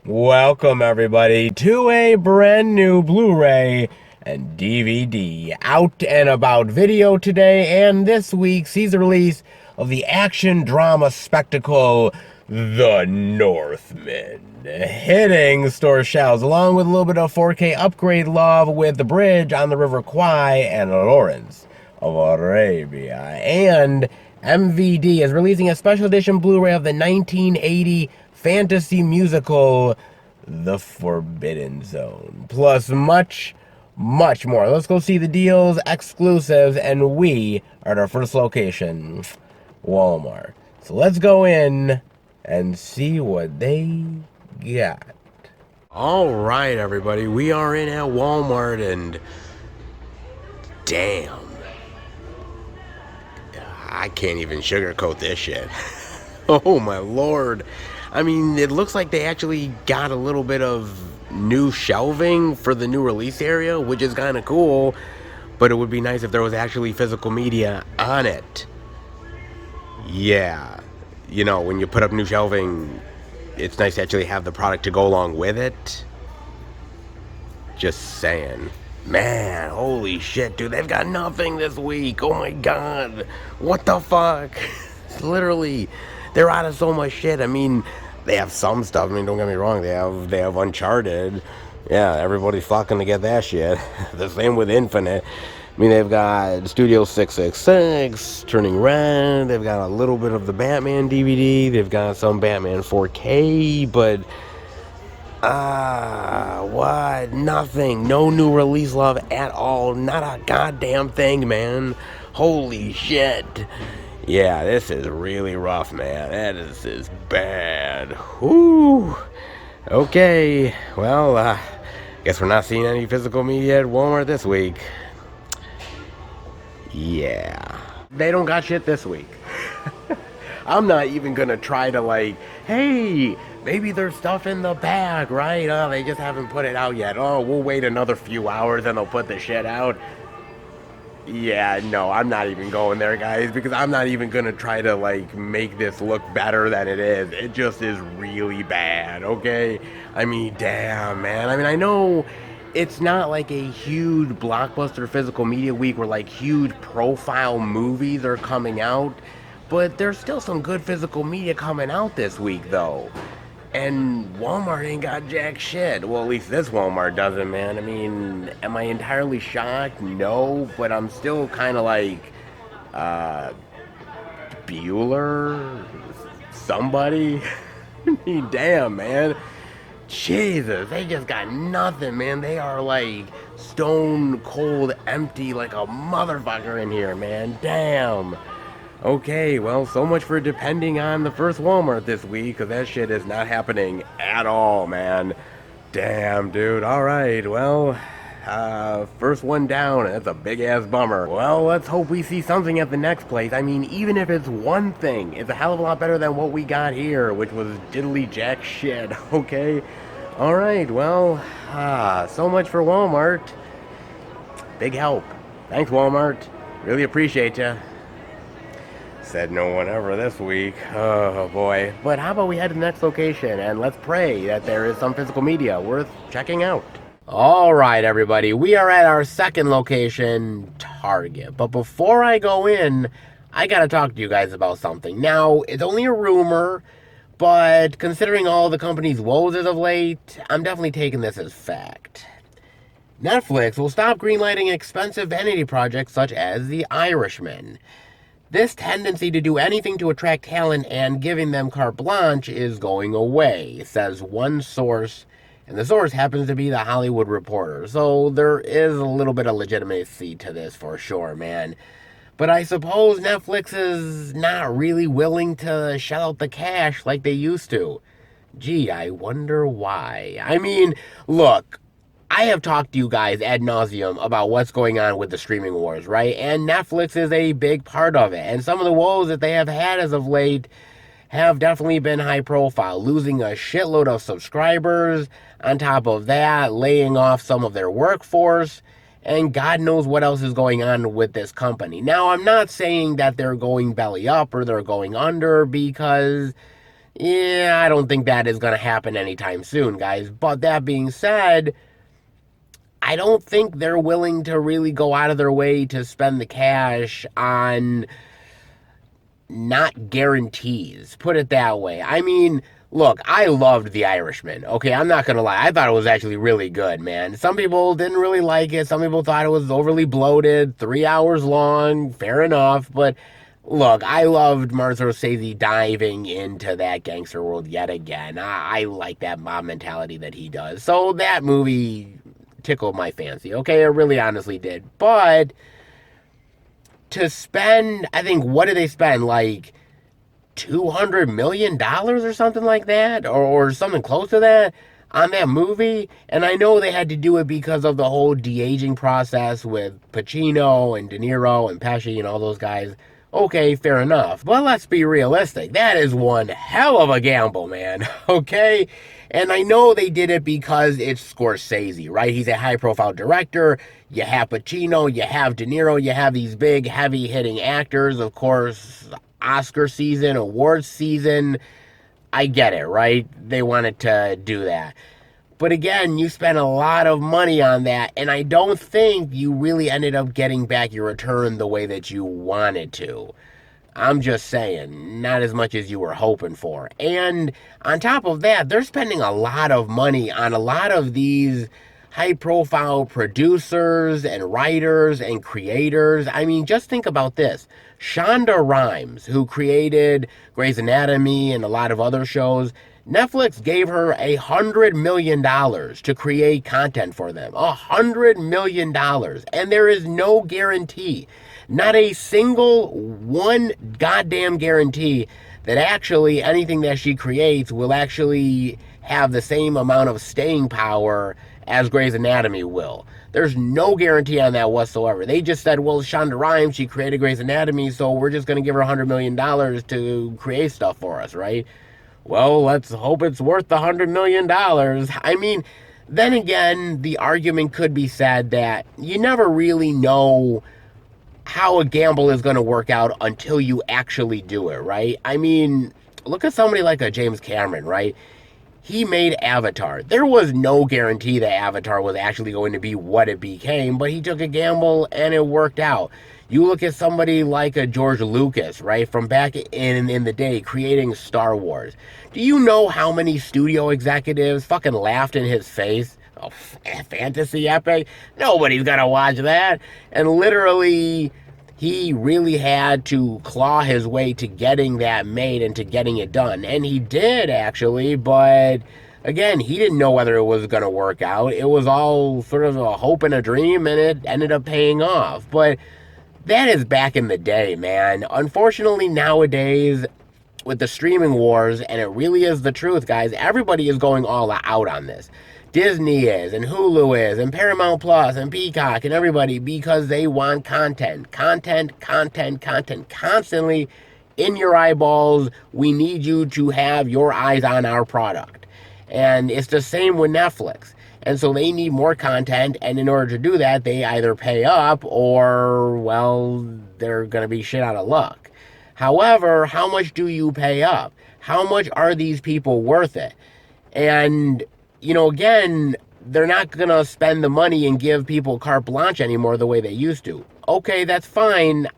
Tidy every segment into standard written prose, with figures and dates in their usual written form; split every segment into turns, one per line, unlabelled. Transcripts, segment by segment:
Welcome, everybody, to a brand new Blu-ray and DVD out and about video today, and this week sees the release of the action drama spectacle The Northman, hitting store shelves along with a little bit of 4K upgrade love with The Bridge on the River Kwai and Lawrence of Arabia. And MVD is releasing a special edition Blu-ray of the 1980 fantasy musical The Forbidden Zone, plus much more. Let's go see the deals, exclusives, and we are at our first location, Walmart. So let's go in and see what they got. All right, everybody, we are in at Walmart, and damn, I can't even sugarcoat this shit. Oh my lord. I mean, it looks like they actually got a little bit of new shelving for the new release area, which is kind of cool, but it would be nice if there was actually physical media on it. Yeah, you know, when you put up new shelving, it's nice to actually have the product to go along with it. Just saying. Man, holy shit, dude, they've got nothing this week. Oh my god. What the fuck? Literally, they're out of so much shit. I mean, they have some stuff. I mean, don't get me wrong. They have Uncharted. Yeah, everybody's flocking to get that shit. The same with Infinite. I mean, they've got Studio 666, Turning Red. They've got a little bit of the Batman DVD. They've got some Batman 4K, but what? Nothing. No new release love at all. Not a goddamn thing, man. Holy shit. Yeah, this is really rough, man. That is bad. Whew. Okay, well, guess we're not seeing any physical media at Walmart this week. Yeah. They don't got shit this week. I'm not even gonna try to, like, hey, maybe there's stuff in the bag, right? Oh, they just haven't put it out yet. Oh, we'll wait another few hours and they'll put the shit out. Yeah, no, I'm not even going there, guys, because I'm not even gonna try to, like, make this look better than it is. It just is really bad, okay? I mean, damn, man. I mean, I know it's not like a huge blockbuster physical media week where, like, huge profile movies are coming out, but there's still some good physical media coming out this week, though. And Walmart ain't got jack shit. Well, at least this Walmart doesn't, man. I mean, am I entirely shocked? No, but I'm still kind of like, Bueller? Somebody? I mean, damn, man. Jesus, they just got nothing, man. They are like stone cold empty like a motherfucker in here, man. Damn. Okay, well, so much for depending on the first Walmart this week, because that shit is not happening at all, man. Damn, dude. Alright, well, first one down. That's a big-ass bummer. Well, let's hope we see something at the next place. I mean, even if it's one thing, it's a hell of a lot better than what we got here, which was diddly jack shit, okay? Alright, well, so much for Walmart. Big help. Thanks, Walmart. Really appreciate ya. Said no one ever this week. Oh boy. But how about we head to the next location and let's pray that there is some physical media worth checking out. Alright, everybody, we are at our second location, Target. But before I go in, I gotta talk to you guys about something. Now, it's only a rumor, but considering all the company's woes as of late, I'm definitely taking this as fact. Netflix will stop greenlighting expensive vanity projects such as The Irishman. This tendency to do anything to attract talent and giving them carte blanche is going away, says one source, and the source happens to be The Hollywood Reporter. So there is a little bit of legitimacy to this for sure, man. But I suppose Netflix is not really willing to shell out the cash like they used to. Gee, I wonder why. I mean, look, I have talked to you guys ad nauseum about what's going on with the streaming wars, right? And Netflix is a big part of it. And some of the woes that they have had as of late have definitely been high profile, losing a shitload of subscribers, on top of that, laying off some of their workforce, and God knows what else is going on with this company. Now, I'm not saying that they're going belly up or they're going under, because Yeah, I don't think that is going to happen anytime soon, guys. But that being said, I don't think they're willing to really go out of their way to spend the cash on not guarantees. Put it that way. I mean, look, I loved The Irishman. Okay, I'm not gonna lie. I thought it was actually really good, man. Some people didn't really like it. Some people thought it was overly bloated, 3 hours long. Fair enough, but look, I loved Martin Scorsese diving into that gangster world yet again. I like that mob mentality that he does. So that movie tickled my fancy. Okay, it really honestly did. But to spend, I think, what did they spend? Like $200 million or something like that, or something close to that on that movie. And I know they had to do it because of the whole de-aging process with Pacino and De Niro and Pesci and all those guys. Okay, fair enough. But let's be realistic. That is one hell of a gamble, man. Okay? And I know they did it because it's Scorsese, right? He's a high profile director. You have Pacino, you have De Niro, you have these big, heavy hitting actors. Of course, Oscar season, awards season. I get it, right? They wanted to do that. But again, you spent a lot of money on that, and I don't think you really ended up getting back your return the way that you wanted to. I'm just saying, not as much as you were hoping for. And on top of that, they're spending a lot of money on a lot of these high profile producers and writers and creators. I mean, just think about this. Shonda Rhimes, who created Grey's Anatomy and a lot of other shows, Netflix gave her $100 million to create content for them. $100 million. And there is no guarantee, not a single one goddamn guarantee that actually anything that she creates will actually have the same amount of staying power as Grey's Anatomy will. There's no guarantee on that whatsoever. They just said, well, Shonda Rhimes, she created Grey's Anatomy, so we're just going to give her $100 million to create stuff for us, right? Well, let's hope it's worth the $100 million. I mean, then again, the argument could be said that you never really know how a gamble is going to work out until you actually do it, right? I mean, look at somebody like a James Cameron, right? He made Avatar. There was no guarantee that Avatar was actually going to be what it became, but he took a gamble and it worked out. You look at somebody like a George Lucas, right, from back in the day, creating Star Wars. Do you know how many studio executives fucking laughed in his face? Oh, fantasy epic? Nobody's gonna watch that. And literally, he really had to claw his way to getting that made and to getting it done. And he did, actually, but again, he didn't know whether it was going to work out. It was all sort of a hope and a dream, and it ended up paying off. But that is back in the day, man. Unfortunately, nowadays, with the streaming wars, and it really is the truth, guys, everybody is going all out on this. Disney is, and Hulu is, and Paramount Plus, and Peacock, and everybody, because they want content. Content, content, content, constantly in your eyeballs. We need you to have your eyes on our product. And it's the same with Netflix. And so they need more content, and in order to do that, they either pay up or, well, they're going to be shit out of luck. However, how much do you pay up? How much are these people worth it? And you know, again, they're not going to spend the money and give people carte blanche anymore the way they used to. Okay, that's fine.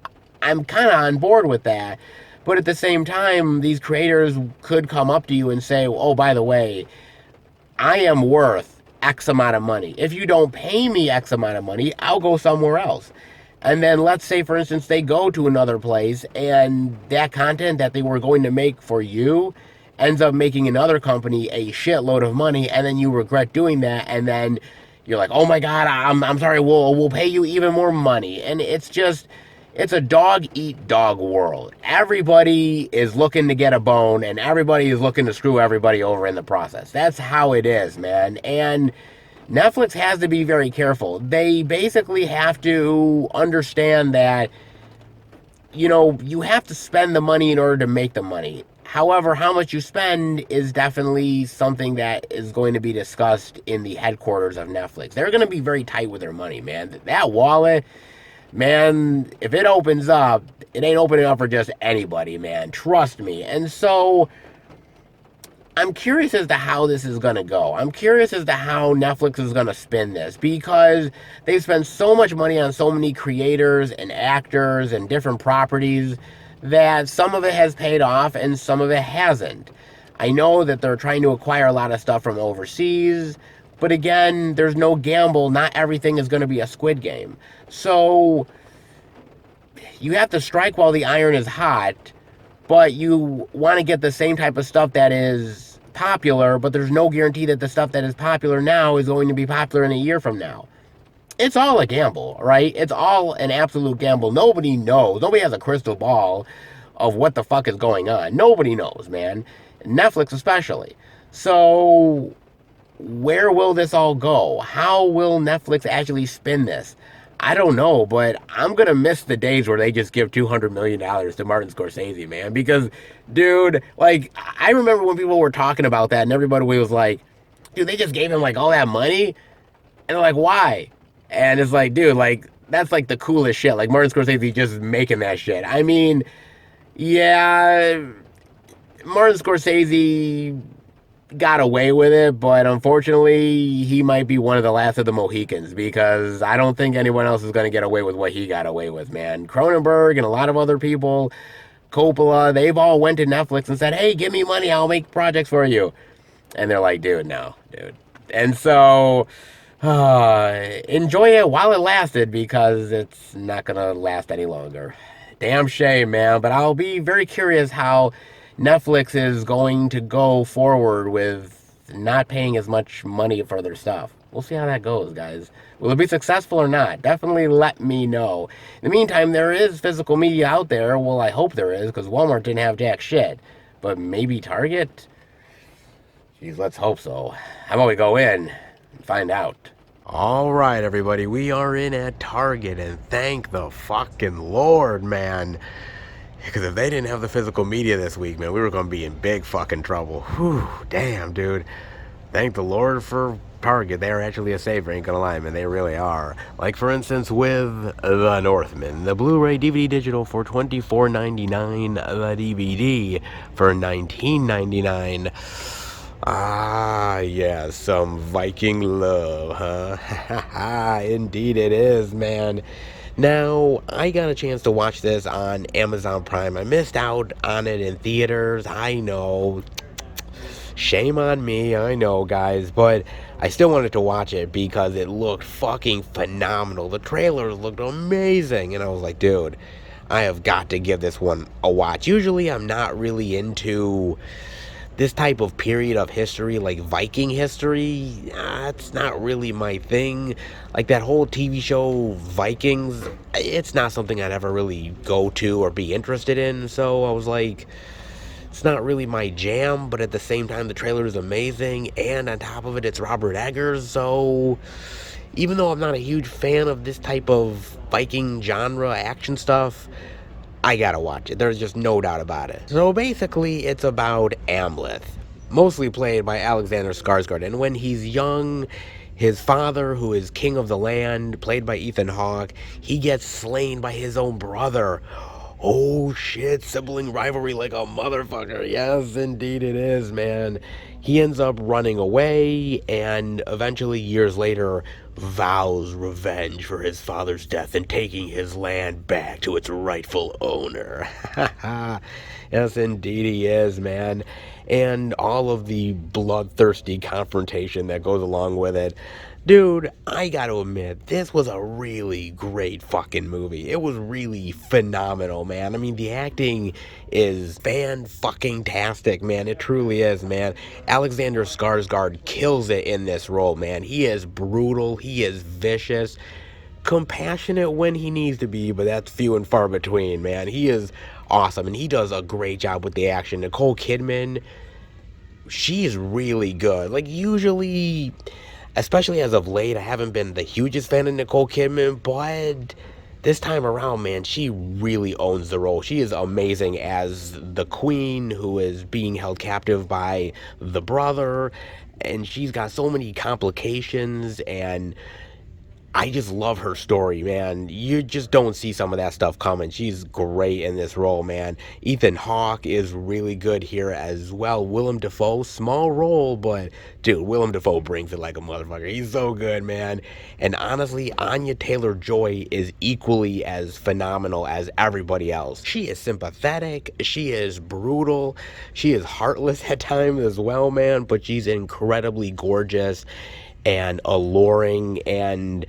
I'm kind of on board with that. But at the same time, these creators could come up to you and say, oh, by the way, I am worth X amount of money. If you don't pay me X amount of money, I'll go somewhere else. And then let's say, for instance, they go to another place and that content that they were going to make for you ends up making another company a shitload of money, and then you regret doing that, and then you're like, oh my god, I'm sorry, we'll pay you even more money. And it's a dog eat dog world. Everybody is looking to get a bone, and everybody is looking to screw everybody over in the process. That's how it is, man. And Netflix has to be very careful. They basically have to understand that, you know, you have to spend the money in order to make the money. However, how much you spend is definitely something that is going to be discussed in the headquarters of Netflix. They're going to be very tight with their money, man. That wallet, man, if it opens up, it ain't opening up for just anybody, man. Trust me. And so, I'm curious as to how this is going to go. I'm curious as to how Netflix is going to spin this because they spend so much money on so many creators and actors and different properties that some of it has paid off and some of it hasn't. I know that they're trying to acquire a lot of stuff from overseas, but again, there's no gamble. Not everything is going to be a Squid Game. So you have to strike while the iron is hot, but you want to get the same type of stuff that is popular, but there's no guarantee that the stuff that is popular now is going to be popular in a year from now. It's all a gamble, right? It's all an absolute gamble. Nobody knows. Nobody has a crystal ball of what the fuck is going on. Nobody knows, man. Netflix especially. So where will this all go? How will Netflix actually spin this? I don't know, but I'm going to miss the days where they just give $200 million to Martin Scorsese, man. Because, dude, like, I remember when people were talking about that and everybody was like, dude, they just gave him, like, all that money? And they're like, why? And it's like, dude, like, that's, like, the coolest shit. Like, Martin Scorsese just making that shit. I mean, yeah, Martin Scorsese got away with it, but unfortunately, he might be one of the last of the Mohicans because I don't think anyone else is going to get away with what he got away with, man. Cronenberg and a lot of other people, Coppola, they've all went to Netflix and said, hey, give me money, I'll make projects for you. And they're like, dude, no, dude. And so, enjoy it while it lasted because it's not going to last any longer. Damn shame, man, but I'll be very curious how Netflix is going to go forward with not paying as much money for their stuff. We'll see how that goes, guys. Will it be successful or not? Definitely let me know. In the meantime, there is physical media out there. Well, I hope there is, because Walmart didn't have jack shit. But maybe Target? Jeez, let's hope so. How about we go in and find out? All right, everybody. We are in at Target, and thank the fucking Lord, man. Because if they didn't have the physical media this week, man, we were going to be in big fucking trouble. Whew, damn, dude. Thank the Lord for Target. They are actually a saver, ain't gonna lie, man. They really are. Like, for instance, with The Northman. The Blu-ray DVD digital for $24.99. The DVD for $19.99. Ah, yeah, some Viking love, huh? Indeed it is, man. Now, I got a chance to watch this on Amazon Prime. I missed out on it in theaters. I know. Shame on me. I know, guys. But I still wanted to watch it because it looked fucking phenomenal. The trailers looked amazing. And I was like, dude, I have got to give this one a watch. Usually, I'm not really into this type of period of history, like Viking history. It's not really my thing. Like that whole TV show Vikings, it's not something I'd ever really go to or be interested in. So I was like, it's not really my jam, but at the same time, the trailer is amazing. And on top of it, it's Robert Eggers. So even though I'm not a huge fan of this type of Viking genre action stuff, I gotta watch it. There's just no doubt about it. So basically, it's about Amleth, mostly played by Alexander Skarsgård. And when he's young, his father, who is king of the land, played by Ethan Hawke, he gets slain by his own brother. Oh shit, sibling rivalry like a motherfucker. Yes, indeed it is, man. He ends up running away, and eventually, years later, vows revenge for his father's death and taking his land back to its rightful owner. Yes, indeed he is, man. And all of the bloodthirsty confrontation that goes along with it. Dude, I gotta admit, this was a really great fucking movie. It was really phenomenal, man. I mean, the acting is fan-fucking-tastic, man. It truly is, man. Alexander Skarsgård kills it in this role, man. He is brutal. He is vicious. Compassionate when he needs to be, but that's few and far between, man. He is awesome, and he does a great job with the action. Nicole Kidman, she is really good. Like, usually, especially as of late, I haven't been the hugest fan of Nicole Kidman, but this time around, man, she really owns the role. She is amazing as the queen who is being held captive by the brother, and she's got so many complications, and I just love her story, man. You just don't see some of that stuff coming. She's great in this role, man. Ethan Hawke is really good here as well. Willem Dafoe, small role, but dude, Willem Dafoe brings it like a motherfucker. He's so good, man. And honestly, Anya Taylor-Joy is equally as phenomenal as everybody else. She is sympathetic, she is brutal, she is heartless at times as well, man, but she's incredibly gorgeous and alluring, and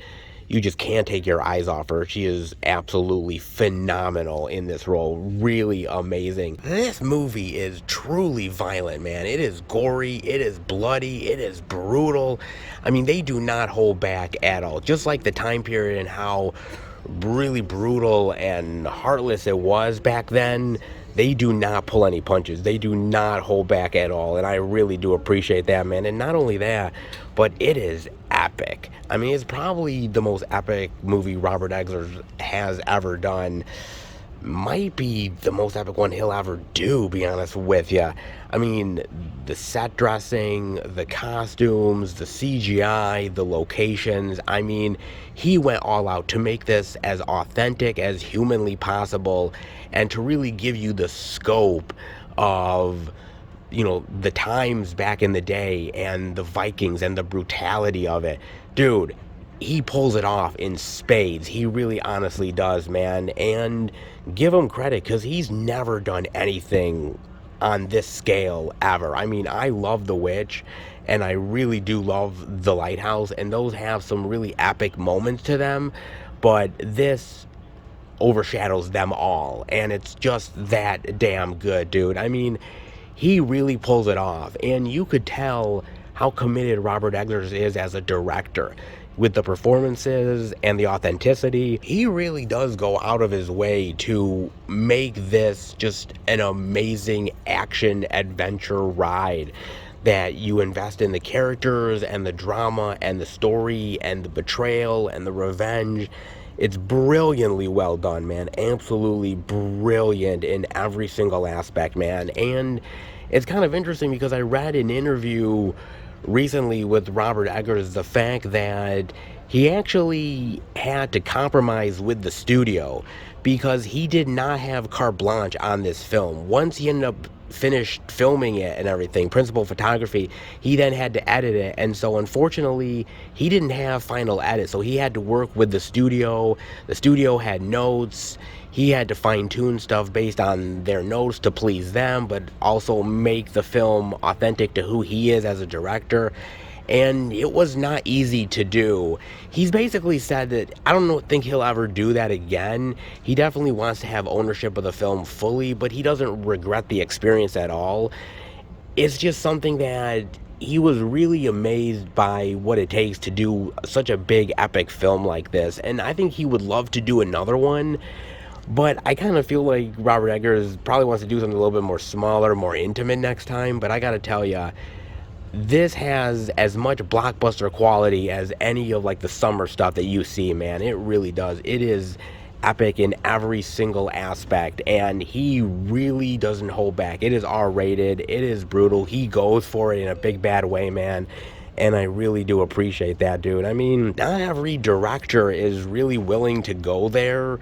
you just can't take your eyes off her. She is absolutely phenomenal in this role. Really amazing. This movie is truly violent, man. It is gory, it is bloody, it is brutal. I mean, they do not hold back at all. Just like the time period and how really brutal and heartless it was back then, they do not pull any punches. They do not hold back at all, and I really do appreciate that, man. And not only that, but it is epic. I mean, it's probably the most epic movie Robert Eggers has ever done. Might be the most epic one he'll ever do, be honest with you. I mean, the set dressing, the costumes, the CGI, the locations. I mean, he went all out to make this as authentic as humanly possible and to really give you the scope of, you know, the times back in the day and the Vikings and the brutality of it. Dude, he pulls it off in spades. He really honestly does, man. And give him credit, because he's never done anything on this scale ever. I mean, I love The Witch, and I really do love The Lighthouse, and those have some really epic moments to them, but this overshadows them all, and it's just that damn good, dude. I mean, he really pulls it off, and you could tell how committed Robert Eggers is as a director. With the performances and the authenticity, he really does go out of his way to make this just an amazing action adventure ride that you invest in the characters and the drama and the story and the betrayal and the revenge. It's brilliantly well done, man. Absolutely brilliant in every single aspect, man. And it's kind of interesting because I read an interview recently with Robert Eggers, the fact that he actually had to compromise with the studio because he did not have carte blanche on this film. Once he ended up finished filming it and everything, principal photography, he then had to edit it, and so unfortunately he didn't have final edit, so he had to work with the studio. The studio had notes. He had to fine-tune stuff based on their notes to please them, but also make the film authentic to who he is as a director. And it was not easy to do. He's basically said that I don't think he'll ever do that again. He definitely wants to have ownership of the film fully, but he doesn't regret the experience at all. It's just something that he was really amazed by what it takes to do such a big epic film like this. And I think he would love to do another one. But I kind of feel like Robert Eggers probably wants to do something a little bit more smaller, more intimate next time. But I gotta tell ya, this has as much blockbuster quality as any of like the summer stuff that you see, man. It really does. It is epic in every single aspect, and he really doesn't hold back. It is R-rated. It is brutal. He goes for it in a big bad way, man. And I really do appreciate that, dude. I mean, not every director is really willing to go there.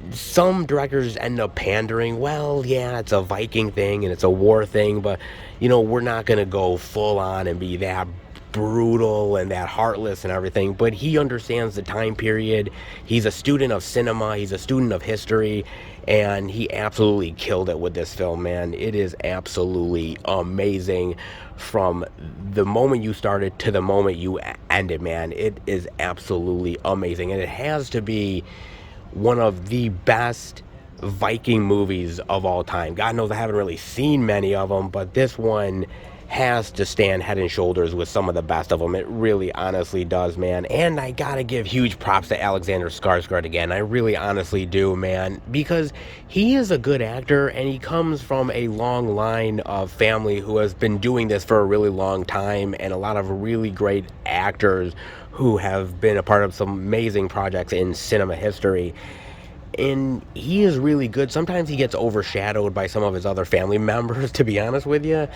Some directors end up pandering. Well, yeah, it's a Viking thing and it's a war thing, but you know, we're not gonna go full on and be that brutal and that heartless and everything. But he understands the time period. He's a student of cinema, he's a student of history, and he absolutely killed it with this film, man. It is absolutely amazing from the moment you started to the moment you ended, man. It is absolutely amazing, and it has to be one of the best Viking movies of all time. God knows I haven't really seen many of them, but this one has to stand head and shoulders with some of the best of them. It really honestly does, man. And I gotta give huge props to Alexander Skarsgård again. I really honestly do, man, because he is a good actor, and he comes from a long line of family who has been doing this for a really long time, and a lot of really great actors who have been a part of some amazing projects in cinema history. And he is really good. Sometimes he gets overshadowed by some of his other family members, to be honest with you.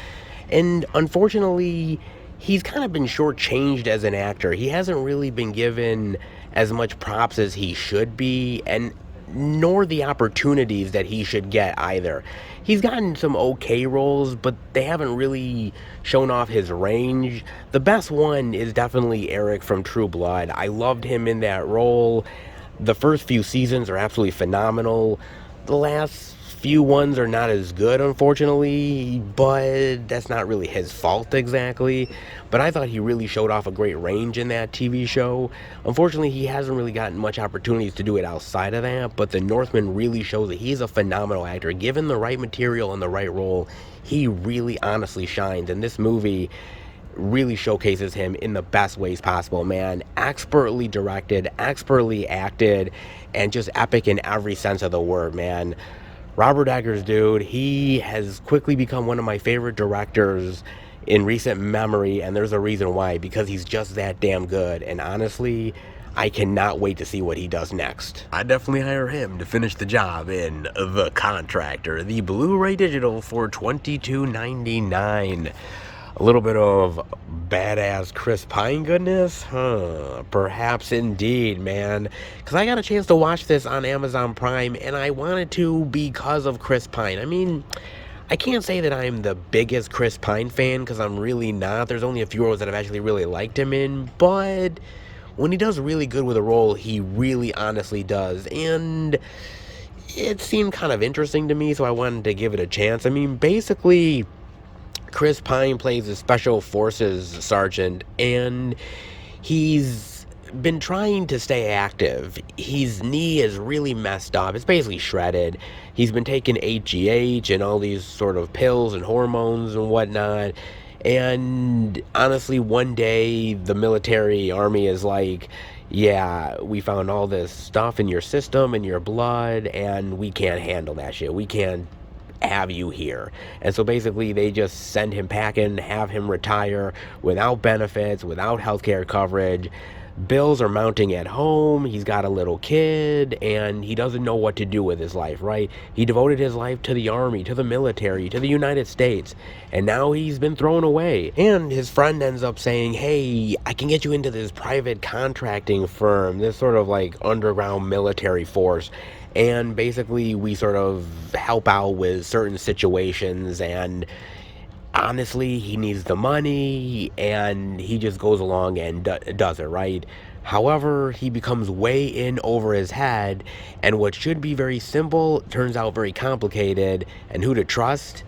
And unfortunately, he's kind of been shortchanged as an actor. He hasn't really been given as much props as he should be, and nor the opportunities that he should get either. He's gotten some okay roles, but they haven't really shown off his range. The best one is definitely Eric from True Blood. I loved him in that role. The first few seasons are absolutely phenomenal. The last few ones are not as good, unfortunately, but that's not really his fault exactly. But I thought he really showed off a great range in that TV show. Unfortunately, he hasn't really gotten much opportunities to do it outside of that, but The Northman really shows that he's a phenomenal actor. Given the right material and the right role, he really honestly shines, and this movie really showcases him in the best ways possible, man. Expertly directed, expertly acted, and just epic in every sense of the word, man. Robert Eggers, dude, he has quickly become one of my favorite directors in recent memory, and there's a reason why, because he's just that damn good. And honestly, I cannot wait to see what he does next. I definitely hire him to finish the job in The Contractor, the Blu-ray digital for $22.99. A little bit of badass Chris Pine goodness? Perhaps indeed, man. Because I got a chance to watch this on Amazon Prime, and I wanted to because of Chris Pine. I mean, I can't say that I'm the biggest Chris Pine fan, because I'm really not. There's only a few roles that I've actually really liked him in, but when he does really good with a role, he really honestly does. And it seemed kind of interesting to me, so I wanted to give it a chance. I mean, basically, Chris Pine plays a special forces sergeant, and he's been trying to stay active. His knee is really messed up. It's basically shredded. He's been taking HGH and all these sort of pills and hormones and whatnot. And honestly, one day the military army is like, yeah, we found all this stuff in your system and your blood, and we can't handle that shit. We can't have you here. And so basically they just send him packing, have him retire without benefits, without healthcare coverage. Bills are mounting at home. He's got a little kid, and he doesn't know what to do with his life, right? He devoted his life to the army, to the military, to the United States, and now he's been thrown away. And his friend ends up saying, hey, I can get you into this private contracting firm, this sort of like underground military force. And basically we sort of help out with certain situations, and honestly, he needs the money, and he just goes along and does it, right? However, he becomes way in over his head, and what should be very simple turns out very complicated, and who to trust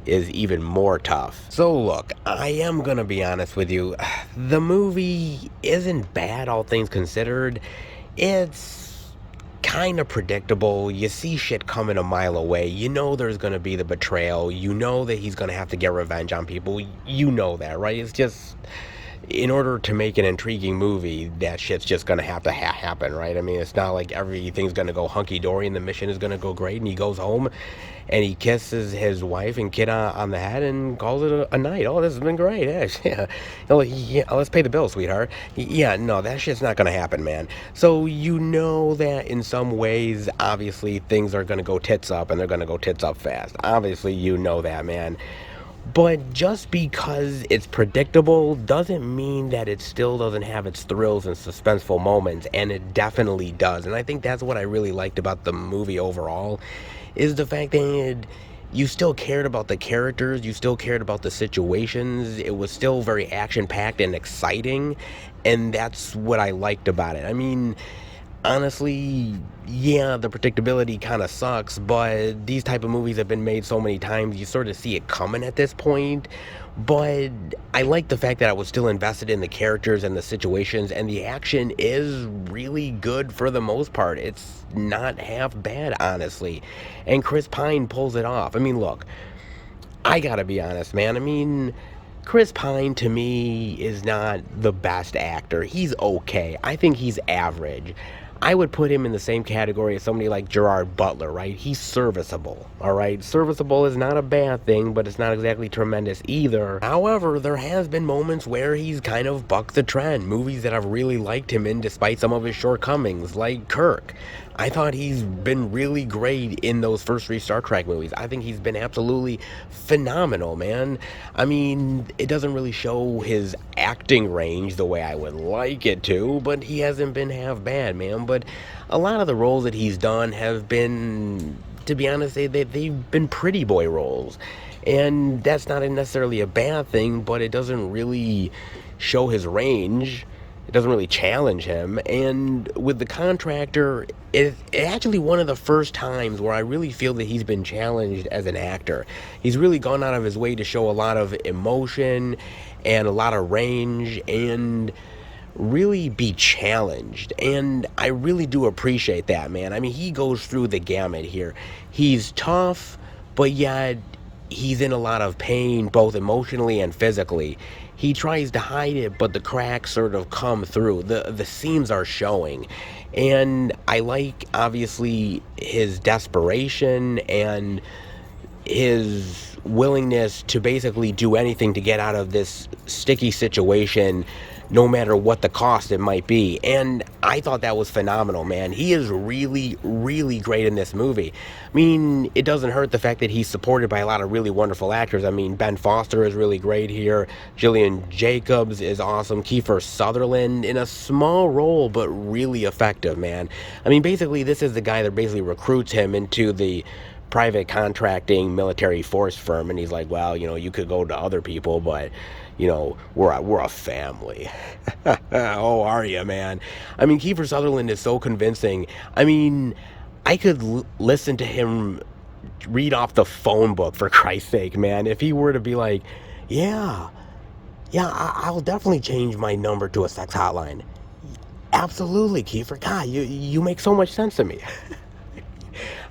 is even more tough. So look, I am gonna be honest with you. The movie isn't bad, all things considered. It's kind of predictable. You see shit coming a mile away. You know there's going to be the betrayal. You know that he's going to have to get revenge on people. You know that, right? It's just, in order to make an intriguing movie, that shit's just going to have to happen, right? I mean, it's not like everything's going to go hunky-dory and the mission is going to go great, and he goes home and he kisses his wife and kid on the head and calls it a night. Oh, this has been great. Yeah. Let's pay the bill, sweetheart. Yeah, no, that shit's not going to happen, man. So you know that in some ways, obviously, things are going to go tits up, and they're going to go tits up fast. Obviously, you know that, man. But just because it's predictable doesn't mean that it still doesn't have its thrills and suspenseful moments, and it definitely does. And I think that's what I really liked about the movie overall, is the fact that you still cared about the characters, you still cared about the situations. It was still very action-packed and exciting, and that's what I liked about it. I mean, honestly, yeah, the predictability kind of sucks, but these type of movies have been made so many times, you sort of see it coming at this point. But I like the fact that I was still invested in the characters and the situations, and the action is really good for the most part. It's not half bad, honestly. And Chris Pine pulls it off. I mean, look, I gotta be honest, man. I mean, Chris Pine, to me, is not the best actor. He's okay. I think he's average. I would put him in the same category as somebody like Gerard Butler, right? He's serviceable, all right? Serviceable is not a bad thing, but it's not exactly tremendous either. However, there has been moments where he's kind of bucked the trend. Movies that I've really liked him in despite some of his shortcomings, like Kirk. I thought he's been really great in those first 3 Star Trek movies. I think he's been absolutely phenomenal, man. I mean, it doesn't really show his acting range the way I would like it to, but he hasn't been half bad, man. But a lot of the roles that he's done have been, to be honest, they've been pretty boy roles. And that's not necessarily a bad thing, but it doesn't really show his range. It doesn't really challenge him. And with The Contractor, it's actually one of the first times where I really feel that he's been challenged as an actor. He's really gone out of his way to show a lot of emotion and a lot of range and really be challenged. And I really do appreciate that, man. I mean, he goes through the gamut here. He's tough, but yet he's in a lot of pain, both emotionally and physically. He tries to hide it, but the cracks sort of come through. The seams are showing. And I like, obviously, his desperation and his willingness to basically do anything to get out of this sticky situation, no matter what the cost it might be. And I thought that was phenomenal, man. He is really, really great in this movie. I mean, it doesn't hurt the fact that he's supported by a lot of really wonderful actors. I mean, Ben Foster is really great here. Gillian Jacobs is awesome. Kiefer Sutherland in a small role, but really effective, man. I mean, basically, this is the guy that basically recruits him into the private contracting military force firm, and he's like, well, you know, you could go to other people, but you know, we're a family. Oh, are you, man? I mean, Kiefer Sutherland is so convincing. I mean, I could listen to him read off the phone book, for Christ's sake, man. If he were to be like, yeah, I'll definitely change my number to a sex hotline. Absolutely, Kiefer. God, you make so much sense to me.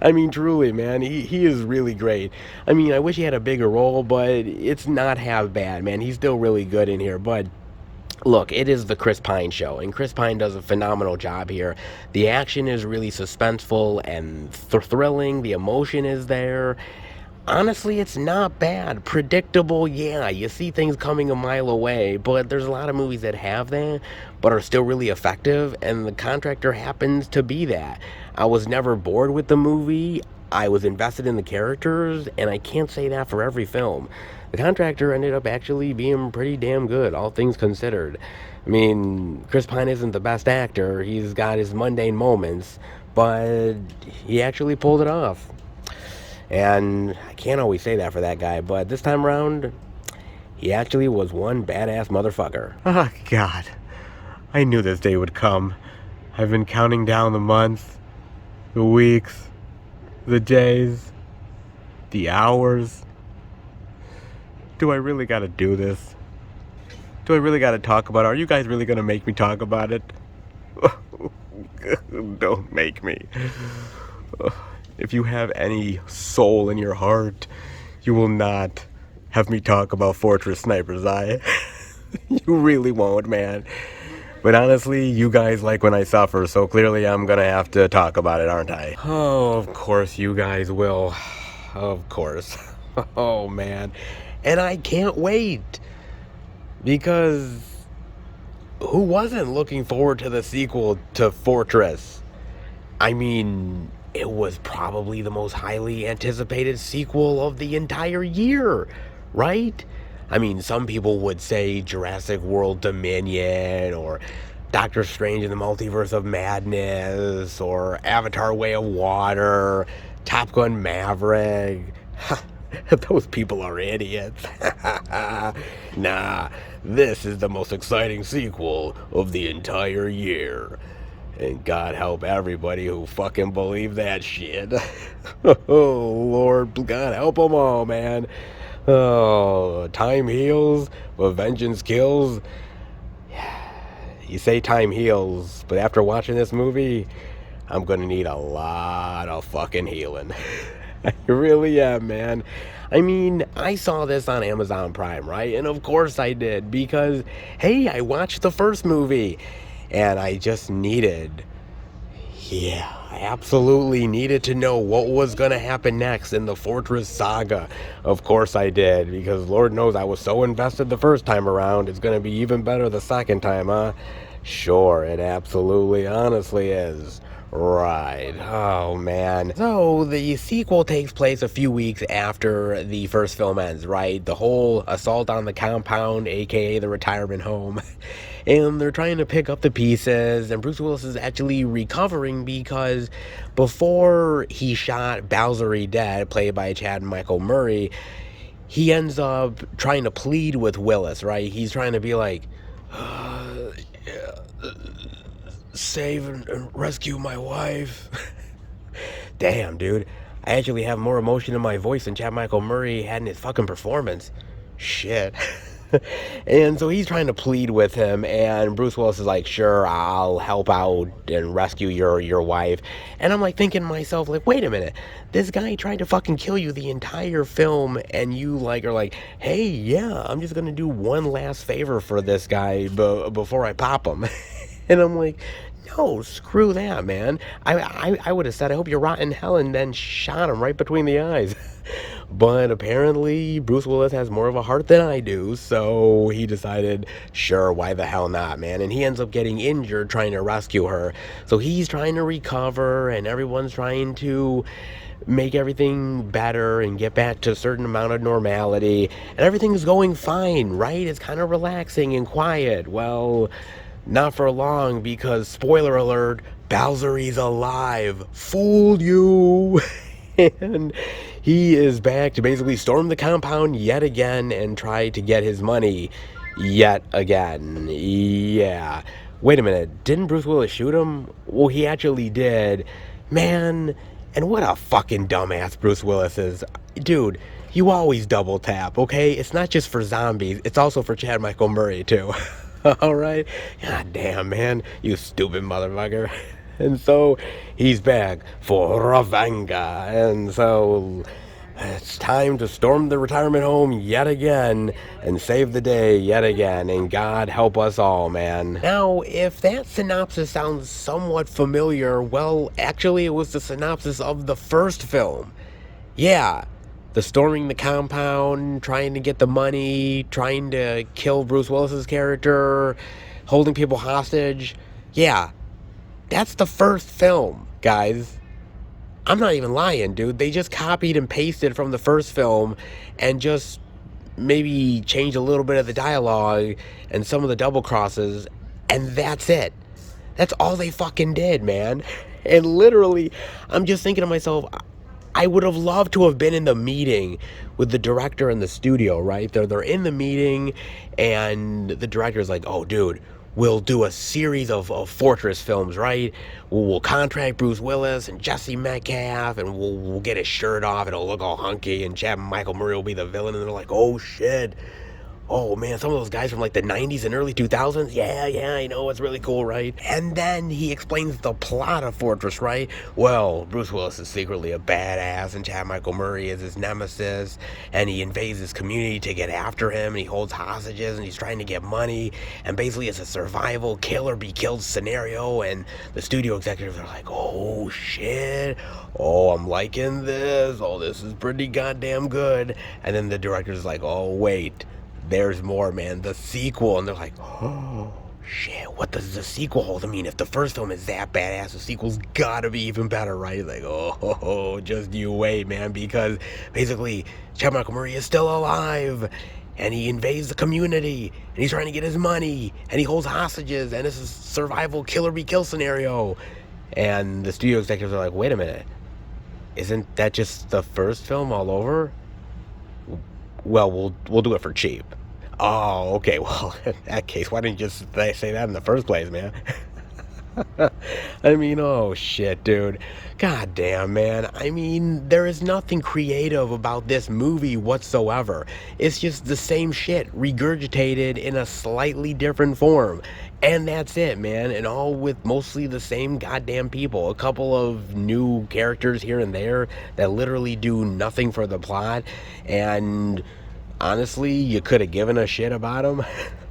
I mean, truly, man, he is really great. I mean, I wish he had a bigger role, but it's not half bad, man. He's still really good in here, but look, it is the Chris Pine show, and Chris Pine does a phenomenal job here. The action is really suspenseful and thrilling. The emotion is there. Honestly, it's not bad. Predictable, yeah, you see things coming a mile away, but there's a lot of movies that have that, but are still really effective, and The Contractor happens to be that. I was never bored with the movie. I was invested in the characters, and I can't say that for every film. The Contractor ended up actually being pretty damn good, all things considered. I mean, Chris Pine isn't the best actor. He's got his mundane moments, but he actually pulled it off. And I can't always say that for that guy, but this time around, he actually was one badass motherfucker.
Oh, God. I knew this day would come. I've been counting down the months, the weeks, the days, the hours. Do I really gotta do this? Do I really gotta talk about it? Are you guys really gonna make me talk about it? Don't make me. If you have any soul in your heart, you will not have me talk about Fortress Sniper's Eye. You really won't, man. But honestly, you guys like when I suffer, so clearly I'm gonna have to talk about it, aren't I?
Oh, of course you guys will. Of course. Oh, man. And I can't wait. Because who wasn't looking forward to the sequel to Fortress? I mean, it was probably the most highly anticipated sequel of the entire year, right? I mean, some people would say Jurassic World Dominion, or Doctor Strange in the Multiverse of Madness, or Avatar Way of Water, Top Gun Maverick. Those people are idiots. Nah, this is the most exciting sequel of the entire year. And God help everybody who fucking believe that shit. Oh, Lord, God help them all, man. Oh, time heals, but vengeance kills. You say time heals, but after watching this movie, I'm gonna need a lot of fucking healing. I really am, man. I mean, I saw this on Amazon Prime, right? And of course I did, because, hey, I watched the first movie, and I just needed, Yeah, I absolutely needed to know what was going to happen next in the Fortress saga. Of course I did, because Lord knows I was so invested the first time around. It's going to be even better the second time, huh? Sure, it absolutely honestly is. Right. Oh, man. So, the sequel takes place a few weeks after the first film ends, right? The whole assault on the compound, aka the retirement home. And they're trying to pick up the pieces, and Bruce Willis is actually recovering because before he shot Bowsery dead, played by Chad Michael Murray, he ends up trying to plead with Willis, right? He's trying to be like, save and rescue my wife. Damn, dude. I actually have more emotion in my voice than Chad Michael Murray had in his fucking performance. Shit. And so he's trying to plead with him, and Bruce Willis is like, sure, I'll help out and rescue your wife. And I'm like thinking to myself, like, wait a minute, this guy tried to fucking kill you the entire film, and you like are like, hey, yeah, I'm just gonna do one last favor for this guy before I pop him. And I'm like, no, screw that, man. I would have said, I hope you rot in hell, and then shot him right between the eyes. But apparently, Bruce Willis has more of a heart than I do, so he decided, sure, why the hell not, man? And he ends up getting injured trying to rescue her. So he's trying to recover, and everyone's trying to make everything better and get back to a certain amount of normality. And everything's going fine, right? It's kind of relaxing and quiet. Well, not for long, because, spoiler alert, Bowsery's alive. Fooled you! And he is back to basically storm the compound yet again and try to get his money yet again. Yeah. Wait a minute, didn't Bruce Willis shoot him? Well, he actually did. Man, and what a fucking dumbass Bruce Willis is. Dude, you always double tap, okay? It's not just for zombies, it's also for Chad Michael Murray, too. Alright? God damn, man, you stupid motherfucker. And so he's back for Ravanga. And so it's time to storm the retirement home yet again and save the day yet again. And God help us all, man. Now, if that synopsis sounds somewhat familiar, well, actually it was the synopsis of the first film. Yeah. The storming the compound, trying to get the money, trying to kill Bruce Willis's character, holding people hostage. Yeah. That's the first film, guys. I'm not even lying, dude. They just copied and pasted from the first film and just maybe changed a little bit of the dialogue and some of the double crosses, and that's it. That's all they fucking did, man. And literally, I'm just thinking to myself, I would have loved to have been in the meeting with the director and the studio, right? They're in the meeting, and the director's like, oh, dude, we'll do a series of Fortress films, right? We'll contract Bruce Willis and Jesse Metcalf, and we'll get his shirt off, and it'll look all hunky, and Chad Michael Murray will be the villain, and they're like, oh, shit. Oh, man, some of those guys from, like, the 90s and early 2000s, yeah, I know, it's really cool, right? And then he explains the plot of Fortress, right? Well, Bruce Willis is secretly a badass, and Chad Michael Murray is his nemesis, and he invades his community to get after him, and he holds hostages, and he's trying to get money, and basically it's a survival kill-or-be-killed scenario, and the studio executives are like, oh, shit, oh, I'm liking this, oh, this is pretty goddamn good, and then the director's like, oh, wait, there's more, man, the sequel. And they're like, oh, shit, what does the sequel hold? I mean, if the first film is that badass, the sequel's gotta be even better, right? Like, oh, just you wait, man, because basically, Chad Michael Murray is still alive, and he invades the community, and he's trying to get his money, and he holds hostages, and it's a survival kill-or-be-kill scenario. And the studio executives are like, wait a minute, isn't that just the first film all over? Well, we'll do it for cheap. Oh, okay, well, in that case, why didn't you just say that in the first place, man? I mean, oh, shit, dude. God damn, man. I mean, there is nothing creative about this movie whatsoever. It's just the same shit, regurgitated in a slightly different form. And that's it, man. And all with mostly the same goddamn people. A couple of new characters here and there that literally do nothing for the plot. And honestly, you could have given a shit about them.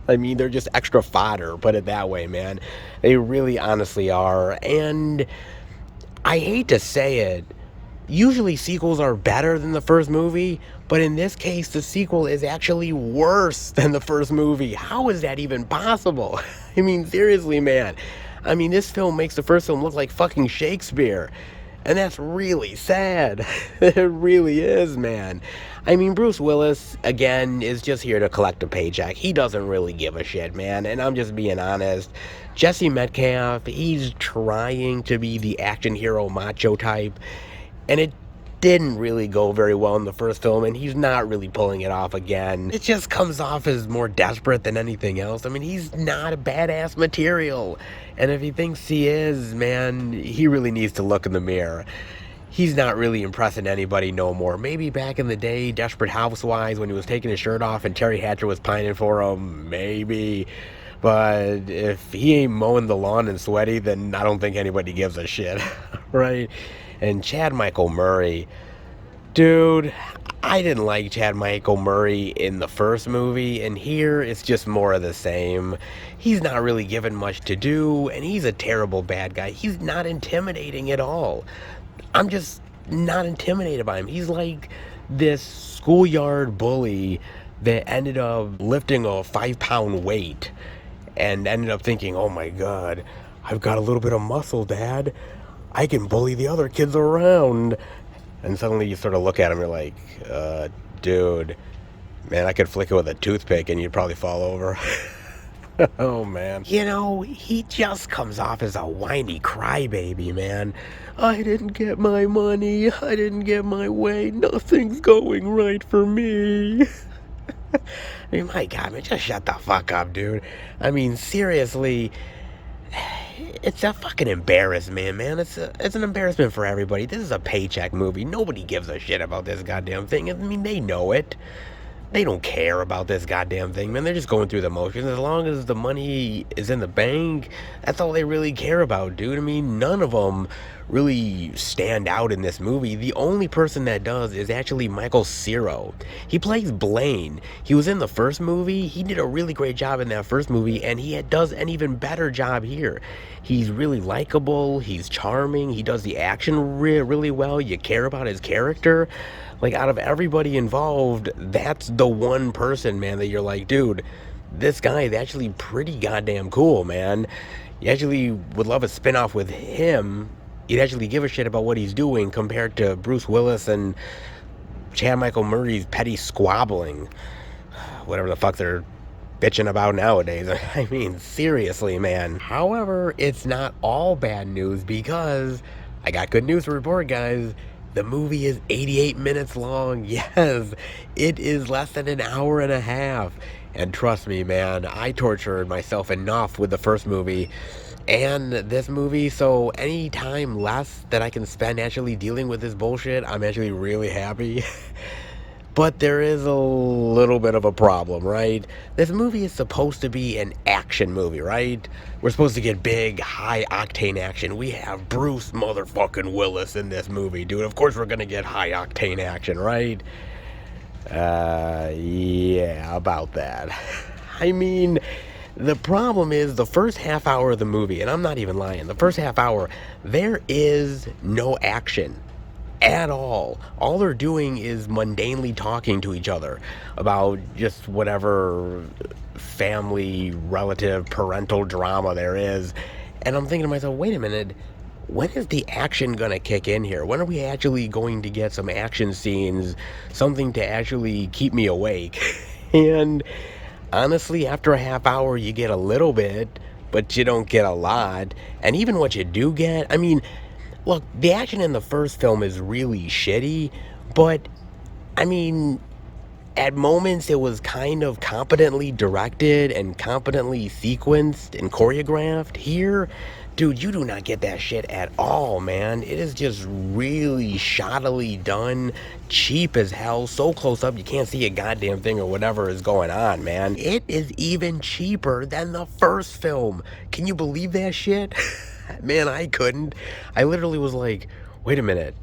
I mean, they're just extra fodder, put it that way, man. They really honestly are. And I hate to say it, usually sequels are better than the first movie, but in this case, the sequel is actually worse than the first movie. How is that even possible? I mean, seriously, man. I mean, this film makes the first film look like fucking Shakespeare. And that's really sad. It really is, man. I mean, Bruce Willis, again, is just here to collect a paycheck. He doesn't really give a shit, man. And I'm just being honest. Jesse Metcalf, he's trying to be the action hero macho type. And it didn't really go very well in the first film, and he's not really pulling it off again. It just comes off as more desperate than anything else. I mean, he's not a badass material. And if he thinks he is, man, he really needs to look in the mirror. He's not really impressing anybody no more. Maybe back in the day, Desperate Housewives, when he was taking his shirt off and Terry Hatcher was pining for him, maybe. But if he ain't mowing the lawn and sweaty, then I don't think anybody gives a shit, right? And Chad Michael Murray, dude, I didn't like Chad Michael Murray in the first movie, and here it's just more of the same. He's not really given much to do, and he's a terrible bad guy. He's not intimidating at all. I'm just not intimidated by him. He's like this schoolyard bully that ended up lifting a 5-pound weight and ended up thinking, oh my god, I've got a little bit of muscle, Dad. I can bully the other kids around. And suddenly you sort of look at him, you're like, dude, man, I could flick it with a toothpick and you'd probably fall over. Oh, man. You know, he just comes off as a whiny crybaby, man. I didn't get my money. I didn't get my way. Nothing's going right for me. I mean, my God, man, just shut the fuck up, dude. I mean, seriously, it's a fucking embarrassment, man. It's an embarrassment for everybody. This is a paycheck movie. Nobody gives a shit about this goddamn thing. I mean, they know it. They don't care about this goddamn thing, man. They're just going through the motions. As long as the money is in the bank, that's all they really care about, dude. I mean, none of them really stand out in this movie. The only person that does is actually Michael Cera. He plays Blaine. He was in the first movie. He did a really great job in that first movie, and he does an even better job here. He's really likable. He's charming. He does the action really well. You care about his character. Like, out of everybody involved, that's the one person, man, that you're like, dude, this guy is actually pretty goddamn cool, man. You actually would love a spin-off with him. You'd actually give a shit about what he's doing compared to Bruce Willis and Chad Michael Murray's petty squabbling. Whatever the fuck they're bitching about nowadays. I mean, seriously, man. However, it's not all bad news, because I got good news to report, guys. The movie is 88 minutes long. Yes, it is less than an hour and a half. And trust me, man, I tortured myself enough with the first movie and this movie, so any time less that I can spend actually dealing with this bullshit, I'm actually really happy. But there is a little bit of a problem, right? This movie is supposed to be an action movie, right? We're supposed to get big, high-octane action. We have Bruce motherfucking Willis in this movie, dude. Of course we're gonna get high-octane action, right? Yeah, about that. I mean, the problem is the first half hour of the movie, and I'm not even lying, the first half hour, there is no action at all. All they're doing is mundanely talking to each other about just whatever family, relative, parental drama there is. And I'm thinking to myself, wait a minute, when is the action gonna kick in here? When are we actually going to get some action scenes, something to actually keep me awake? And honestly, after a half hour, you get a little bit, but you don't get a lot. And even what you do get, I mean, look, the action in the first film is really shitty, but, I mean, at moments it was kind of competently directed and competently sequenced and choreographed. Here, dude, you do not get that shit at all, man. It is just really shoddily done, cheap as hell, so close up you can't see a goddamn thing or whatever is going on, man. It is even cheaper than the first film. Can you believe that shit? Man, I couldn't. I literally was like, wait a minute.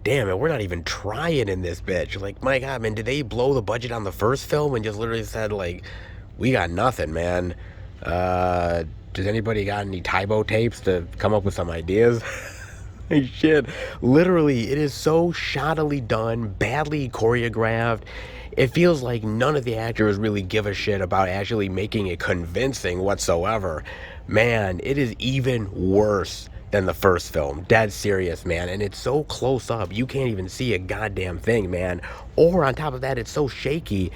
Damn it, we're not even trying in this bitch. Like, my God, man, did they blow the budget on the first film and just literally said, like, we got nothing, man. Does anybody got any Tybo tapes to come up with some ideas? Shit. Literally, it is so shoddily done, badly choreographed. It feels like none of the actors really give a shit about actually making it convincing whatsoever. Man, it is even worse than the first film. Dead serious, man. And it's so close up, you can't even see a goddamn thing, man. Or on top of that, it's so shaky.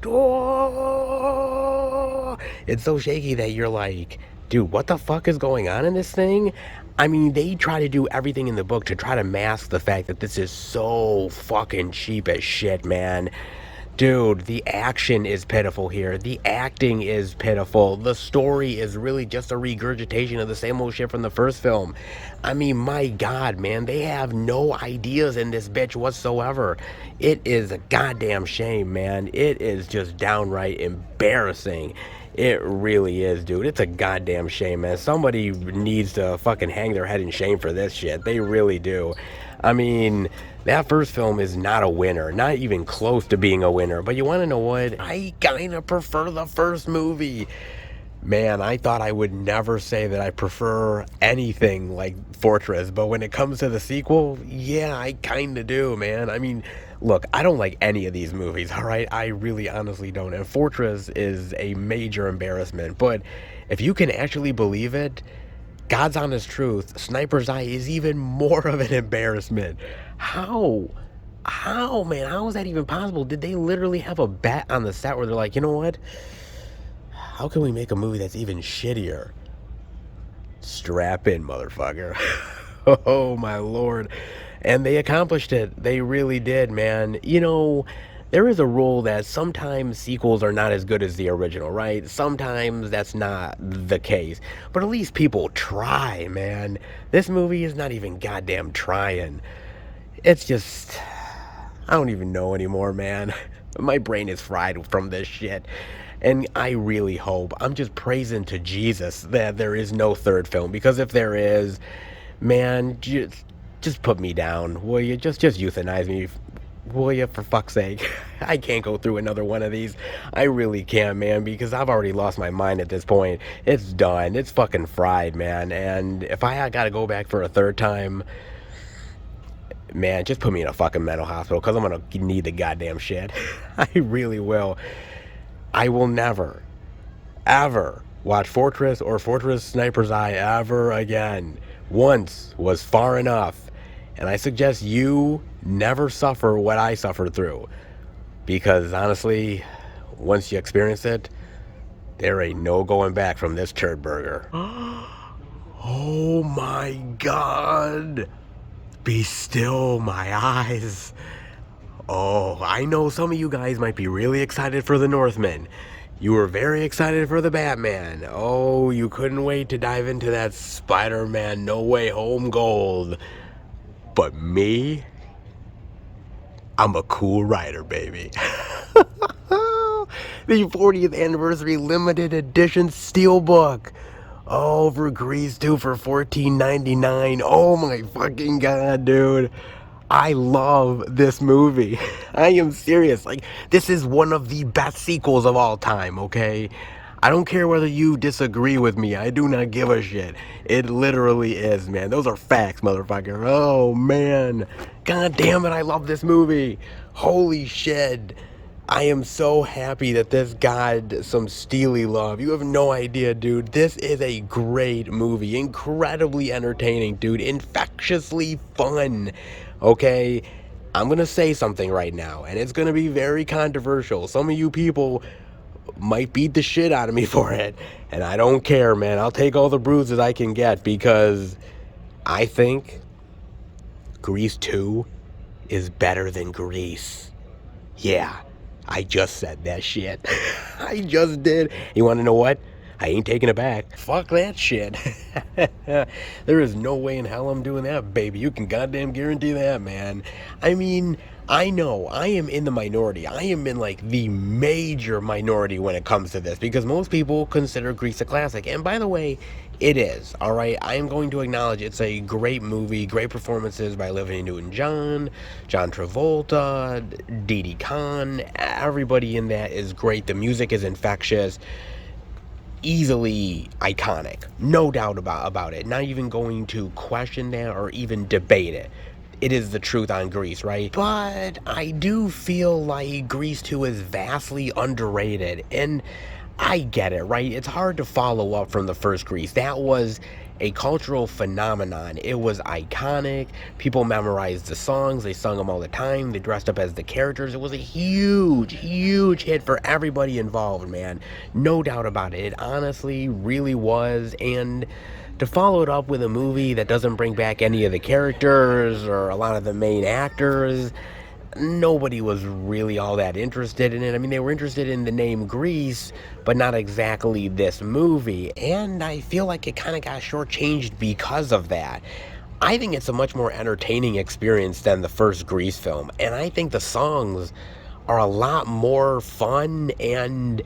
Oh, it's so shaky that you're like, dude, what the fuck is going on in this thing? I mean, they try to do everything in the book to try to mask the fact that this is so fucking cheap as shit, man. Dude, the action is pitiful here. The acting is pitiful. The story is really just a regurgitation of the same old shit from the first film. I mean, my God, man, they have no ideas in this bitch whatsoever. It is a goddamn shame, man. It is just downright embarrassing. It really is, dude. It's a goddamn shame, man. Somebody needs to fucking hang their head in shame for this shit. They really do. I mean, that first film is not a winner. Not even close to being a winner. But you want to know what? I kind of prefer the first movie. Man, I thought I would never say that I prefer anything like Fortress, but when it comes to the sequel, yeah, I kind of do, man. I mean, look, I don't like any of these movies, all right? I really honestly don't. And Fortress is a major embarrassment, but if you can actually believe it, God's honest truth, Sniper's Eye is even more of an embarrassment. How? How, man? How is that even possible? Did they literally have a bet on the set where they're like, you know what? How can we make a movie that's even shittier? Strap in, motherfucker. Oh, my Lord. And they accomplished it. They really did, man. You know, there is a rule that sometimes sequels are not as good as the original, right? Sometimes that's not the case. But at least people try, man. This movie is not even goddamn trying. It's just... I don't even know anymore, man. My brain is fried from this shit. And I really hope, I'm just praising to Jesus that there is no third film. Because if there is, man, just put me down, will you? Just euthanize me, will you, for fuck's sake? I can't go through another one of these. I really can't, man, because I've already lost my mind at this point. It's done. It's fucking fried, man. And if I gotta go back for a third time, man, just put me in a fucking mental hospital, because I'm gonna need the goddamn shit. I really will. I will never, ever watch Fortress or Fortress Sniper's Eye ever again. Once was far enough. And I suggest you never suffer what I suffered through. Because honestly, once you experience it, there ain't no going back from this turd burger. Oh my God. Be still, my eyes. Oh, I know some of you guys might be really excited for the Northman. You were very excited for the Batman. Oh, you couldn't wait to dive into that Spider-Man No Way Home gold. But me, I'm a cool writer, baby. The 40th anniversary limited edition steelbook. Oh, for Grease 2 for $14.99. Oh my fucking God, dude. I love this movie. I am serious. Like, this is one of the best sequels of all time, okay? I don't care whether you disagree with me. I do not give a shit. It literally is, man. Those are facts, motherfucker. Oh, man. God damn it, I love this movie. Holy shit. I am so happy that this got some steely love. You have no idea, dude. This is a great movie. Incredibly entertaining, dude. Infectiously fun. Okay? I'm gonna say something right now, and it's gonna be very controversial. Some of you people might beat the shit out of me for it, and I don't care, man. I'll take all the bruises I can get, because I think Grease 2 is better than Grease. Yeah. I just said that shit. I just did. You want to know what? I ain't taking it back. Fuck that shit. There is no way in hell I'm doing that, baby. You can goddamn guarantee that, man. I mean, I know I am in the minority. I am in like the major minority when it comes to this, because most people consider Grease a classic. And by the way, it is, all right? I am going to acknowledge it's a great movie, great performances by Olivia Newton-John, John Travolta, Didi Khan. Everybody in that is great. The music is infectious. easily iconic, no doubt about it. Not even going to question that or even debate it. It is the truth on Grease, right? But I do feel like Grease 2 is vastly underrated, and I get it, right? It's hard to follow up from the first Grease. That was a cultural phenomenon. It was iconic. People memorized the songs. They sung them all the time. They dressed up as the characters. It was a huge, huge hit for everybody involved, man. No doubt about it. It honestly really was. And to follow it up with a movie that doesn't bring back any of the characters or a lot of the main actors, nobody was really all that interested in it. I mean, they were interested in the name Grease, but not exactly this movie. And I feel like it kind of got shortchanged because of that. I think it's a much more entertaining experience than the first Grease film. And I think the songs are a lot more fun, and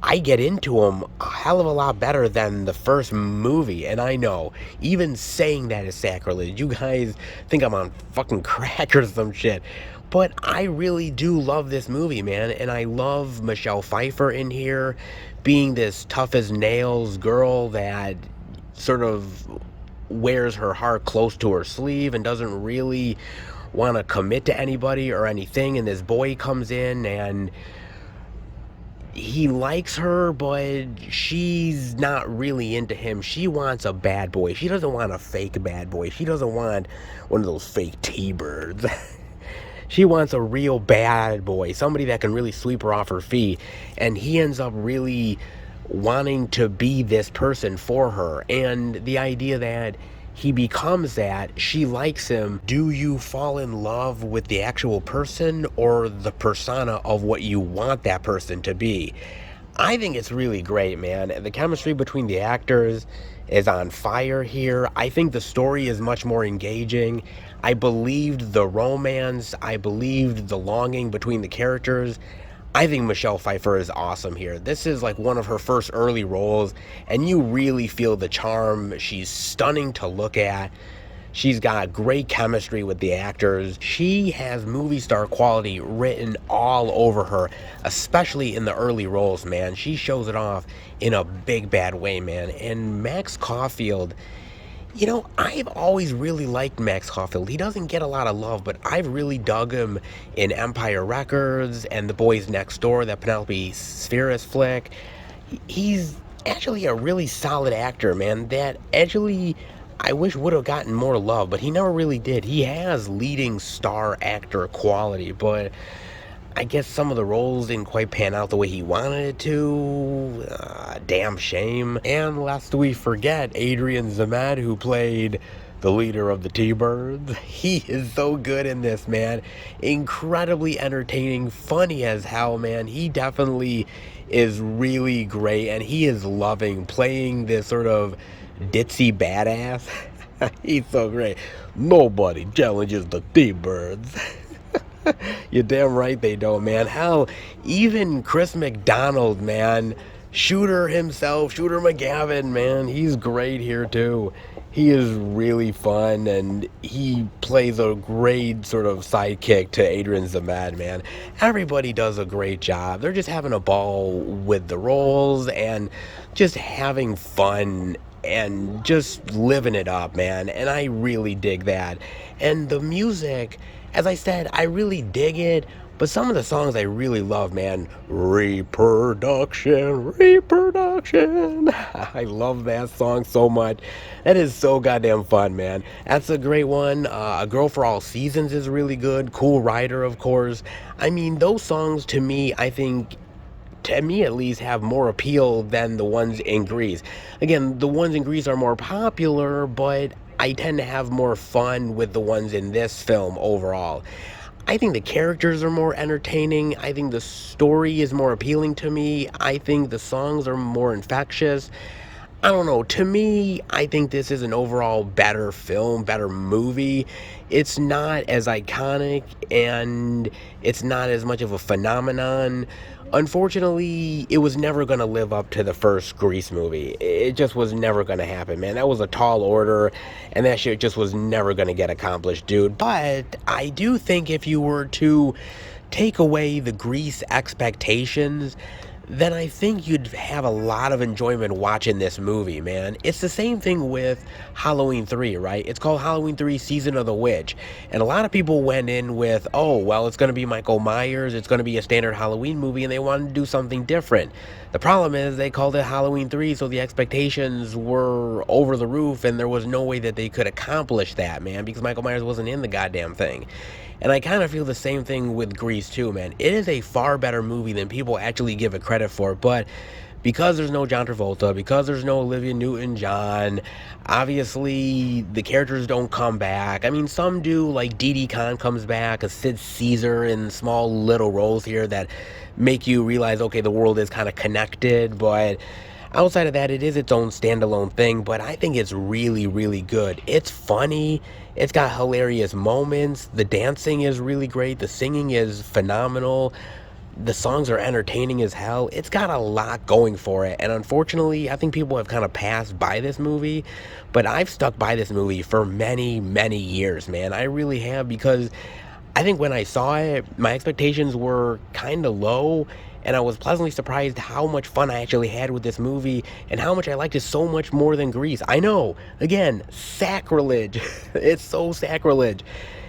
I get into them a hell of a lot better than the first movie. And I know, even saying that is sacrilege. You guys think I'm on fucking crack or some shit. But I really do love this movie, man. And I love Michelle Pfeiffer in here being this tough as nails girl that sort of wears her heart close to her sleeve and doesn't really want to commit to anybody or anything. And this boy comes in and he likes her, but she's not really into him. She wants a bad boy. She doesn't want a fake bad boy. She doesn't want one of those fake T-birds. She wants a real bad boy, somebody that can really sweep her off her feet. And he ends up really wanting to be this person for her. And the idea that he becomes that, she likes him. Do you fall in love with the actual person or the persona of what you want that person to be? I think it's really great, man. The chemistry between the actors is on fire here. I think the story is much more engaging. I believed the romance. I believed the longing between the characters. I think Michelle Pfeiffer is awesome here. This is like one of her first early roles, and you really feel the charm. She's stunning to look at. She's got great chemistry with the actors. She has movie star quality written all over her, especially in the early roles, man. She shows it off in a big bad way, man. And Max Caulfield, you know, I've always really liked Max Caulfield. He doesn't get a lot of love, but I've really dug him in Empire Records and The Boys Next Door, that Penelope Spheris flick. He's actually a really solid actor, man, that actually I wish would have gotten more love, but he never really did. He has leading star actor quality, but I guess some of the roles didn't quite pan out the way he wanted it to. Damn shame. And lest we forget, Adrian Zmed, who played the leader of the T-Birds. He is so good in this, man. Incredibly entertaining, funny as hell, man. He definitely is really great, and he is loving playing this sort of ditzy badass. He's so great. Nobody challenges the T-Birds. You're damn right they don't, man. Hell, even Chris McDonald, man. Shooter himself, Shooter McGavin, man. He's great here, too. He is really fun, and he plays a great sort of sidekick to Adrian Zmed, man. Everybody does a great job. They're just having a ball with the roles and just having fun and just living it up, man. And I really dig that. And the music, as I said, I really dig it, but some of the songs I really love, man. Reproduction. I love that song so much. That is so goddamn fun, man. That's a great one. A Girl for All Seasons is really good. Cool Rider, of course. I mean, those songs, to me, I think, to me at least, have more appeal than the ones in Grease. Again, the ones in Grease are more popular, but I tend to have more fun with the ones in this film overall. I think the characters are more entertaining. I think the story is more appealing to me. I think the songs are more infectious. I don't know. To me, I think this is an overall better film, better movie. It's not as iconic, and it's not as much of a phenomenon. Unfortunately, it was never going to live up to the first Grease movie. It just was never going to happen, man. That was a tall order, and that shit just was never going to get accomplished, dude. But I do think if you were to take away the Grease expectations, then I think you'd have a lot of enjoyment watching this movie, man. It's the same thing with Halloween 3, right? It's called Halloween 3 Season of the Witch. And a lot of people went in with, oh, well, it's going to be Michael Myers, it's going to be a standard Halloween movie, and they wanted to do something different. The problem is they called it Halloween 3, so the expectations were over the roof, and there was no way that they could accomplish that, man, because Michael Myers wasn't in the goddamn thing. And I kind of feel the same thing with Grease too, man. It is a far better movie than people actually give it credit for, but because there's no John Travolta, because there's no Olivia Newton-John, obviously the characters don't come back. I mean, some do, like Dee Khan comes back, a Sid Caesar in small little roles here that make you realize, okay, the world is kind of connected, but outside of that, it is its own standalone thing, but I think it's really, really good. It's funny. It's got hilarious moments. The dancing is really great. The singing is phenomenal. The songs are entertaining as hell. It's got a lot going for it. And unfortunately, I think people have kind of passed by this movie. But I've stuck by this movie for many, many years, man. I really have, because I think when I saw it, my expectations were kind of low, and I was pleasantly surprised how much fun I actually had with this movie and how much I liked it so much more than Grease. I know, again, sacrilege. It's so sacrilege.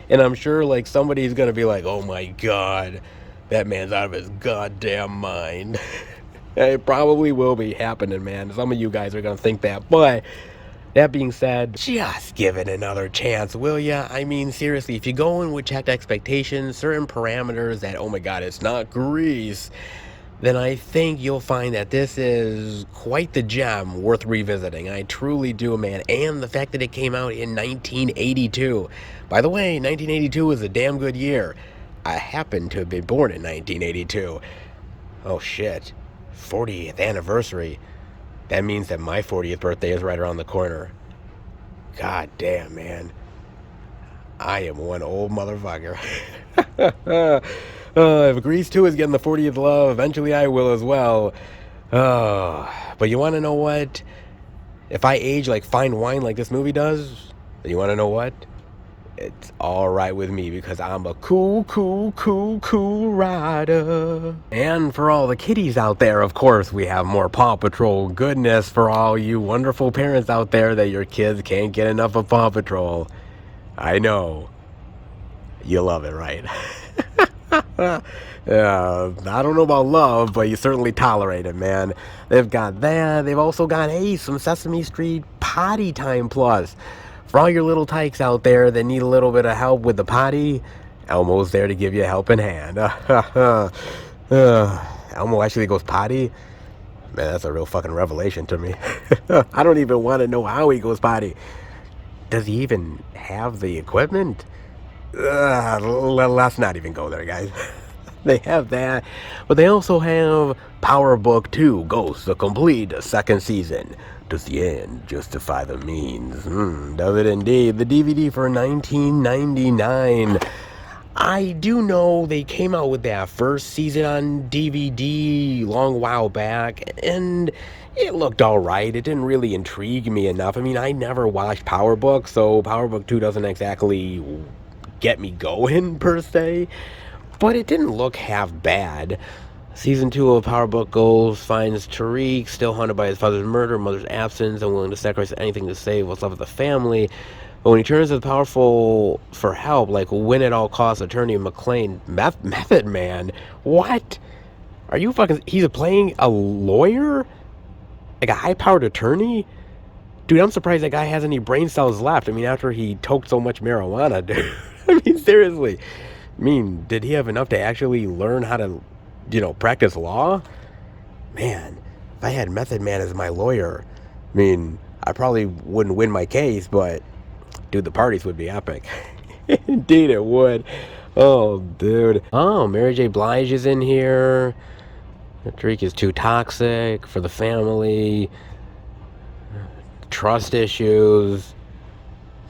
And I'm sure like somebody's going to be like, oh my God, that man's out of his goddamn mind. It probably will be happening, man. Some of you guys are going to think that, but that being said, just give it another chance, will ya? I mean, seriously, if you go in with checked expectations, certain parameters that, oh my God, it's not Grease, then I think you'll find that this is quite the gem worth revisiting. I truly do, man. And the fact that it came out in 1982. By the way, 1982 is a damn good year. I happen to have been born in 1982. Oh shit, 40th anniversary. That means that my 40th birthday is right around the corner. God damn, man. I am one old motherfucker. If Grease 2 is getting the 40th love, eventually I will as well. But you want to know what? If I age like fine wine like this movie does, then you want to know what? It's alright with me, because I'm a cool rider. And for all the kiddies out there, of course, we have more Paw Patrol goodness for all you wonderful parents out there that your kids can't get enough of Paw Patrol. I know. You love it, right? I don't know about love, but you certainly tolerate it, man. They've got that. They've also got, hey, some Sesame Street Potty Time Plus. For all your little tykes out there that need a little bit of help with the potty, Elmo's there to give you a helping hand. Elmo actually goes potty? Man, that's a real fucking revelation to me. I don't even want to know how he goes potty. Does he even have the equipment? Let's not even go there, guys. They have that, but they also have Power Book 2 Ghosts, the complete second season. Does the end justify the means? Does it indeed? The DVD for $19.99. I do know they came out with that first season on DVD long while back, and it looked alright. It didn't really intrigue me enough. I mean, I never watched Power Book, so Power Book 2 doesn't exactly get me going, per se. But it didn't look half bad. Season 2 of Power Book Goals finds Tariq still haunted by his father's murder, mother's absence, and willing to sacrifice anything to save what's left of the family. But when he turns to the powerful for help, like win at all costs attorney McLean, Method Man, what? Are you fucking... He's playing a lawyer? Like a high-powered attorney? Dude, I'm surprised that guy has any brain cells left. I mean, after he toked so much marijuana, dude. I mean, seriously. I mean, did he have enough to actually learn how to, practice law? Man, if I had Method Man as my lawyer, I mean, I probably wouldn't win my case, but, dude, the parties would be epic. Indeed it would. Oh, dude. Oh, Mary J. Blige is in here. Tariq is too toxic for the family. Trust issues.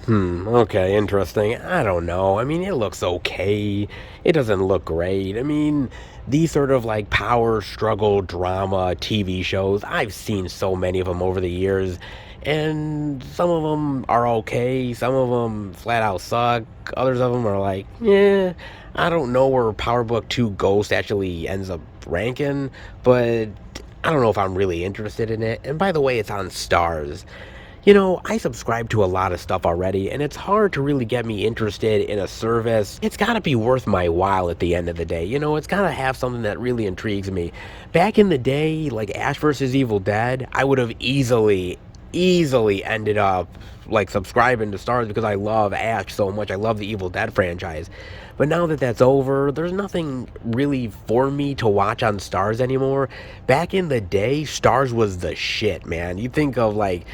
Okay, interesting. I don't know. I mean, it looks okay. It doesn't look great. I mean, these sort of like power struggle drama TV shows, I've seen so many of them over the years, and some of them are okay, some of them flat out suck, others of them are like, yeah, I don't know where Power Book 2 Ghost actually ends up ranking, but I don't know if I'm really interested in it. And by the way, it's on Stars. You know, I subscribe to a lot of stuff already, and it's hard to really get me interested in a service. It's gotta be worth my while at the end of the day. You know, it's gotta have something that really intrigues me. Back in the day, like Ash vs. Evil Dead, I would have easily ended up like subscribing to Stars because I love Ash so much. I love the Evil Dead franchise. But now that that's over, there's nothing really for me to watch on Stars anymore. Back in the day, Stars was the shit, man. You think of like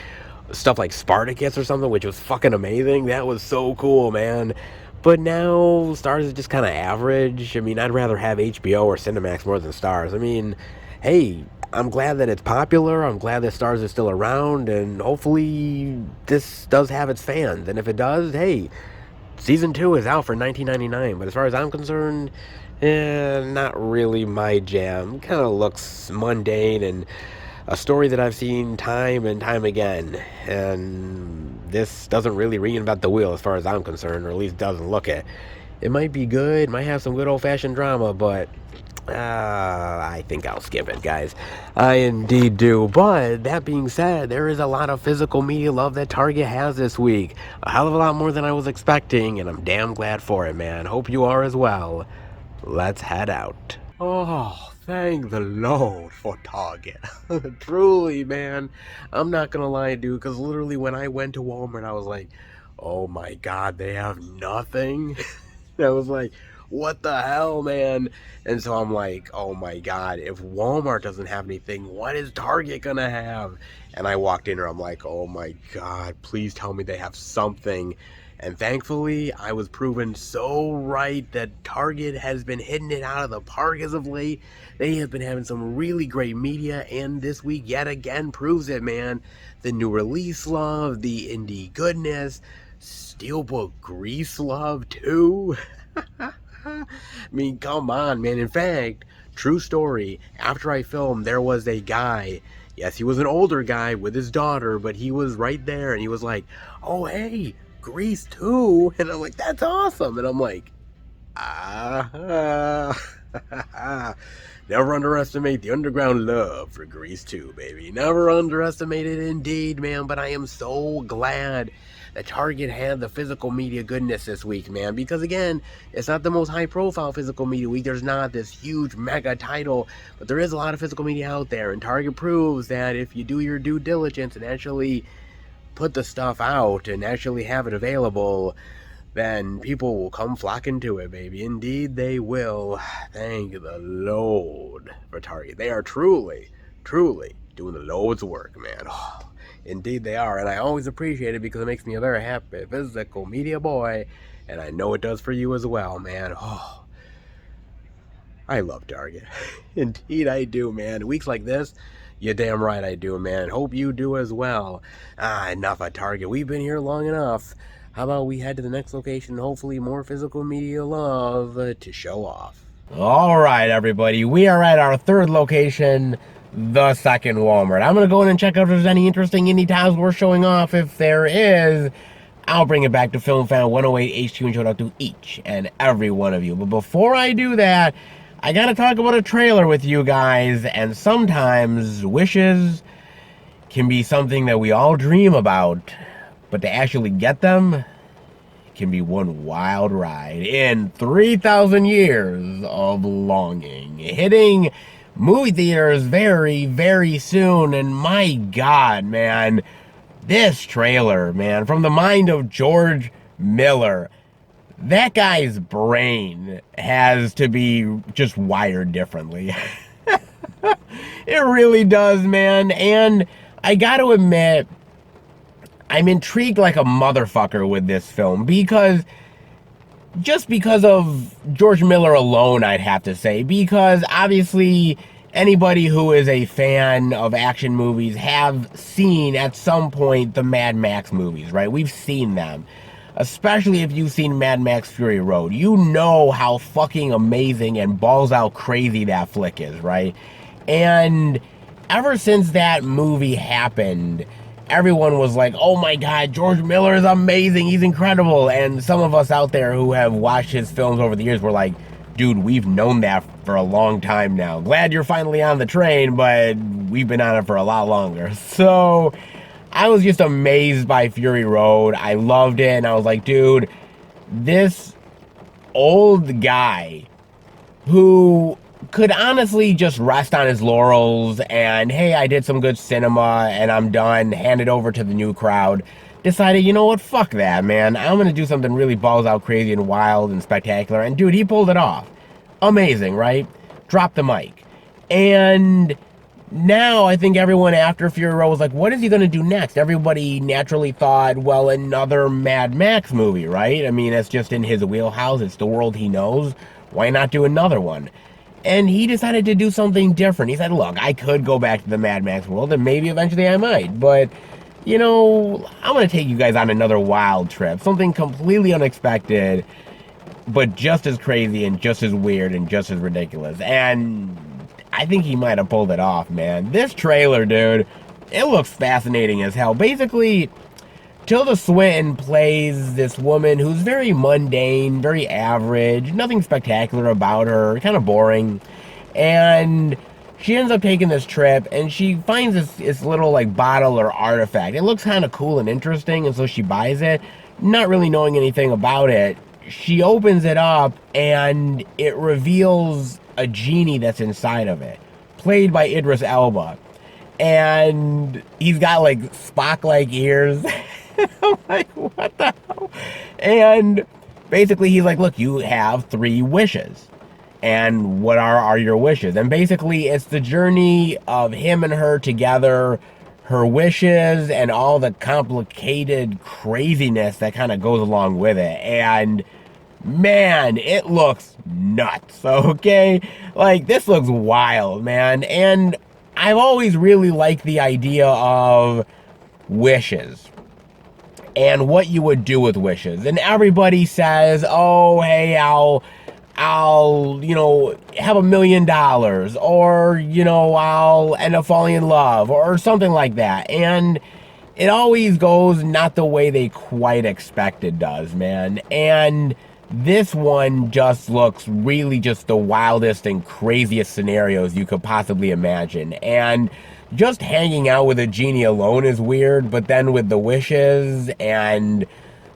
stuff like Spartacus or something, which was fucking amazing. That was so cool, man. But now Stars is just kind of average. I mean, I'd rather have HBO or Cinemax more than Stars. I mean, hey, I'm glad that it's popular. I'm glad that Stars is still around, and hopefully this does have its fans. And if it does, hey, season 2 is out for $19.99. But as far as I'm concerned, not really my jam. Kind of looks mundane and a story that I've seen time and time again, and this doesn't really reinvent the wheel as far as I'm concerned, or at least doesn't look it. It might be good, might have some good old-fashioned drama, but I think I'll skip it, guys. I indeed do. But that being said, there is a lot of physical media love that Target has this week. A hell of a lot more than I was expecting, and I'm damn glad for it, man. Hope you are as well. Let's head out. Oh, thank the Lord for Target. Truly, man. I'm not gonna lie, dude, because literally when I went to Walmart, I was like, oh my God, they have nothing? I was like, what the hell, man? And so I'm like, oh my God, if Walmart doesn't have anything, what is Target gonna have? And I walked in there, I'm like, oh my God, please tell me they have something. And thankfully, I was proven so right that Target has been hitting it out of the park as of late. They have been having some really great media, and this week yet again proves it, man. The new release love, the indie goodness, Steelbook Grease love too. I mean, come on, man. In fact, true story, after I filmed, there was a guy. Yes, he was an older guy with his daughter, but he was right there, and he was like, oh, hey, Grease too. And I'm like, that's awesome. And I'm like, never underestimate the underground love for Grease 2, baby. Never underestimate it indeed, man. But I am so glad that Target had the physical media goodness this week, man. Because again, it's not the most high-profile physical media week. There's not this huge mega title, but there is a lot of physical media out there. And Target proves that if you do your due diligence and actually put the stuff out and actually have it available, then people will come flocking to it, baby. Indeed, they will. Thank the Lord for Target. They are truly doing the Lord's work, man. Oh, indeed they are, and I always appreciate it because it makes me a very happy physical media boy, and I know it does for you as well, man. Oh, I love Target. Indeed I do, man. Weeks like this, you're damn right I do, man. Hope you do as well. Enough of Target. We've been here long enough. How about we head to the next location, hopefully more physical media love to show off. All right, everybody. We are at our third location, the second Walmart. I'm going to go in and check out if there's any interesting indie titles worth showing off. If there is, I'll bring it back to Film Fan 108 HQ and show it out to each and every one of you. But before I do that, I got to talk about a trailer with you guys. And sometimes wishes can be something that we all dream about, but to actually get them can be one wild ride in 3,000 years of longing. Hitting movie theaters very, very soon. And my God, man, this trailer, man, from the mind of George Miller, that guy's brain has to be just wired differently. It really does, man. And I got to admit, I'm intrigued like a motherfucker with this film because of George Miller alone, I'd have to say, because obviously anybody who is a fan of action movies have seen at some point the Mad Max movies, right? We've seen them. Especially if you've seen Mad Max Fury Road. You know how fucking amazing and balls out crazy that flick is, right? And ever since that movie happened, everyone was like, oh my God, George Miller is amazing, he's incredible. And some of us out there who have watched his films over the years were like, dude, we've known that for a long time now. Glad you're finally on the train, but we've been on it for a lot longer. So I was just amazed by Fury Road. I loved it, and I was like, dude, this old guy who could honestly just rest on his laurels and, hey, I did some good cinema and I'm done, hand it over to the new crowd, decided, you know what, fuck that, man. I'm gonna do something really balls out crazy and wild and spectacular. And dude, he pulled it off. Amazing, right? Drop the mic. And now I think everyone after Fury Road was like, what is he gonna do next? Everybody naturally thought, well, another Mad Max movie, right? I mean, it's just in his wheelhouse. It's the world he knows. Why not do another one? And he decided to do something different. He said, look, I could go back to the Mad Max world, and maybe eventually I might, but, you know, I'm going to take you guys on another wild trip. Something completely unexpected, but just as crazy and just as weird and just as ridiculous. And I think he might have pulled it off, man. This trailer, dude, it looks fascinating as hell. Basically, Tilda Swinton plays this woman who's very mundane, very average, nothing spectacular about her, kind of boring. And she ends up taking this trip, and she finds this little, like, bottle or artifact. It looks kind of cool and interesting, and so she buys it, not really knowing anything about it. She opens it up, and it reveals a genie that's inside of it, played by Idris Elba. And he's got, like, Spock-like ears. I'm like, what the hell? And basically he's like, look, you have 3 wishes. And what are your wishes? And basically it's the journey of him and her together, her wishes, and all the complicated craziness that kind of goes along with it. And man, it looks nuts, okay? Like, this looks wild, man. And I've always really liked the idea of wishes and what you would do with wishes. And everybody says, oh, hey, I'll, you know, have $1 million, or, you know, I'll end up falling in love, or something like that. And it always goes not the way they quite expect it does, man. And this one just looks really just the wildest and craziest scenarios you could possibly imagine. And just hanging out with a genie alone is weird, but then with the wishes and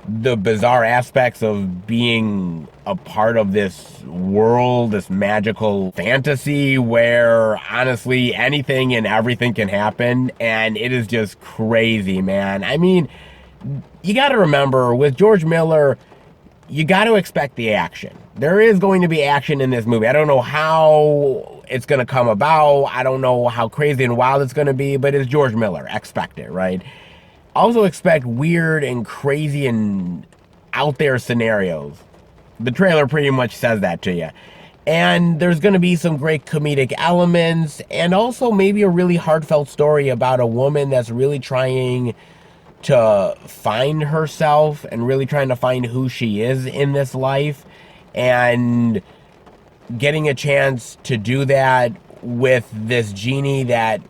the bizarre aspects of being a part of this world, this magical fantasy where honestly anything and everything can happen, and it is just crazy, man. I mean, you got to remember, with George Miller, you got to expect the action. There is going to be action in this movie. I don't know how it's going to come about. I don't know how crazy and wild it's going to be, but it's George Miller. Expect it, right? Also expect weird and crazy and out there scenarios. The trailer pretty much says that to you. And there's going to be some great comedic elements, and also maybe a really heartfelt story about a woman that's really trying to find herself and really trying to find who she is in this life, and getting a chance to do that with this genie that,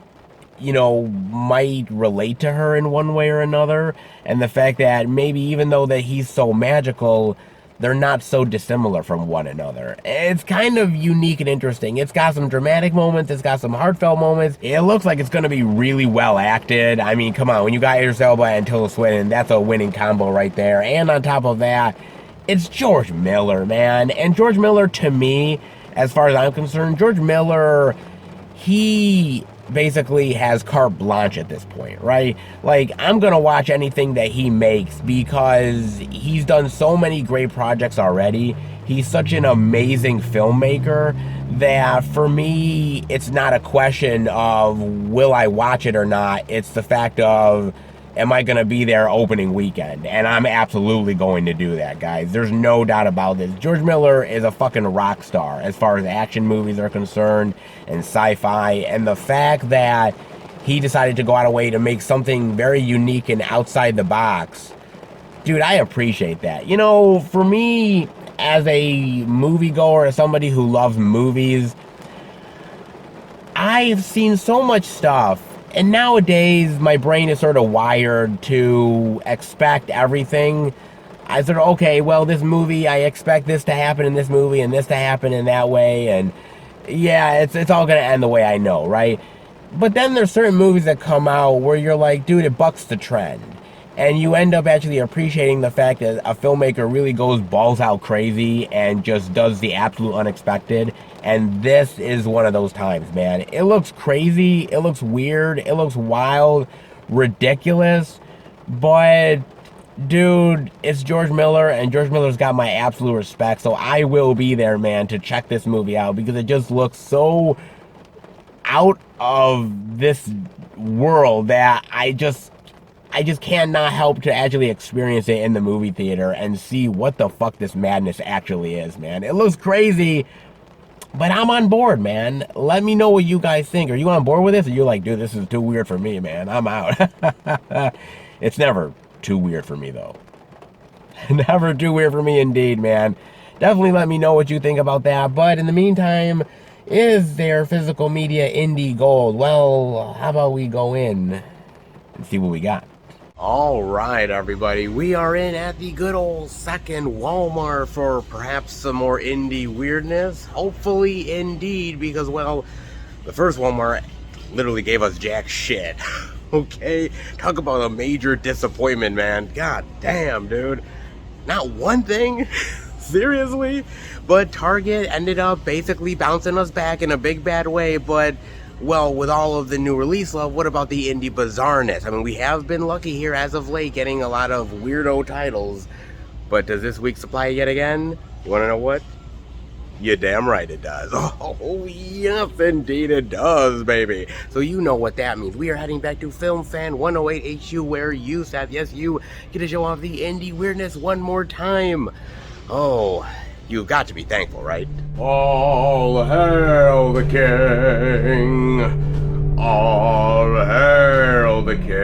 you know, might relate to her in one way or another. And the fact that maybe even though that he's so magical, they're not so dissimilar from one another. It's kind of unique and interesting. It's got some dramatic moments. It's got some heartfelt moments. It looks like it's going to be really well acted. I mean, come on. When you got Idris Elba and Tilda Swinton, that's a winning combo right there. And on top of that, it's George Miller, man. And George Miller, to me, as far as I'm concerned, George Miller, he basically has carte blanche at this point, right? Like, I'm gonna watch anything that he makes because he's done so many great projects already. He's such an amazing filmmaker that for me, it's not a question of will I watch it or not. It's the fact of, am I going to be there opening weekend? And I'm absolutely going to do that, guys. There's no doubt about this. George Miller is a fucking rock star as far as action movies are concerned and sci-fi. And the fact that he decided to go out of way to make something very unique and outside the box, dude, I appreciate that. You know, for me, as a moviegoer, as somebody who loves movies, I've seen so much stuff. And nowadays, my brain is sort of wired to expect everything. I sort of, okay, well, this movie, I expect this to happen in this movie and this to happen in that way. And yeah, it's all gonna end the way I know, right? But then there's certain movies that come out where you're like, dude, it bucks the trend. And you end up actually appreciating the fact that a filmmaker really goes balls out crazy and just does the absolute unexpected. And this is one of those times, man. It looks crazy, it looks weird, it looks wild, ridiculous, but dude, it's George Miller, and George Miller's got my absolute respect. So I will be there, man, to check this movie out because it just looks so out of this world that I just cannot help to actually experience it in the movie theater and see what the fuck this madness actually is, man. It looks crazy, but I'm on board, man. Let me know what you guys think. Are you on board with this? Or you're like, dude, this is too weird for me, man. I'm out. It's never too weird for me, though. Never too weird for me, indeed, man. Definitely let me know what you think about that. But in the meantime, is there physical media indie gold? Well, how about we go in and see what we got? All right, everybody. We are in at the good old second Walmart for perhaps some more indie weirdness. Hopefully, indeed, because, well, the first Walmart literally gave us jack shit. Okay? Talk about a major disappointment, man. God damn, dude. Not one thing? Seriously? But Target ended up basically bouncing us back in a big bad way, but well, with all of the new release love, what about the indie bizarreness? I mean, we have been lucky here as of late getting a lot of weirdo titles, but does this week supply yet again? You want to know what? You're damn right it does. Oh, yes, indeed it does, baby. So you know what that means. We are heading back to Film Fan 108 HU, where you, Seth, yes, you get to show off the indie weirdness one more time. Oh, you've got to be thankful, right? All hail the king! All hail the king!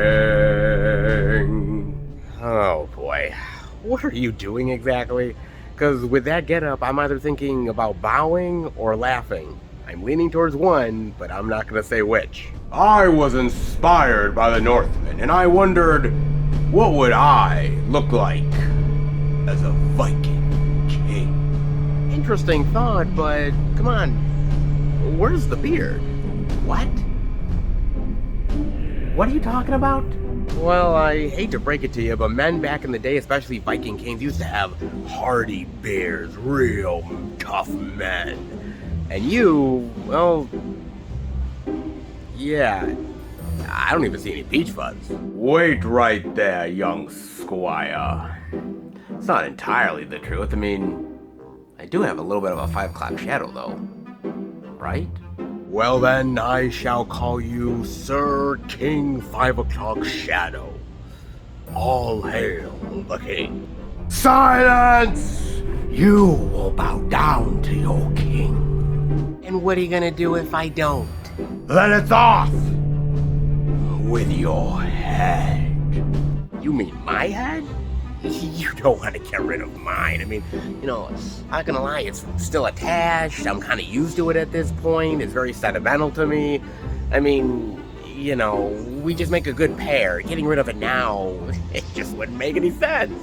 Oh boy, what are you doing exactly? Because with that getup, I'm either thinking about bowing or laughing. I'm leaning towards one, but I'm not going to say which. I was inspired by the Northmen, and I wondered, what would I look like as a Viking king? Interesting thought, but come on, where's the beard? What? What are you talking about? Well, I hate to break it to you, but men back in the day, especially Viking kings, used to have hardy beards, real tough men. And you, well, yeah, I don't even see any peach fuzz. Wait right there, young squire. It's not entirely the truth. I mean, I do have a little bit of a 5 o'clock shadow, though. Right? Well then, I shall call you Sir King 5 o'clock Shadow. All hail the king. Silence! You will bow down to your king. And what are you gonna do if I don't? Then it's off! With your head. You mean my head? You don't want to get rid of mine. I mean, you know, not gonna lie, it's still attached. I'm kind of used to it at this point. It's very sentimental to me. I mean, you know, we just make a good pair. Getting rid of it now, it just wouldn't make any sense.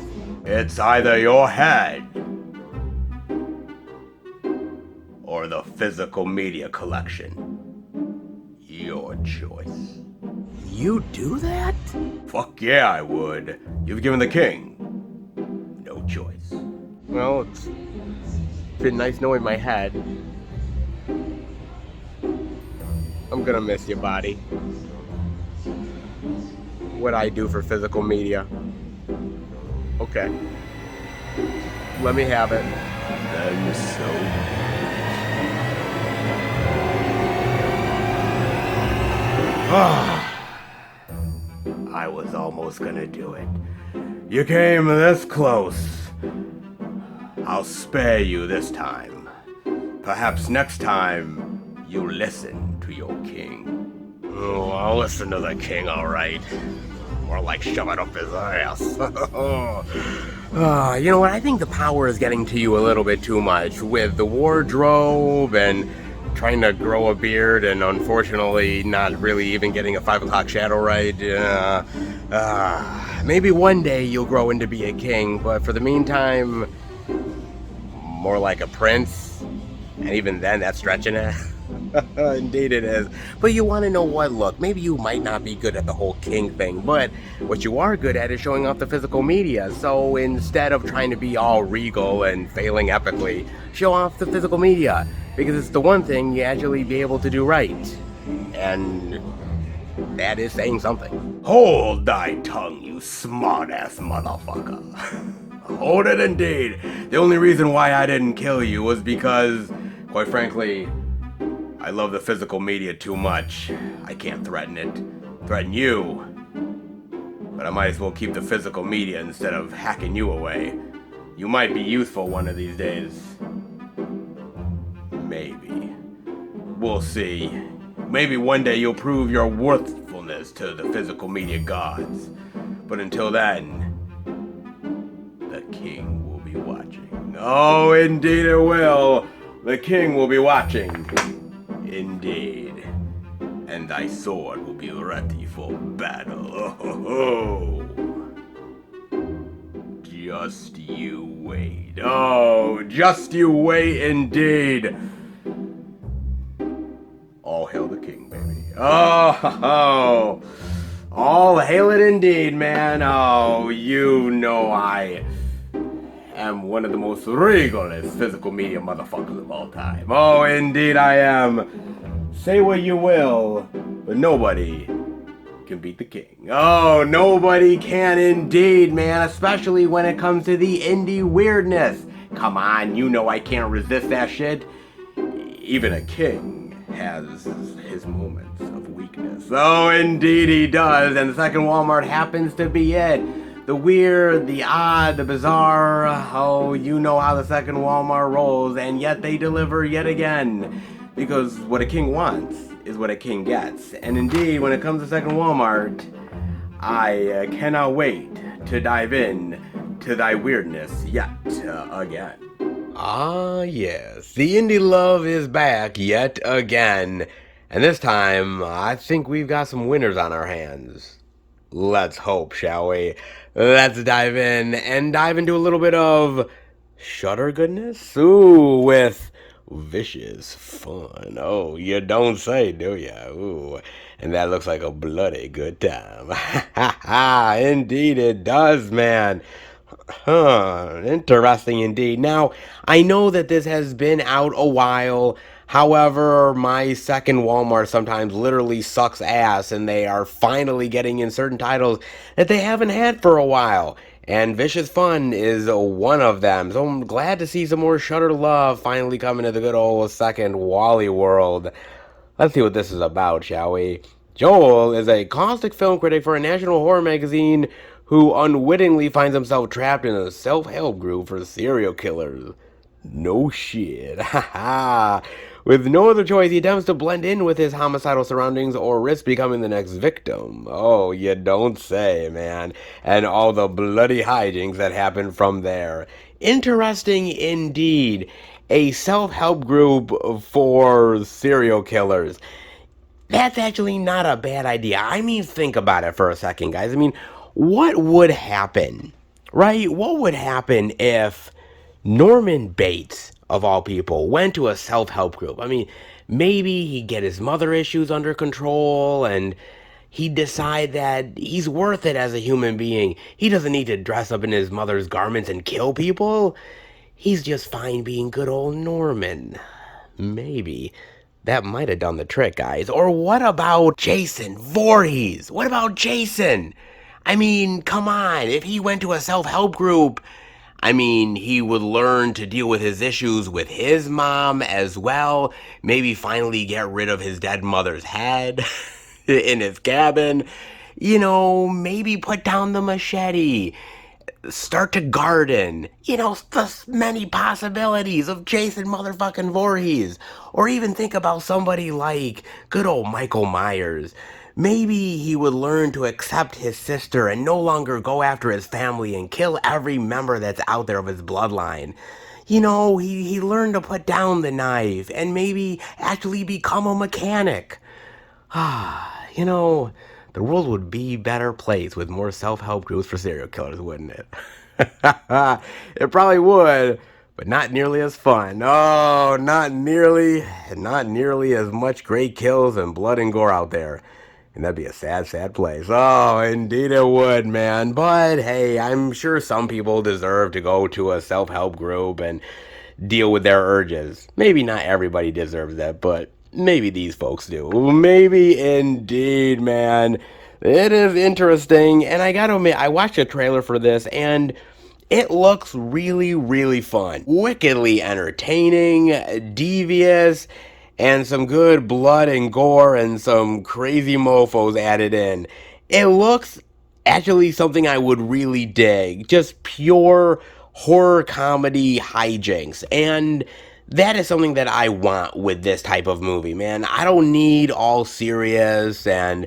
It's either your head or the physical media collection. Your choice. You do that? Fuck yeah, I would. You've given the king no choice. Well, it's been nice knowing my head. I'm gonna miss you, body. What I do for physical media. Okay. Let me have it. Then so. I was almost gonna do it. You came this close. I'll spare you this time. Perhaps next time you listen to your king. Oh, I'll listen to the king, all right. More like shove it up his ass. You know what? I think the power is getting to you a little bit too much with the wardrobe and trying to grow a beard and unfortunately not really even getting a 5 o'clock shadow right. Maybe one day you'll grow into be a king, but for the meantime, more like a prince. And even then, that's stretching it. Indeed it is. But you want to know what? Look, maybe you might not be good at the whole king thing, but what you are good at is showing off the physical media. So instead of trying to be all regal and failing epically, show off the physical media. Because it's the one thing you actually be able to do right. And that is saying something. Hold thy tongue, you smart-ass motherfucker. Hold it indeed. The only reason why I didn't kill you was because, quite frankly, I love the physical media too much. I can't threaten it. Threaten you. But I might as well keep the physical media instead of hacking you away. You might be useful one of these days. Maybe. We'll see. Maybe one day you'll prove your worthfulness to the physical media gods. But until then, the king will be watching. Oh, indeed it will. The king will be watching. Indeed. And thy sword will be ready for battle. Oh. Just you wait. Oh, just you wait indeed. All hail the king, baby. Oh, all hail it indeed, man. Oh, you know I am one of the most regalest physical media motherfuckers of all time. Oh, indeed I am. Say what you will, but nobody can beat the king. Oh, nobody can indeed, man, especially when it comes to the indie weirdness. Come on, you know I can't resist that shit. Even a king has his moments of weakness. Oh, indeed he does, and the second Walmart happens to be it. The weird, the odd, the bizarre. Oh, you know how the second Walmart rolls, and yet they deliver yet again. Because what a king wants is what a king gets. And indeed, when it comes to second Walmart, I cannot wait to dive in to thy weirdness yet again. Ah, yes. The indie love is back yet again. And this time, I think we've got some winners on our hands. Let's hope, shall we? Let's dive in and dive into a little bit of Shudder goodness? Ooh, with vicious fun. Oh, you don't say, do ya? Ooh, and that looks like a bloody good time. Ha ha, indeed it does, man. Huh, interesting indeed. Now, I know that this has been out a while. However, my second Walmart sometimes literally sucks ass, and they are finally getting in certain titles that they haven't had for a while. And Vicious Fun is one of them. So I'm glad to see some more Shudder love finally coming to the good old second Wally world. Let's see what this is about, shall we? Joel is a caustic film critic for a national horror magazine who unwittingly finds himself trapped in a self-help group for serial killers. No shit. Haha. With no other choice, he attempts to blend in with his homicidal surroundings or risk becoming the next victim. Oh, you don't say, man. And all the bloody hijinks that happen from there. Interesting indeed. A self-help group for serial killers. That's actually not a bad idea. I mean, think about it for a second, guys. I mean, what would happen, right? What would happen if Norman Bates, of all people, went to a self-help group? I mean, maybe he'd get his mother issues under control and he'd decide that he's worth it as a human being. He doesn't need to dress up in his mother's garments and kill people. He's just fine being good old Norman. Maybe. That might have done the trick, guys. Or what about Jason Voorhees? What about Jason? I mean, come on. If he went to a self-help group, I mean, he would learn to deal with his issues with his mom as well. Maybe finally get rid of his dead mother's head in his cabin. You know, maybe put down the machete. Start to garden. You know, the many possibilities of Jason motherfucking Voorhees. Or even think about somebody like good old Michael Myers. Maybe he would learn to accept his sister and no longer go after his family and kill every member that's out there of his bloodline. You know, he learned to put down the knife and maybe actually become a mechanic. You know, the world would be a better place with more self-help groups for serial killers, wouldn't it? It probably would, but not nearly as fun. Oh, not nearly as much great kills and blood and gore out there. And that'd be a sad, sad place. Oh, indeed it would, man. But hey, I'm sure some people deserve to go to a self-help group and deal with their urges. Maybe not everybody deserves that, but maybe these folks do. Maybe indeed, man. It is interesting, and I gotta admit, I watched a trailer for this, and it looks really, really fun. Wickedly entertaining, devious, and some good blood and gore and some crazy mofos added in. It looks actually something I would really dig. Just pure horror comedy hijinks. And that is something that I want with this type of movie, man. I don't need all serious and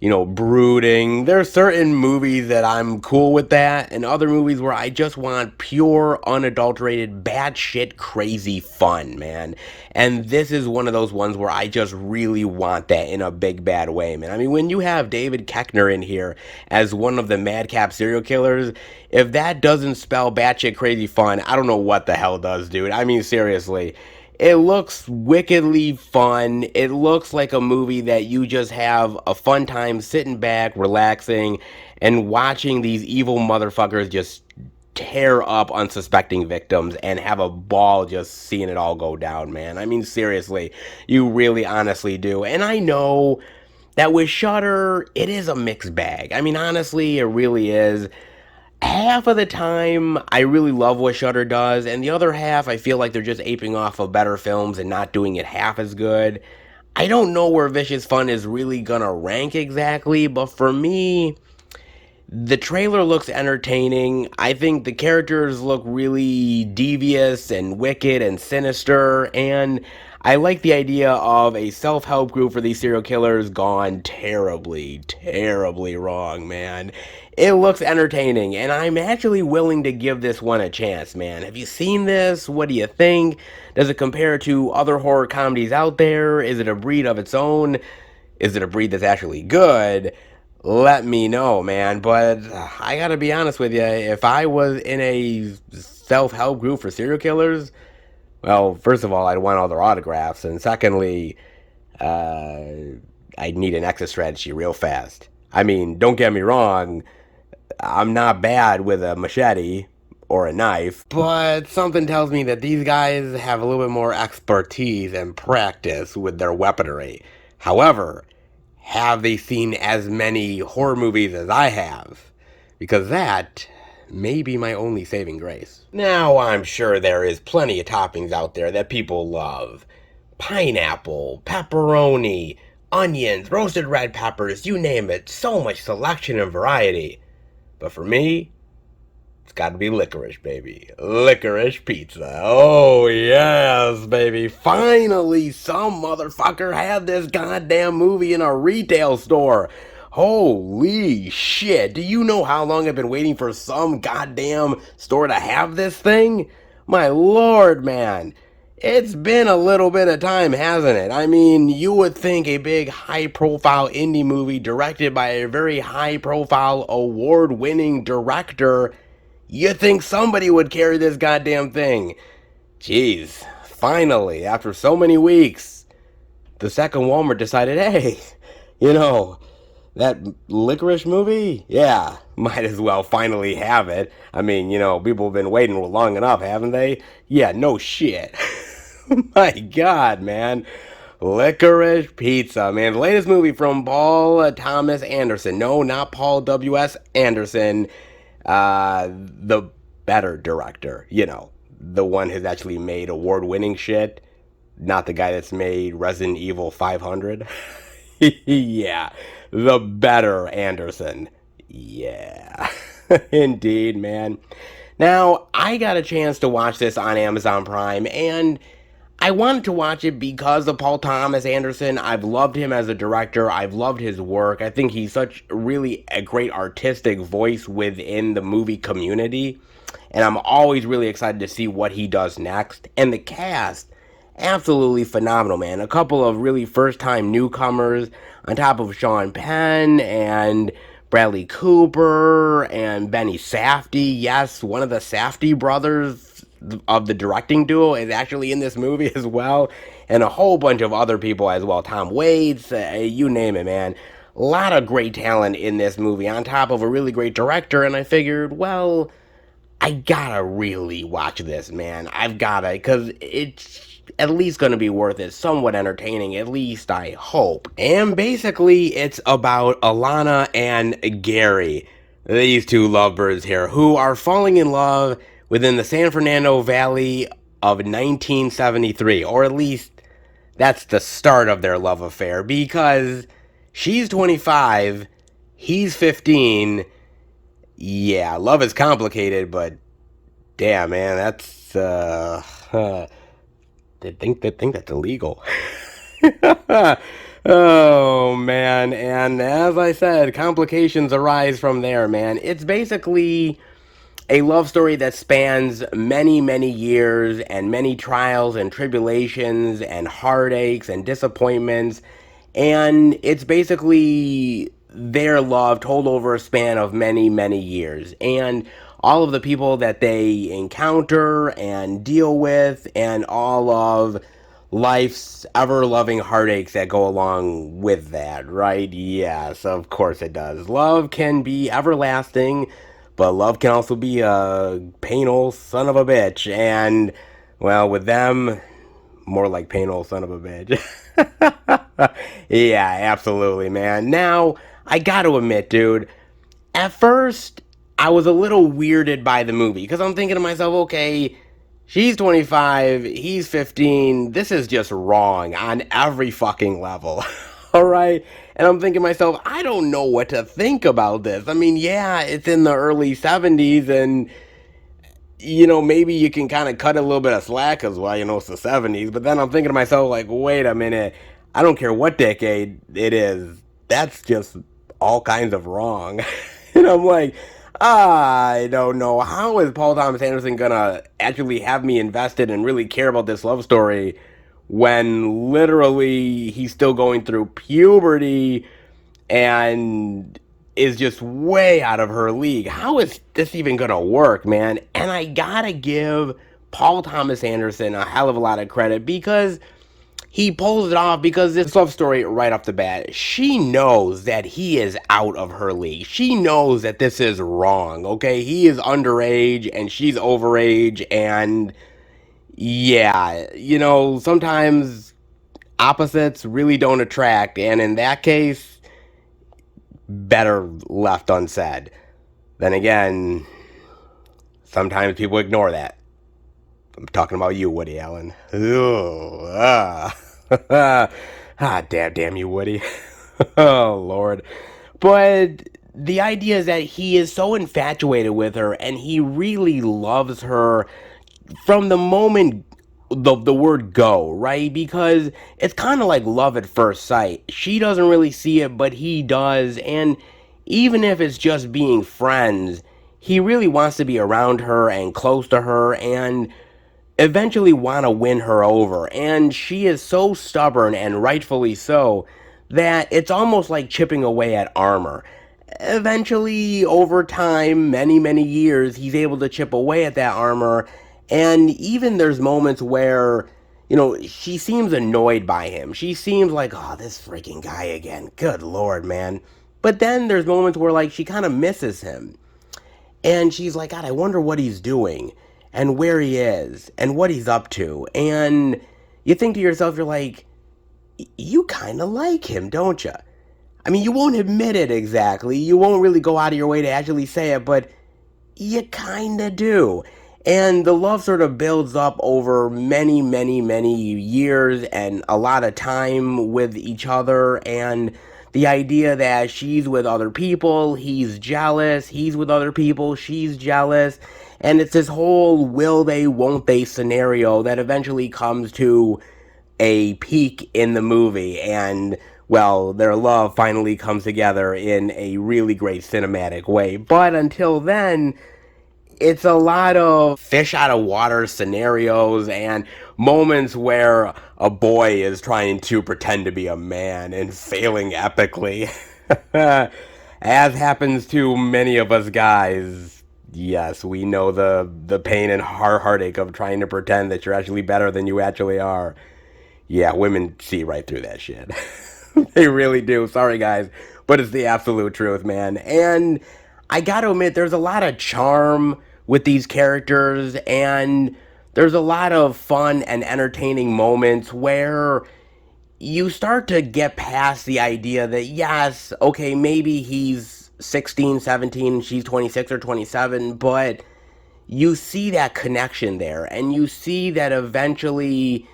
brooding. There are certain movies that I'm cool with that, and other movies where I just want pure, unadulterated, batshit crazy fun, man. And this is one of those ones where I just really want that in a big bad way, man. I mean, when you have David Koechner in here as one of the madcap serial killers, if that doesn't spell batshit crazy fun, I don't know what the hell does, dude. I mean, seriously. It looks wickedly fun. It looks like a movie that you just have a fun time sitting back, relaxing, and watching these evil motherfuckers just tear up unsuspecting victims and have a ball just seeing it all go down, man. I mean, seriously, you really honestly do. And I know that with Shudder, it is a mixed bag. I mean, honestly, it really is. Half of the time, I really love what Shudder does, and the other half, I feel like they're just aping off of better films and not doing it half as good. I don't know where Vicious Fun is really gonna rank exactly, but for me, the trailer looks entertaining. I think the characters look really devious and wicked and sinister, and I like the idea of a self-help group for these serial killers gone terribly, terribly wrong, man. It looks entertaining, and I'm actually willing to give this one a chance, man. Have you seen this? What do you think? Does it compare to other horror comedies out there? Is it a breed of its own? Is it a breed that's actually good? Let me know, man. But I gotta be honest with you, if I was in a self-help group for serial killers, well, first of all, I'd want all their autographs, and secondly, uh, I'd need an exit strategy real fast. I mean, don't get me wrong, I'm not bad with a machete or a knife, but something tells me that these guys have a little bit more expertise and practice with their weaponry. However, have they seen as many horror movies as I have? Because that may be my only saving grace. Now, I'm sure there is plenty of toppings out there that people love. Pineapple, pepperoni, onions, roasted red peppers, you name it. So much selection and variety. But for me, it's got to be licorice, baby. Licorice pizza. Oh, yes, baby. Finally, some motherfucker had this goddamn movie in a retail store. Holy shit. Do you know how long I've been waiting for some goddamn store to have this thing? My lord, man. It's been a little bit of time, hasn't it? I mean, you would think a big high-profile indie movie directed by a very high-profile, award-winning director, you think somebody would carry this goddamn thing. Jeez, finally, after so many weeks, the second Walmart decided, hey, you know, that licorice movie? Yeah, might as well finally have it. I mean, people have been waiting long enough, haven't they? Yeah, no shit. My God, man. Licorice Pizza, man. The latest movie from Paul Thomas Anderson. No, not Paul W.S. Anderson. The better director. The one who's actually made award-winning shit. Not the guy that's made Resident Evil 500. Yeah, the better Anderson. Yeah, indeed, man. Now, I got a chance to watch this on Amazon Prime, and I wanted to watch it because of Paul Thomas Anderson. I've loved him as a director. I've loved his work. I think he's such really a great artistic voice within the movie community. And I'm always really excited to see what he does next. And the cast, absolutely phenomenal, man. A couple of really first-time newcomers on top of Sean Penn and Bradley Cooper and Benny Safdie. Yes, one of the Safdie brothers of the directing duo is actually in this movie as well, and a whole bunch of other people as well. Tom Waits, you name it, man. A lot of great talent in this movie, on top of a really great director. And I figured, well, I gotta really watch this, man. I've gotta, because it's at least gonna be worth it. Somewhat entertaining, at least I hope. And basically, it's about Alana and Gary, these two lovebirds here, who are falling in love within the San Fernando Valley of 1973, or at least that's the start of their love affair, because she's 25, he's 15. Yeah, love is complicated, but damn, man, that's they think that's illegal. Oh man, and as I said, complications arise from there, man. It's basically a love story that spans many, many years and many trials and tribulations and heartaches and disappointments. And it's basically their love told over a span of many, many years. And all of the people that they encounter and deal with, and all of life's ever loving heartaches that go along with that, right? Yes, of course it does. Love can be everlasting, but love can also be a pain old son of a bitch. And, well, with them, more like pain old son of a bitch. Yeah, absolutely, man. Now, I gotta admit, dude, at first, I was a little weirded by the movie, because I'm thinking to myself, okay, she's 25, he's 15, this is just wrong on every fucking level. Alright? And I'm thinking to myself, I don't know what to think about this. I mean, yeah, it's in the early 70s, and maybe you can kind of cut a little bit of slack as well, it's the 70s. But then I'm thinking to myself, like, wait a minute, I don't care what decade it is, that's just all kinds of wrong. And I'm like, I don't know. How is Paul Thomas Anderson gonna actually have me invested and really care about this love story when literally he's still going through puberty and is just way out of her league? How is this even gonna work, man? And I gotta give Paul Thomas Anderson a hell of a lot of credit, because he pulls it off. Because this love story, right off the bat, she knows that he is out of her league. She knows that this is wrong, okay? He is underage and she's overage, and yeah, sometimes opposites really don't attract, and in that case, better left unsaid. Then again, sometimes people ignore that. I'm talking about you, Woody Allen. Ooh, damn you, Woody. Oh, Lord. But the idea is that he is so infatuated with her, and he really loves her from the moment the word go, right? Because it's kind of like love at first sight. She doesn't really see it, but he does. And even if it's just being friends, he really wants to be around her and close to her, and eventually want to win her over. And she is so stubborn, and rightfully so, that it's almost like chipping away at armor. Eventually, over time, many, many years, he's able to chip away at that armor. And even there's moments where, she seems annoyed by him. She seems like, oh, this freaking guy again. Good Lord, man. But then there's moments where, like, she kind of misses him. And she's like, God, I wonder what he's doing, and where he is, and what he's up to. And you think to yourself, you're like, you kind of like him, don't you? I mean, you won't admit it exactly. You won't really go out of your way to actually say it, but you kind of do. And the love sort of builds up over many, many, many years and a lot of time with each other. And the idea that she's with other people, he's jealous, he's with other people, she's jealous. And it's this whole will they, won't they scenario that eventually comes to a peak in the movie. And, well, their love finally comes together in a really great cinematic way. But until then, it's a lot of fish out of water scenarios and moments where a boy is trying to pretend to be a man and failing epically. As happens to many of us guys Yes, we know the pain and heartache of trying to pretend that you're actually better than you actually are. Yeah, women see right through that shit. They really do. Sorry, guys. But it's the absolute truth, man. And I gotta admit, there's a lot of charm with these characters, and there's a lot of fun and entertaining moments where you start to get past the idea that, yes, okay, maybe he's 16, 17, she's 26 or 27, but you see that connection there, and you see that eventually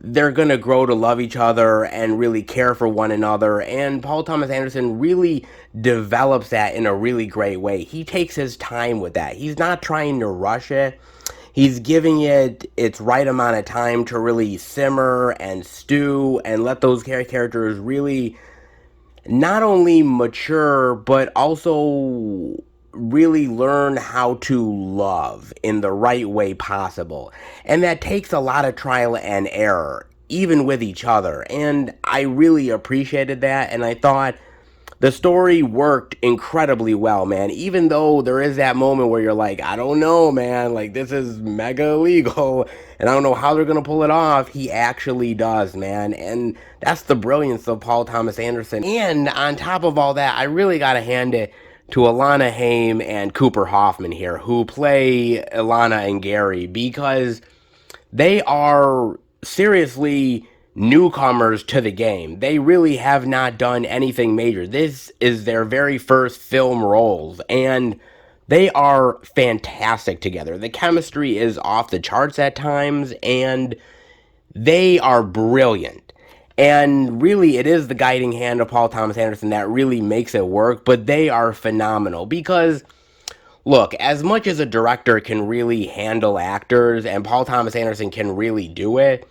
they're going to grow to love each other and really care for one another. And Paul Thomas Anderson really develops that in a really great way. He takes his time with that. He's not trying to rush it. He's giving it its right amount of time to really simmer and stew and let those characters really not only mature, but also really learn how to love in the right way possible. And that takes a lot of trial and error, even with each other. And I really appreciated that. And I thought the story worked incredibly well, man. Even though there is that moment where you're like, I don't know, man, like this is mega illegal and I don't know how they're going to pull it off. He actually does, man. And that's the brilliance of Paul Thomas Anderson. And on top of all that, I really got to hand it to Alana Haim and Cooper Hoffman here, who play Ilana and Gary, because they are seriously newcomers to the game. They really have not done anything major. This is their very first film roles, and they are fantastic together. The chemistry is off the charts at times, and they are brilliant. And really, it is the guiding hand of Paul Thomas Anderson that really makes it work, but they are phenomenal because look, as much as a director can really handle actors, and Paul Thomas Anderson can really do it,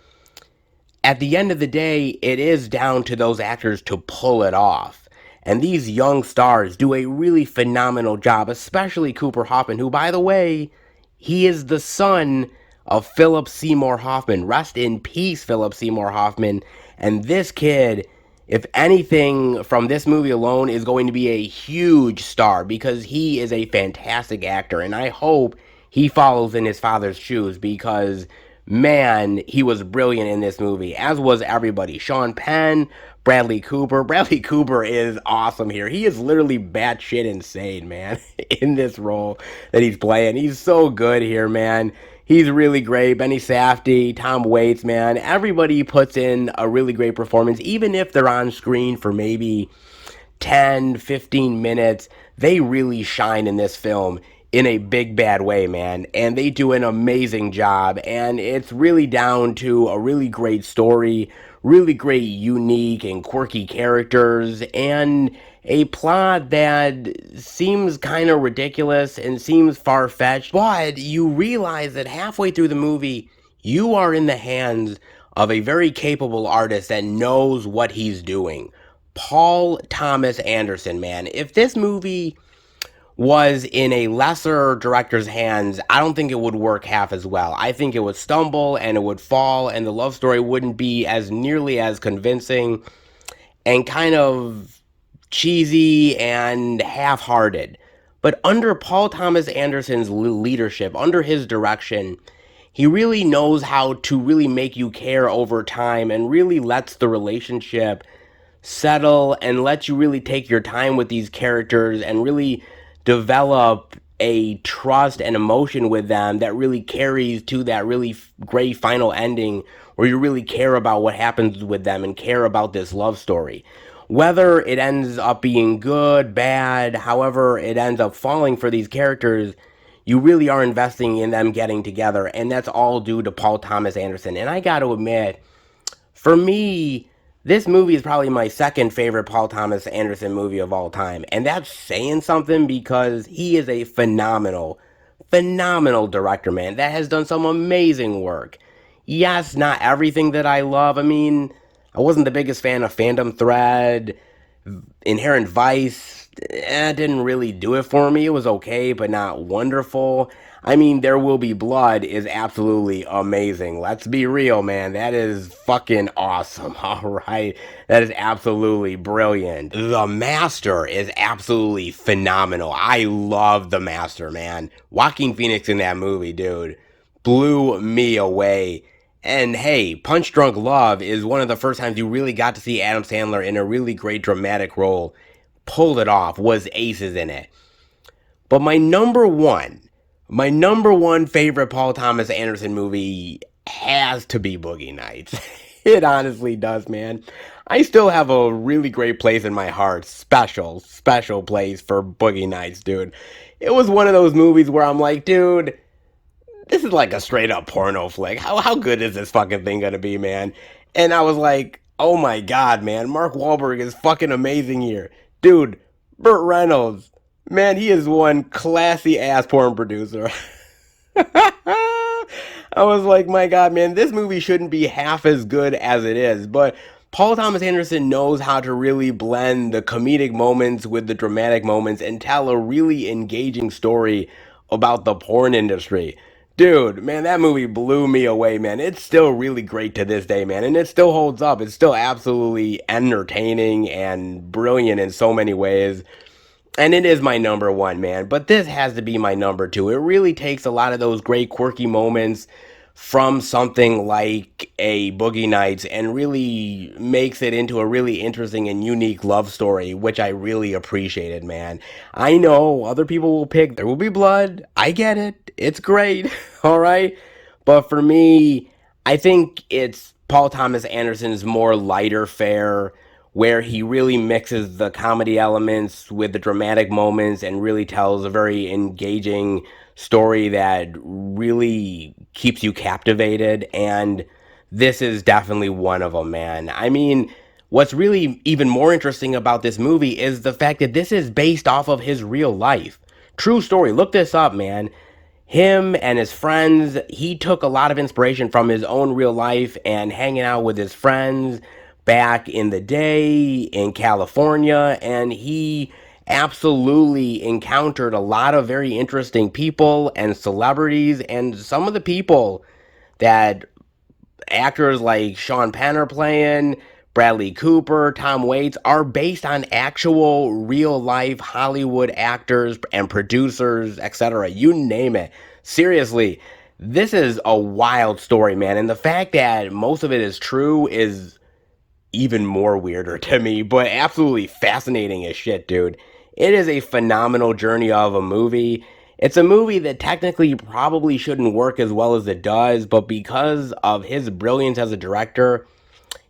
at the end of the day, it is down to those actors to pull it off. And these young stars do a really phenomenal job, especially Cooper Hoffman, who, by the way, he is the son of Philip Seymour Hoffman. Rest in peace, Philip Seymour Hoffman. And this kid, if anything from this movie alone, is going to be a huge star because he is a fantastic actor. And I hope he follows in his father's shoes because, man, he was brilliant in this movie, as was everybody. Sean Penn, Bradley Cooper. Bradley Cooper is awesome here. He is literally batshit insane, man, in this role that he's playing. He's so good here, man. He's really great. Benny Safdie, Tom Waits, man. Everybody puts in a really great performance, even if they're on screen for maybe 10, 15 minutes. They really shine in this film in a big bad way, man. And they do an amazing job. And it's really down to a really great story, really great, unique, and quirky characters, and a plot that seems kind of ridiculous and seems far-fetched, but you realize that halfway through the movie, you are in the hands of a very capable artist that knows what he's doing. Paul Thomas Anderson, man. If this movie was in a lesser director's hands, I don't think it would work half as well. I think it would stumble and it would fall, and the love story wouldn't be as nearly as convincing and kind of cheesy and half-hearted. But under Paul Thomas Anderson's leadership, under his direction, he really knows how to really make you care over time and really lets the relationship settle and lets you really take your time with these characters and really develop a trust and emotion with them that really carries to that really great final ending where you really care about what happens with them and care about this love story. Whether it ends up being good, bad, however it ends up falling for these characters, you really are investing in them getting together, and that's all due to Paul Thomas Anderson. And I gotta admit, for me, this movie is probably my second favorite Paul Thomas Anderson movie of all time. And that's saying something because he is a phenomenal, phenomenal director, man, that has done some amazing work. Yes, not everything that I love. I mean, I wasn't the biggest fan of Phantom Thread, Inherent Vice, didn't really do it for me. It was okay, but not wonderful. I mean, There Will Be Blood is absolutely amazing. Let's be real, man. That is fucking awesome. All right. That is absolutely brilliant. The Master is absolutely phenomenal. I love The Master, man. Joaquin Phoenix in that movie, dude, blew me away. And hey, Punch Drunk Love is one of the first times you really got to see Adam Sandler in a really great dramatic role. Pulled it off, was aces in it. But my number one favorite Paul Thomas Anderson movie has to be Boogie Nights. It honestly does, man. I still have a really great place in my heart. Special place for Boogie Nights, dude. It was one of those movies where I'm like, dude, this is like a straight up porno flick. How good is this fucking thing gonna be, man? And I was like, oh my god, man, Mark Wahlberg is fucking amazing here. Dude, Burt Reynolds, man, he is one classy ass porn producer. I was like, my god, man, this movie shouldn't be half as good as it is. But Paul Thomas Anderson knows how to really blend the comedic moments with the dramatic moments and tell a really engaging story about the porn industry. Dude, man, that movie blew me away, man. It's still really great to this day, man. And it still holds up. It's still absolutely entertaining and brilliant in so many ways. And it is my number one, man. But this has to be my number two. It really takes a lot of those great quirky moments from something like a Boogie Nights and really makes it into a really interesting and unique love story, which I really appreciated, man. I know other people will pick There Will Be Blood. I get it. It's great. All right. But for me, I think it's Paul Thomas Anderson's more lighter fare where he really mixes the comedy elements with the dramatic moments and really tells a very engaging story that really keeps you captivated. And this is definitely one of them, man. I mean, what's really even more interesting about this movie is the fact that this is based off of his real life. True story. Look this up, man. Him and his friends, he took a lot of inspiration from his own real life and hanging out with his friends back in the day in California, and he absolutely encountered a lot of very interesting people and celebrities, and some of the people that actors like Sean Penn are playing, Bradley Cooper, Tom Waits, are based on actual real life Hollywood actors and producers, etc. You name it. Seriously, this is a wild story, man. And the fact that most of it is true is even more weirder to me, but absolutely fascinating as shit, dude. It is a phenomenal journey of a movie. It's a movie that technically probably shouldn't work as well as it does, but because of his brilliance as a director,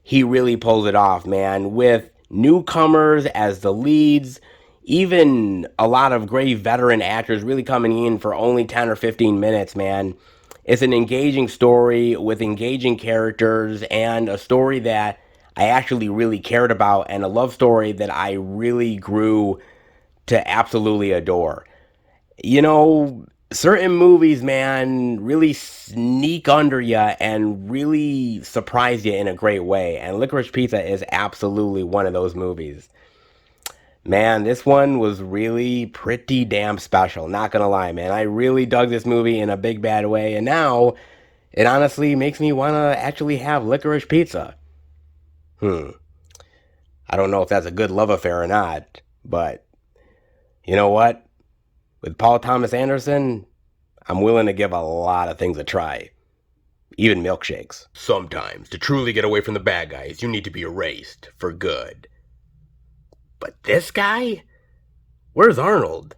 he really pulls it off, man, with newcomers as the leads, even a lot of great veteran actors really coming in for only 10 or 15 minutes, man. It's an engaging story with engaging characters and a story that I actually really cared about and a love story that I really grew to absolutely adore. You know, certain movies, man, really sneak under you and really surprise you in a great way. And Licorice Pizza is absolutely one of those movies. Man, this one was really pretty damn special. Not gonna lie, man. I really dug this movie in a big bad way. And now, it honestly makes me wanna actually have Licorice Pizza. I don't know if that's a good love affair or not. But, you know what? With Paul Thomas Anderson, I'm willing to give a lot of things a try. Even milkshakes. Sometimes, to truly get away from the bad guys, you need to be erased for good. But this guy? Where's Arnold?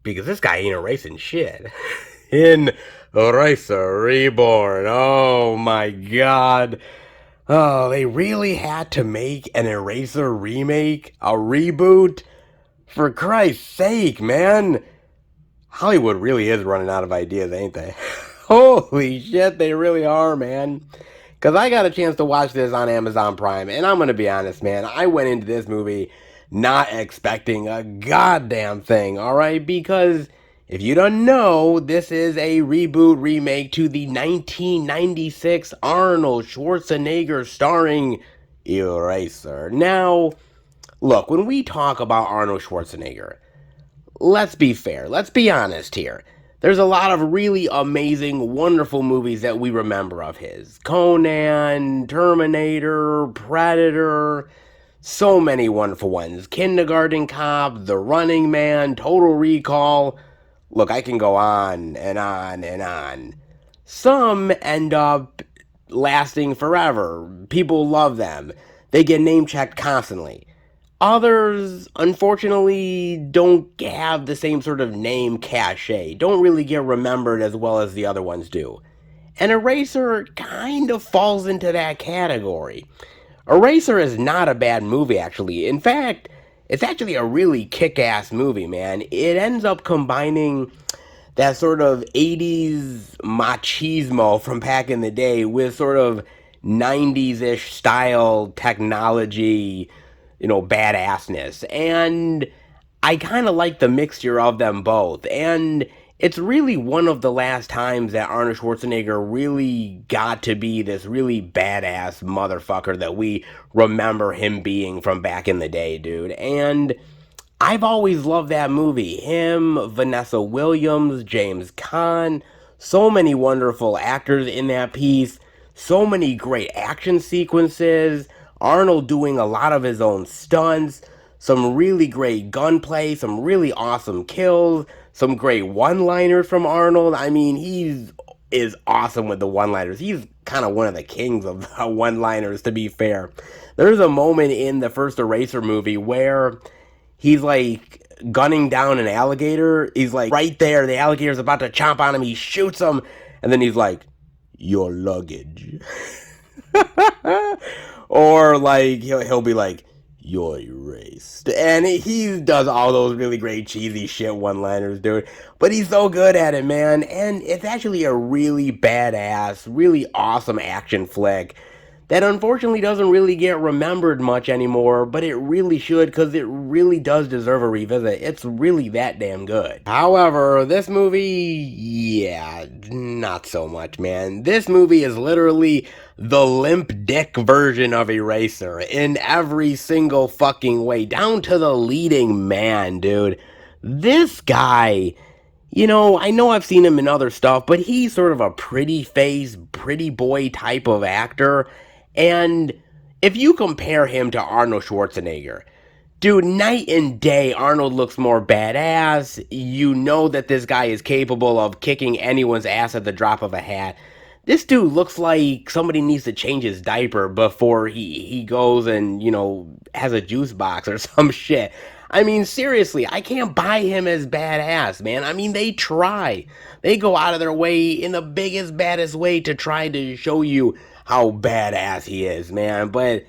Because this guy ain't erasing shit. In Eraser Reborn. Oh my god. Oh, they really had to make an Eraser remake? A reboot? For Christ's sake, man. Hollywood really is running out of ideas, ain't they? Holy shit, they really are, man. Because I got a chance to watch this on Amazon Prime, and I'm going to be honest, man. I went into this movie not expecting a goddamn thing, alright? Because if you don't know, this is a reboot remake to the 1996 Arnold Schwarzenegger starring Eraser. Now, Look, when we talk about Arnold Schwarzenegger, let's be fair. Let's be honest here. There's a lot of really amazing, wonderful movies that we remember of his. Conan, Terminator, Predator, so many wonderful ones. Kindergarten Cop, The Running Man, Total Recall. Look, I can go on and on and on. Some end up lasting forever. People love them. They get name checked constantly. Others, unfortunately, don't have the same sort of name cachet, don't really get remembered as well as the other ones do. And Eraser kind of falls into that category. Eraser is not a bad movie, actually. In fact, it's actually a really kick ass movie, man. It ends up combining that sort of 80s machismo from back in the day with sort of 90s ish style technology, badassness. And I kind of like the mixture of them both. And it's really one of the last times that Arnold Schwarzenegger really got to be this really badass motherfucker that we remember him being from back in the day, dude. And I've always loved that movie. Him, Vanessa Williams, James Caan, so many wonderful actors in that piece, so many great action sequences, Arnold doing a lot of his own stunts, some really great gunplay, some really awesome kills, some great one-liners from Arnold. I mean, is awesome with the one-liners. He's kind of one of the kings of one-liners, to be fair. There's a moment in the first Eraser movie where he's like gunning down an alligator. He's like right there. The alligator's about to chomp on him. He shoots him. And then he's like, your luggage. Or like he'll be like, you're erased. And he does all those really great cheesy shit one-liners, dude. But he's so good at it, man. And it's actually a really badass, really awesome action flick that unfortunately doesn't really get remembered much anymore, but it really should because it really does deserve a revisit. It's really that damn good. However, this movie, yeah, not so much, man. This movie is literally the limp dick version of Eraser in every single fucking way, down to the leading man, dude. This guy, I know I've seen him in other stuff, but he's sort of a pretty face, pretty boy type of actor. And if you compare him to Arnold Schwarzenegger, dude, night and day, Arnold looks more badass. You know that this guy is capable of kicking anyone's ass at the drop of a hat. This dude looks like somebody needs to change his diaper before he goes and, has a juice box or some shit. I mean, seriously, I can't buy him as badass, man. I mean, they try. They go out of their way in the biggest, baddest way to try to show you how badass he is, man. But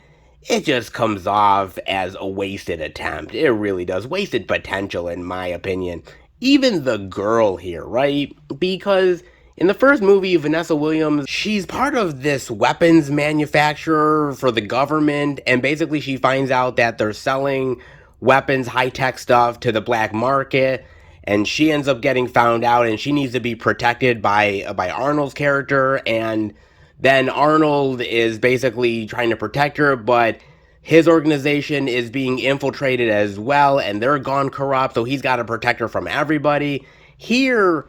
it just comes off as a wasted attempt. It really does. Wasted potential, in my opinion. Even the girl here, right? Because in the first movie, Vanessa Williams, she's part of this weapons manufacturer for the government, and basically she finds out that they're selling weapons, high-tech stuff to the black market, and she ends up getting found out, and she needs to be protected by Arnold's character, and then Arnold is basically trying to protect her, but his organization is being infiltrated as well, and they're gone corrupt, so he's got to protect her from everybody. Here,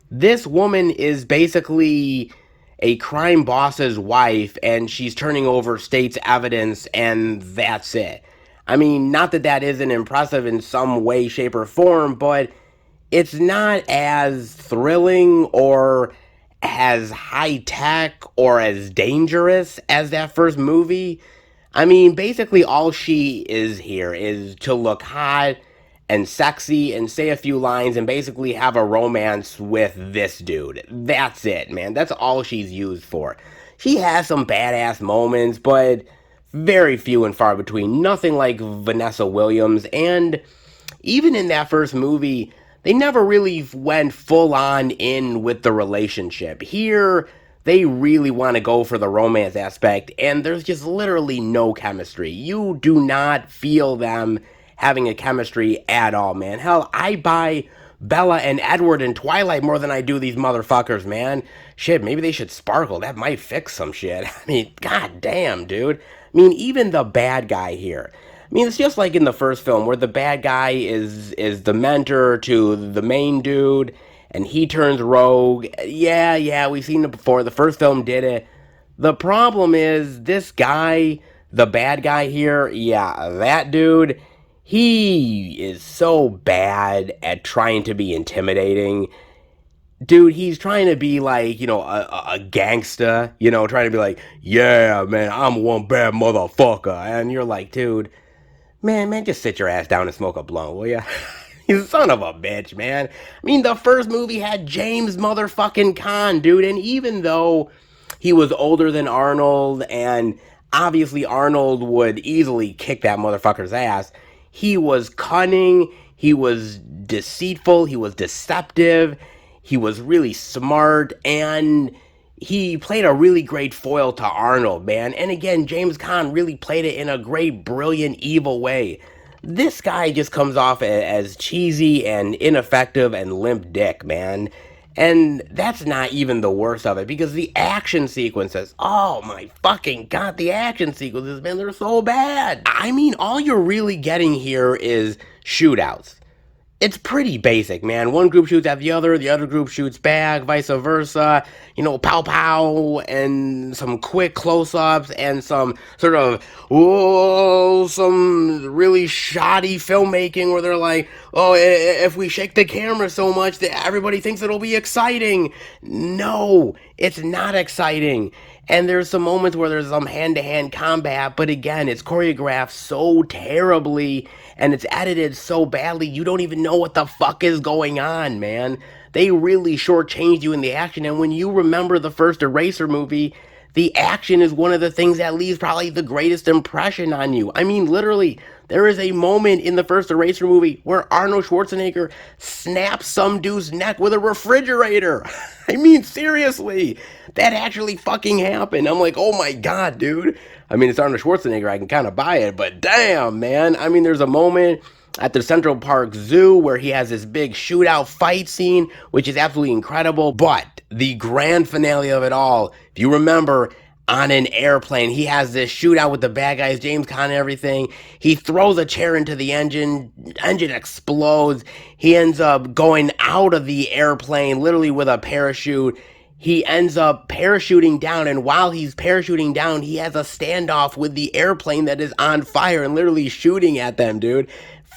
this woman is basically a crime boss's wife, and she's turning over state's evidence, and that's it. I mean, not that that isn't impressive in some way, shape, or form, but it's not as thrilling or as high-tech or as dangerous as that first movie. I mean, basically all she is here is to look hot and sexy and say a few lines and basically have a romance with this dude. That's it, man. That's all she's used for. She has some badass moments, but very few and far between. Nothing like Vanessa Williams. And even in that first movie, they never really went full on in with the relationship. Here, they really want to go for the romance aspect, and there's just literally no chemistry. You do not feel them having a chemistry at all, man. Hell, I buy Bella and Edward in Twilight more than I do these motherfuckers, man. Shit, maybe they should sparkle. That might fix some shit. I mean, god damn, dude. I mean, even the bad guy here. I mean, it's just like in the first film where the bad guy is the mentor to the main dude, and he turns rogue. Yeah, we've seen it before. The first film did it. The problem is this guy, the bad guy here, yeah, that dude, he is so bad at trying to be intimidating. Dude, he's trying to be like, a gangsta, trying to be like, yeah, man, I'm one bad motherfucker. And you're like, dude, man, just sit your ass down and smoke a blunt, will ya? You son of a bitch, man. I mean, the first movie had James motherfucking Caan, dude, and even though he was older than Arnold, and obviously Arnold would easily kick that motherfucker's ass, he was cunning, he was deceitful, he was deceptive, he was really smart, and he played a really great foil to Arnold, man. And again, James Caan really played it in a great, brilliant, evil way. This guy just comes off as cheesy and ineffective and limp dick, man. And that's not even the worst of it, because the action sequences, oh my fucking god, the action sequences, man, they're so bad. I mean, all you're really getting here is shootouts. It's pretty basic, man. One group shoots at the other group shoots back, vice versa. Pow pow, and some quick close-ups, and some sort of, some really shoddy filmmaking where they're like, oh, if we shake the camera so much that everybody thinks it'll be exciting. No, it's not exciting. And there's some moments where there's some hand-to-hand combat, but again, it's choreographed so terribly, and it's edited so badly, you don't even know what the fuck is going on, man. They really shortchanged you in the action, and when you remember the first Eraser movie, the action is one of the things that leaves probably the greatest impression on you. I mean, literally, there is a moment in the first Eraser movie where Arnold Schwarzenegger snaps some dude's neck with a refrigerator. I mean, seriously, that actually fucking happened. I'm like, oh my god, dude. I mean, it's Arnold Schwarzenegger, I can kind of buy it, but damn, man. I mean, there's a moment at the Central Park Zoo where he has this big shootout fight scene, which is absolutely incredible. But the grand finale of it all, if you remember, on an airplane, he has this shootout with the bad guys, James Caan and everything. He throws a chair into the engine explodes. He ends up going out of the airplane, literally with a parachute. He ends up parachuting down, and while he's parachuting down, he has a standoff with the airplane that is on fire and literally shooting at them, dude.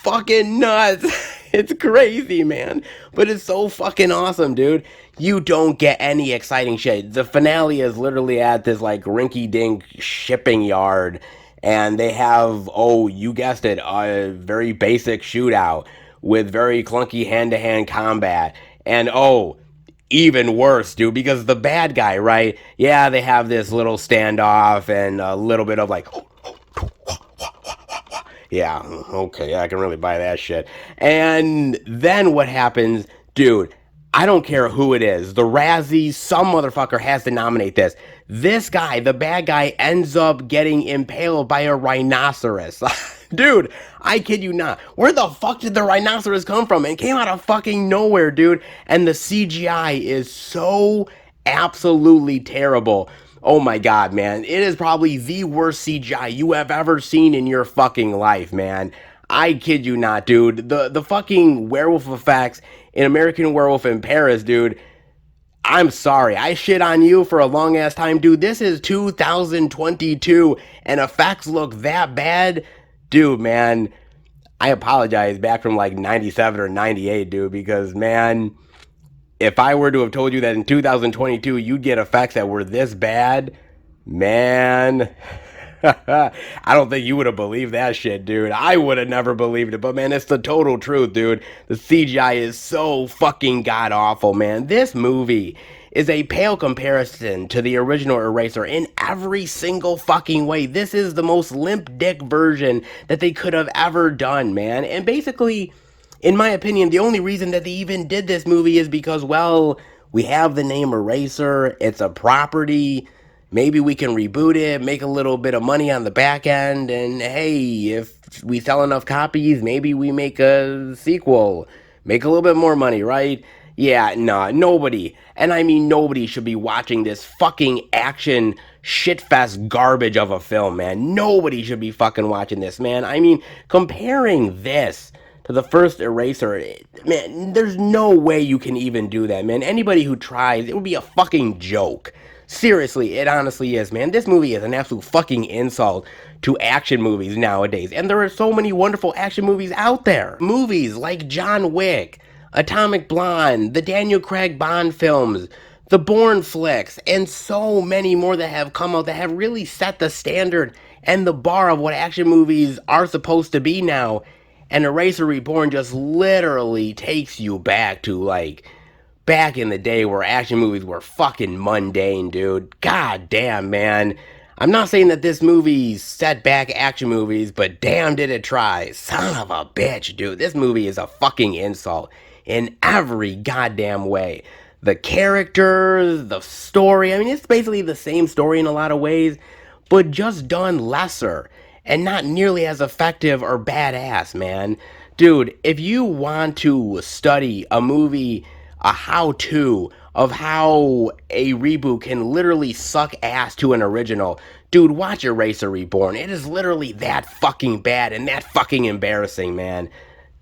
Fucking nuts. It's crazy, man. But it's so fucking awesome, dude. You don't get any exciting shit. The finale is literally at this, like, rinky-dink shipping yard, and they have, oh, you guessed it, a very basic shootout with very clunky hand-to-hand combat. And, oh, even worse, dude, because the bad guy, right? Yeah, they have this little standoff and a little bit of, like, yeah, okay, I can really buy that shit. And then what happens, dude, I don't care who it is. The Razzies, some motherfucker has to nominate this. This guy, the bad guy, ends up getting impaled by a rhinoceros. Dude, I kid you not. Where the fuck did the rhinoceros come from? It came out of fucking nowhere, dude. And the CGI is so absolutely terrible. Oh my god, man. It is probably the worst CGI you have ever seen in your fucking life, man. I kid you not, dude. The fucking werewolf effects in American Werewolf in Paris, dude. I'm sorry. I shit on you for a long ass time, dude. This is 2022 and effects look that bad. Dude, man, I apologize back from like 97 or 98, dude, because, man, if I were to have told you that in 2022 you'd get effects that were this bad, man, I don't think you would have believed that shit, dude. I would have never believed it, but man, it's the total truth, dude. The CGI is so fucking god-awful, man. This movie is a pale comparison to the original Eraser in every single fucking way. This is the most limp dick version that they could have ever done, man. And basically, in my opinion, the only reason that they even did this movie is because, well, we have the name Eraser, it's a property, maybe we can reboot it, make a little bit of money on the back end, and hey, if we sell enough copies, maybe we make a sequel, make a little bit more money, right? Yeah, nah, nobody, and I mean nobody should be watching this fucking action shitfest garbage of a film, man. Nobody should be fucking watching this, man. I mean, comparing this to the first Eraser, man, there's no way you can even do that, man. Anybody who tries, it would be a fucking joke. Seriously, it honestly is, man. This movie is an absolute fucking insult to action movies nowadays. And there are so many wonderful action movies out there. Movies like John Wick, Atomic Blonde, the Daniel Craig Bond films, the Bourne flicks, and so many more that have come out that have really set the standard and the bar of what action movies are supposed to be now. And Eraser Reborn just literally takes you back to, like, back in the day where action movies were fucking mundane, dude. God damn, man. I'm not saying that this movie set back action movies, but damn did it try. Son of a bitch, dude. This movie is a fucking insult in every goddamn way. The characters, the story, I mean, it's basically the same story in a lot of ways, but just done lesser and not nearly as effective or badass, man. Dude, if you want to study a movie, a how-to of how a reboot can literally suck ass to an original, dude, watch Eraser Reborn. It is literally that fucking bad and that fucking embarrassing, man.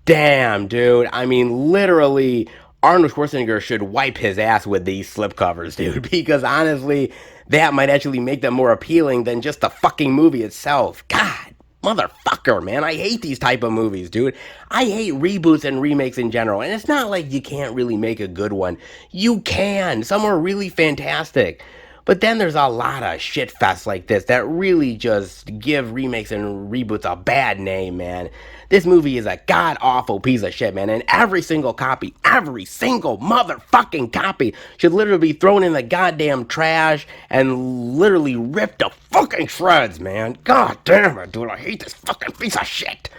Damn, dude. I mean, literally, Arnold Schwarzenegger should wipe his ass with these slipcovers, dude, because honestly, that might actually make them more appealing than just the fucking movie itself. God, motherfucker, man. I hate these type of movies, dude. I hate reboots and remakes in general, and it's not like you can't really make a good one. You can. Some are really fantastic. But then there's a lot of shit fests like this that really just give remakes and reboots a bad name, man. This movie is a god-awful piece of shit, man, and every single motherfucking copy should literally be thrown in the goddamn trash and literally ripped to fucking shreds, man. God damn it, dude, I hate this fucking piece of shit.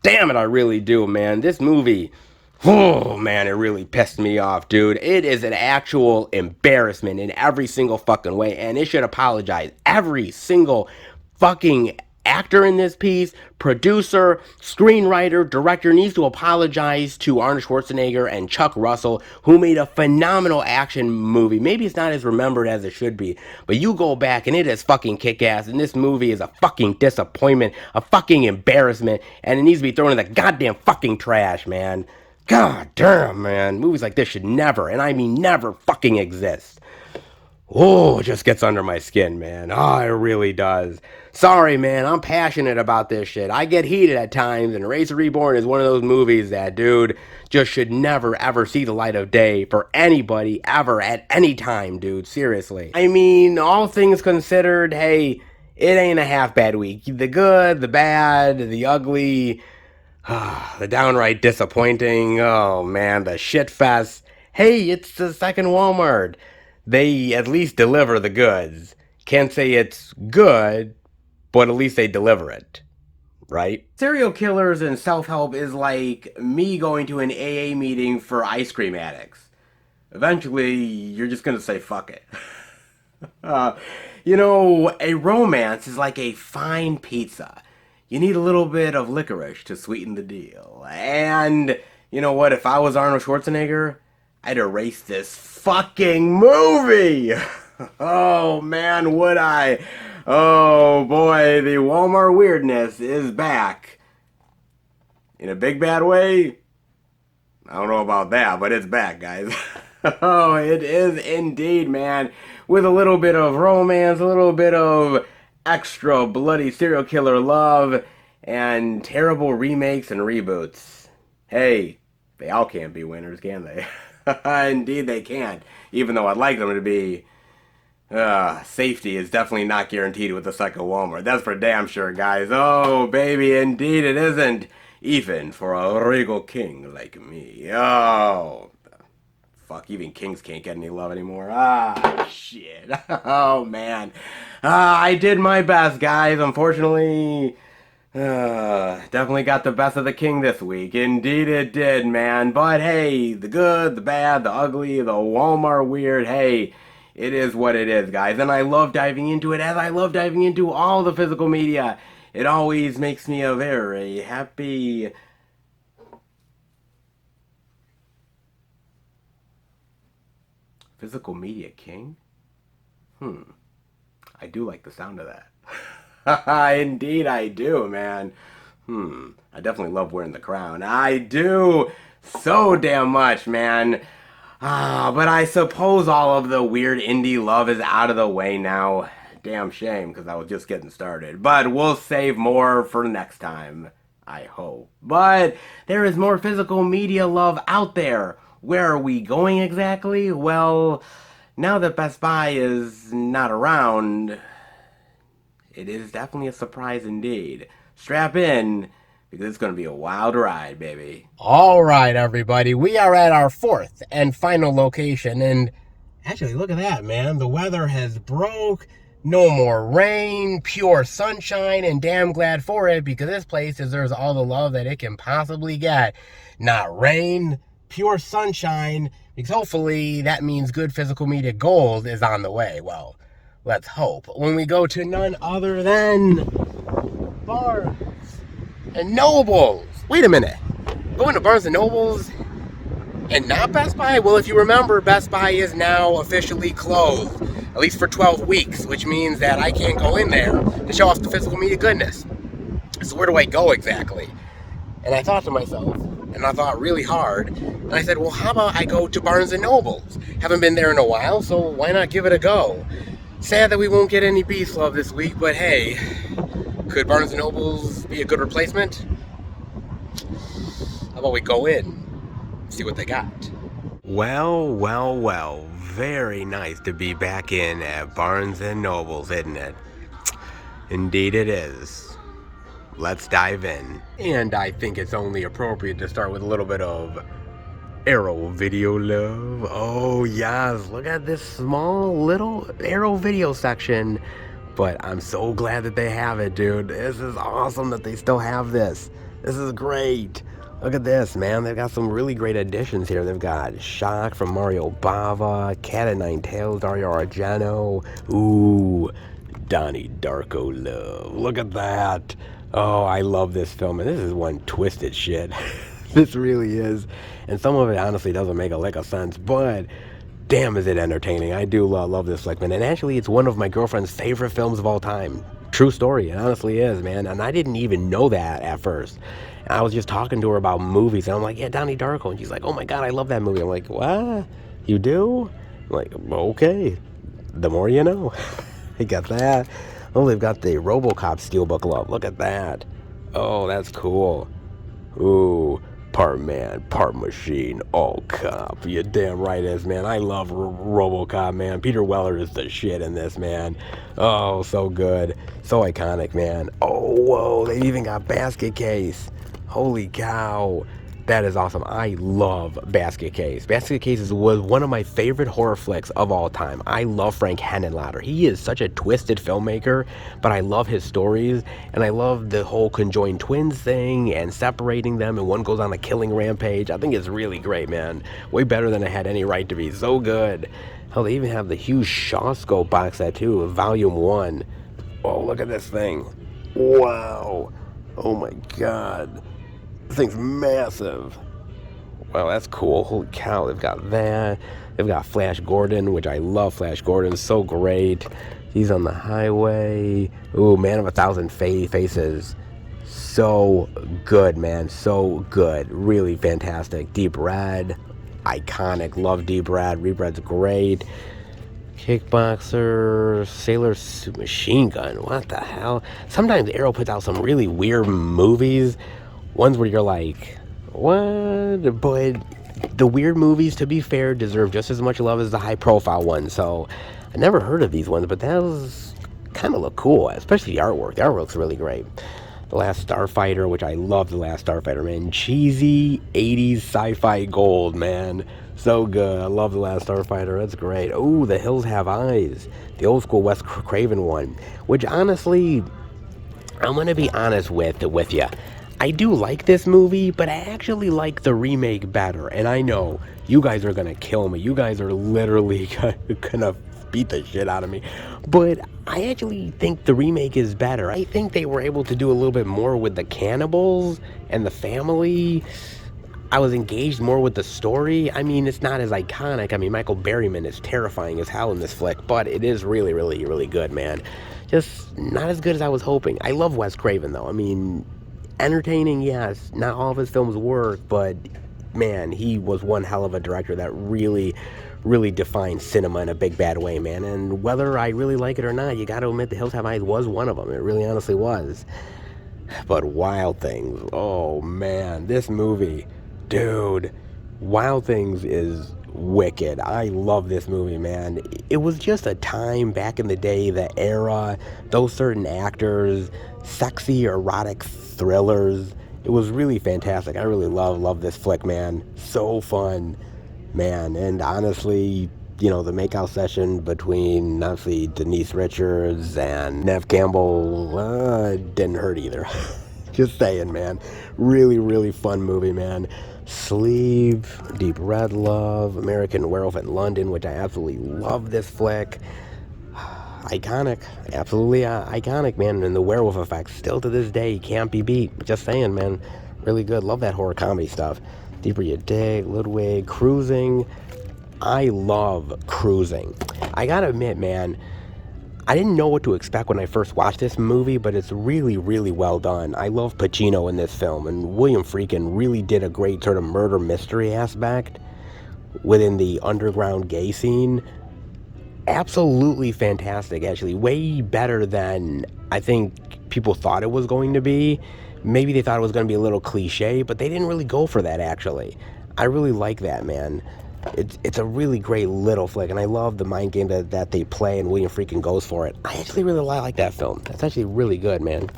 Damn it, I really do, man. This movie, oh man, it really pissed me off, dude. It is an actual embarrassment in every single fucking way, and it should apologize. Every single fucking actor in this piece, producer, screenwriter, director needs to apologize to Arnold Schwarzenegger and Chuck Russell, who made a phenomenal action movie. Maybe it's not as remembered as it should be, but you go back and it is fucking kick-ass, and this movie is a fucking disappointment, a fucking embarrassment, and it needs to be thrown in the goddamn fucking trash, man. God damn, man. Movies like this should never, and I mean never, fucking exist. Oh, it just gets under my skin, man. Oh, it really does. Sorry, man. I'm passionate about this shit. I get heated at times, and Eraser Reborn is one of those movies that, dude, just should never, ever see the light of day for anybody, ever, at any time, dude. Seriously. I mean, all things considered, hey, it ain't a half bad week. The good, the bad, the ugly, the downright disappointing, oh man, the shit fest. Hey, it's the second Walmart. They at least deliver the goods. Can't say it's good, but at least they deliver it. Right? Serial killers and self-help is like me going to an AA meeting for ice cream addicts. Eventually, you're just gonna say fuck it. A romance is like a fine pizza. You need a little bit of licorice to sweeten the deal. And you know what? If I was Arnold Schwarzenegger, I'd erase this fucking movie. Oh man, would I? Oh boy, the Walmart weirdness is back. In a big bad way? I don't know about that, but it's back, guys. Oh, it is indeed, man. With a little bit of romance, a little bit of extra bloody serial killer love, and terrible remakes and reboots. Hey, they all can't be winners, can they? Indeed they can't. Even though I'd like them to be. Safety is definitely not guaranteed with the second Walmart. That's for damn sure, guys. Oh, baby, indeed it isn't. Even for a regal king like me. Oh, fuck, even kings can't get any love anymore. Shit. Oh, man. I did my best, guys. Unfortunately, definitely got the best of the king this week. Indeed it did, man. But hey, the good, the bad, the ugly, the Walmart weird, hey, it is what it is, guys. And I love diving into it as I love diving into all the physical media. It always makes me a very happy... Physical media king? I do like the sound of that. Indeed I do, man. I definitely love wearing the crown. I do so damn much, man. But I suppose all of the weird indie love is out of the way now. Damn shame, because I was just getting started. But we'll save more for next time, I hope. But there is more physical media love out there. Where are we going exactly? Well, now that Best Buy is not around, it is definitely a surprise indeed. Strap in, because it's going to be a wild ride, baby. All right, everybody. We are at our fourth and final location. And actually, look at that, man. The weather has broke. No more rain, pure sunshine, and damn glad for it, because this place deserves all the love that it can possibly get. Not rain, pure sunshine, because hopefully that means good physical media gold is on the way. Well, let's hope. When we go to none other than Barnes and Nobles. Wait a minute. Going to Barnes and Nobles and not Best Buy? Well, if you remember, Best Buy is now officially closed, at least for 12 weeks, which means that I can't go in there to show off the physical media goodness. So where do I go exactly? And I thought to myself, and I thought really hard, and I said, well, how about I go to Barnes and Nobles? Haven't been there in a while, so why not give it a go? Sad that we won't get any Beast Love this week, but hey, could Barnes & Nobles be a good replacement? How about we go in, see what they got? Well, well, well. Very nice to be back in at Barnes & Nobles, isn't it? Indeed it is. Let's dive in. And I think it's only appropriate to start with a little bit of Arrow Video love. Oh yes, look at this small little Arrow Video section. But I'm so glad that they have it, dude. This is awesome that they still have this. This is great. Look at this, man. They've got some really great additions here. They've got Shock from Mario Bava, Cat o' Nine Tails, Dario Argento. Ooh, Donnie Darko love. Look at that. Oh, I love this film. And this is one twisted shit. This really is. And some of it honestly doesn't make a lick of sense, but damn is it entertaining. I do love this flick, man. And actually, it's one of my girlfriend's favorite films of all time. True story. It honestly is, man. And I didn't even know that at first. And I was just talking to her about movies, and I'm like, yeah, Donnie Darko. And she's like, oh my God, I love that movie. I'm like, what? You do? I'm like, okay. The more you know. I got that. Oh, they've got the RoboCop Steelbook Love. Look at that. Oh, that's cool. Ooh. Part man, part machine, all cop. You damn right is, man. I love RoboCop, man. Peter Weller is the shit in this, man. Oh, so good. So iconic, man. Oh, whoa. They even got Basket Case. Holy cow. That is awesome. I love Basket Case. Basket Case was one of my favorite horror flicks of all time. I love Frank Henenlotter. He is such a twisted filmmaker, but I love his stories, and I love the whole conjoined twins thing and separating them, and one goes on a killing rampage. I think it's really great, man. Way better than it had any right to be. So good. Hell, they even have the huge Shawscope box set too, Volume 1. Oh, look at this thing. Wow. Oh my God. This thing's massive. Wow, that's cool. Holy cow, they've got that. They've got Flash Gordon, which I love Flash Gordon. So great. He's on the highway. Ooh, Man of a Thousand Faces. So good, man. So good. Really fantastic. Deep Red. Iconic. Love Deep Red. Deep Red's great. Kickboxer, Sailor Machine Gun. What the hell? Sometimes Arrow puts out some really weird movies. Ones where you're like, what? But the weird movies, to be fair, deserve just as much love as the high-profile ones. So I never heard of these ones, but that was kind of look cool, especially the artwork. The artwork's really great. The Last Starfighter, which I love The Last Starfighter, man. Cheesy 80s sci-fi gold, man. So good. I love The Last Starfighter. That's great. Oh, The Hills Have Eyes. The old school Wes Craven one. Which, honestly, I'm going to be honest with you. I do like this movie, but I actually like the remake better. And I know you guys are going to kill me. You guys are literally going to beat the shit out of me. But I actually think the remake is better. I think they were able to do a little bit more with the cannibals and the family. I was engaged more with the story. I mean, it's not as iconic. I mean, Michael Berryman is terrifying as hell in this flick, but it is really, really, really good, man. Just not as good as I was hoping. I love Wes Craven, though. I mean, entertaining, yes. Not all of his films work, but man, he was one hell of a director that really, really defined cinema in a big bad way, man. And whether I really like it or not, you got to admit The Hills Have Eyes was one of them. It really honestly was. But Wild Things, oh man, this movie, dude, Wild Things is wicked. I love this movie, man. It was just a time back in the day, the era, those certain actors, sexy erotic thrillers. It was really fantastic. I really love this flick, man. So fun, man. And honestly, the makeout session between obviously Denise Richards and Nev Campbell didn't hurt either. Just saying, man. Really, really fun movie, man. Sleeve, Deep Red Love, American Werewolf in London, which I absolutely love this flick. Iconic, absolutely iconic, man. And the werewolf effect still to this day can't be beat. Just saying, man. Really good. Love that horror comedy stuff. Deeper You Dig, Ludwig, Cruising. I love Cruising. I gotta admit, man, I didn't know what to expect when I first watched this movie, but it's really, really well done. I love Pacino in this film, and William Friedkin really did a great sort of murder mystery aspect within the underground gay scene. Absolutely fantastic, actually. Way better than I think people thought it was going to be. Maybe they thought it was going to be a little cliche, but they didn't really go for that, actually. I really like that, man. It's a really great little flick, and I love the mind game that they play, and William Friedkin goes for it. I actually really like that film. That's actually really good, man.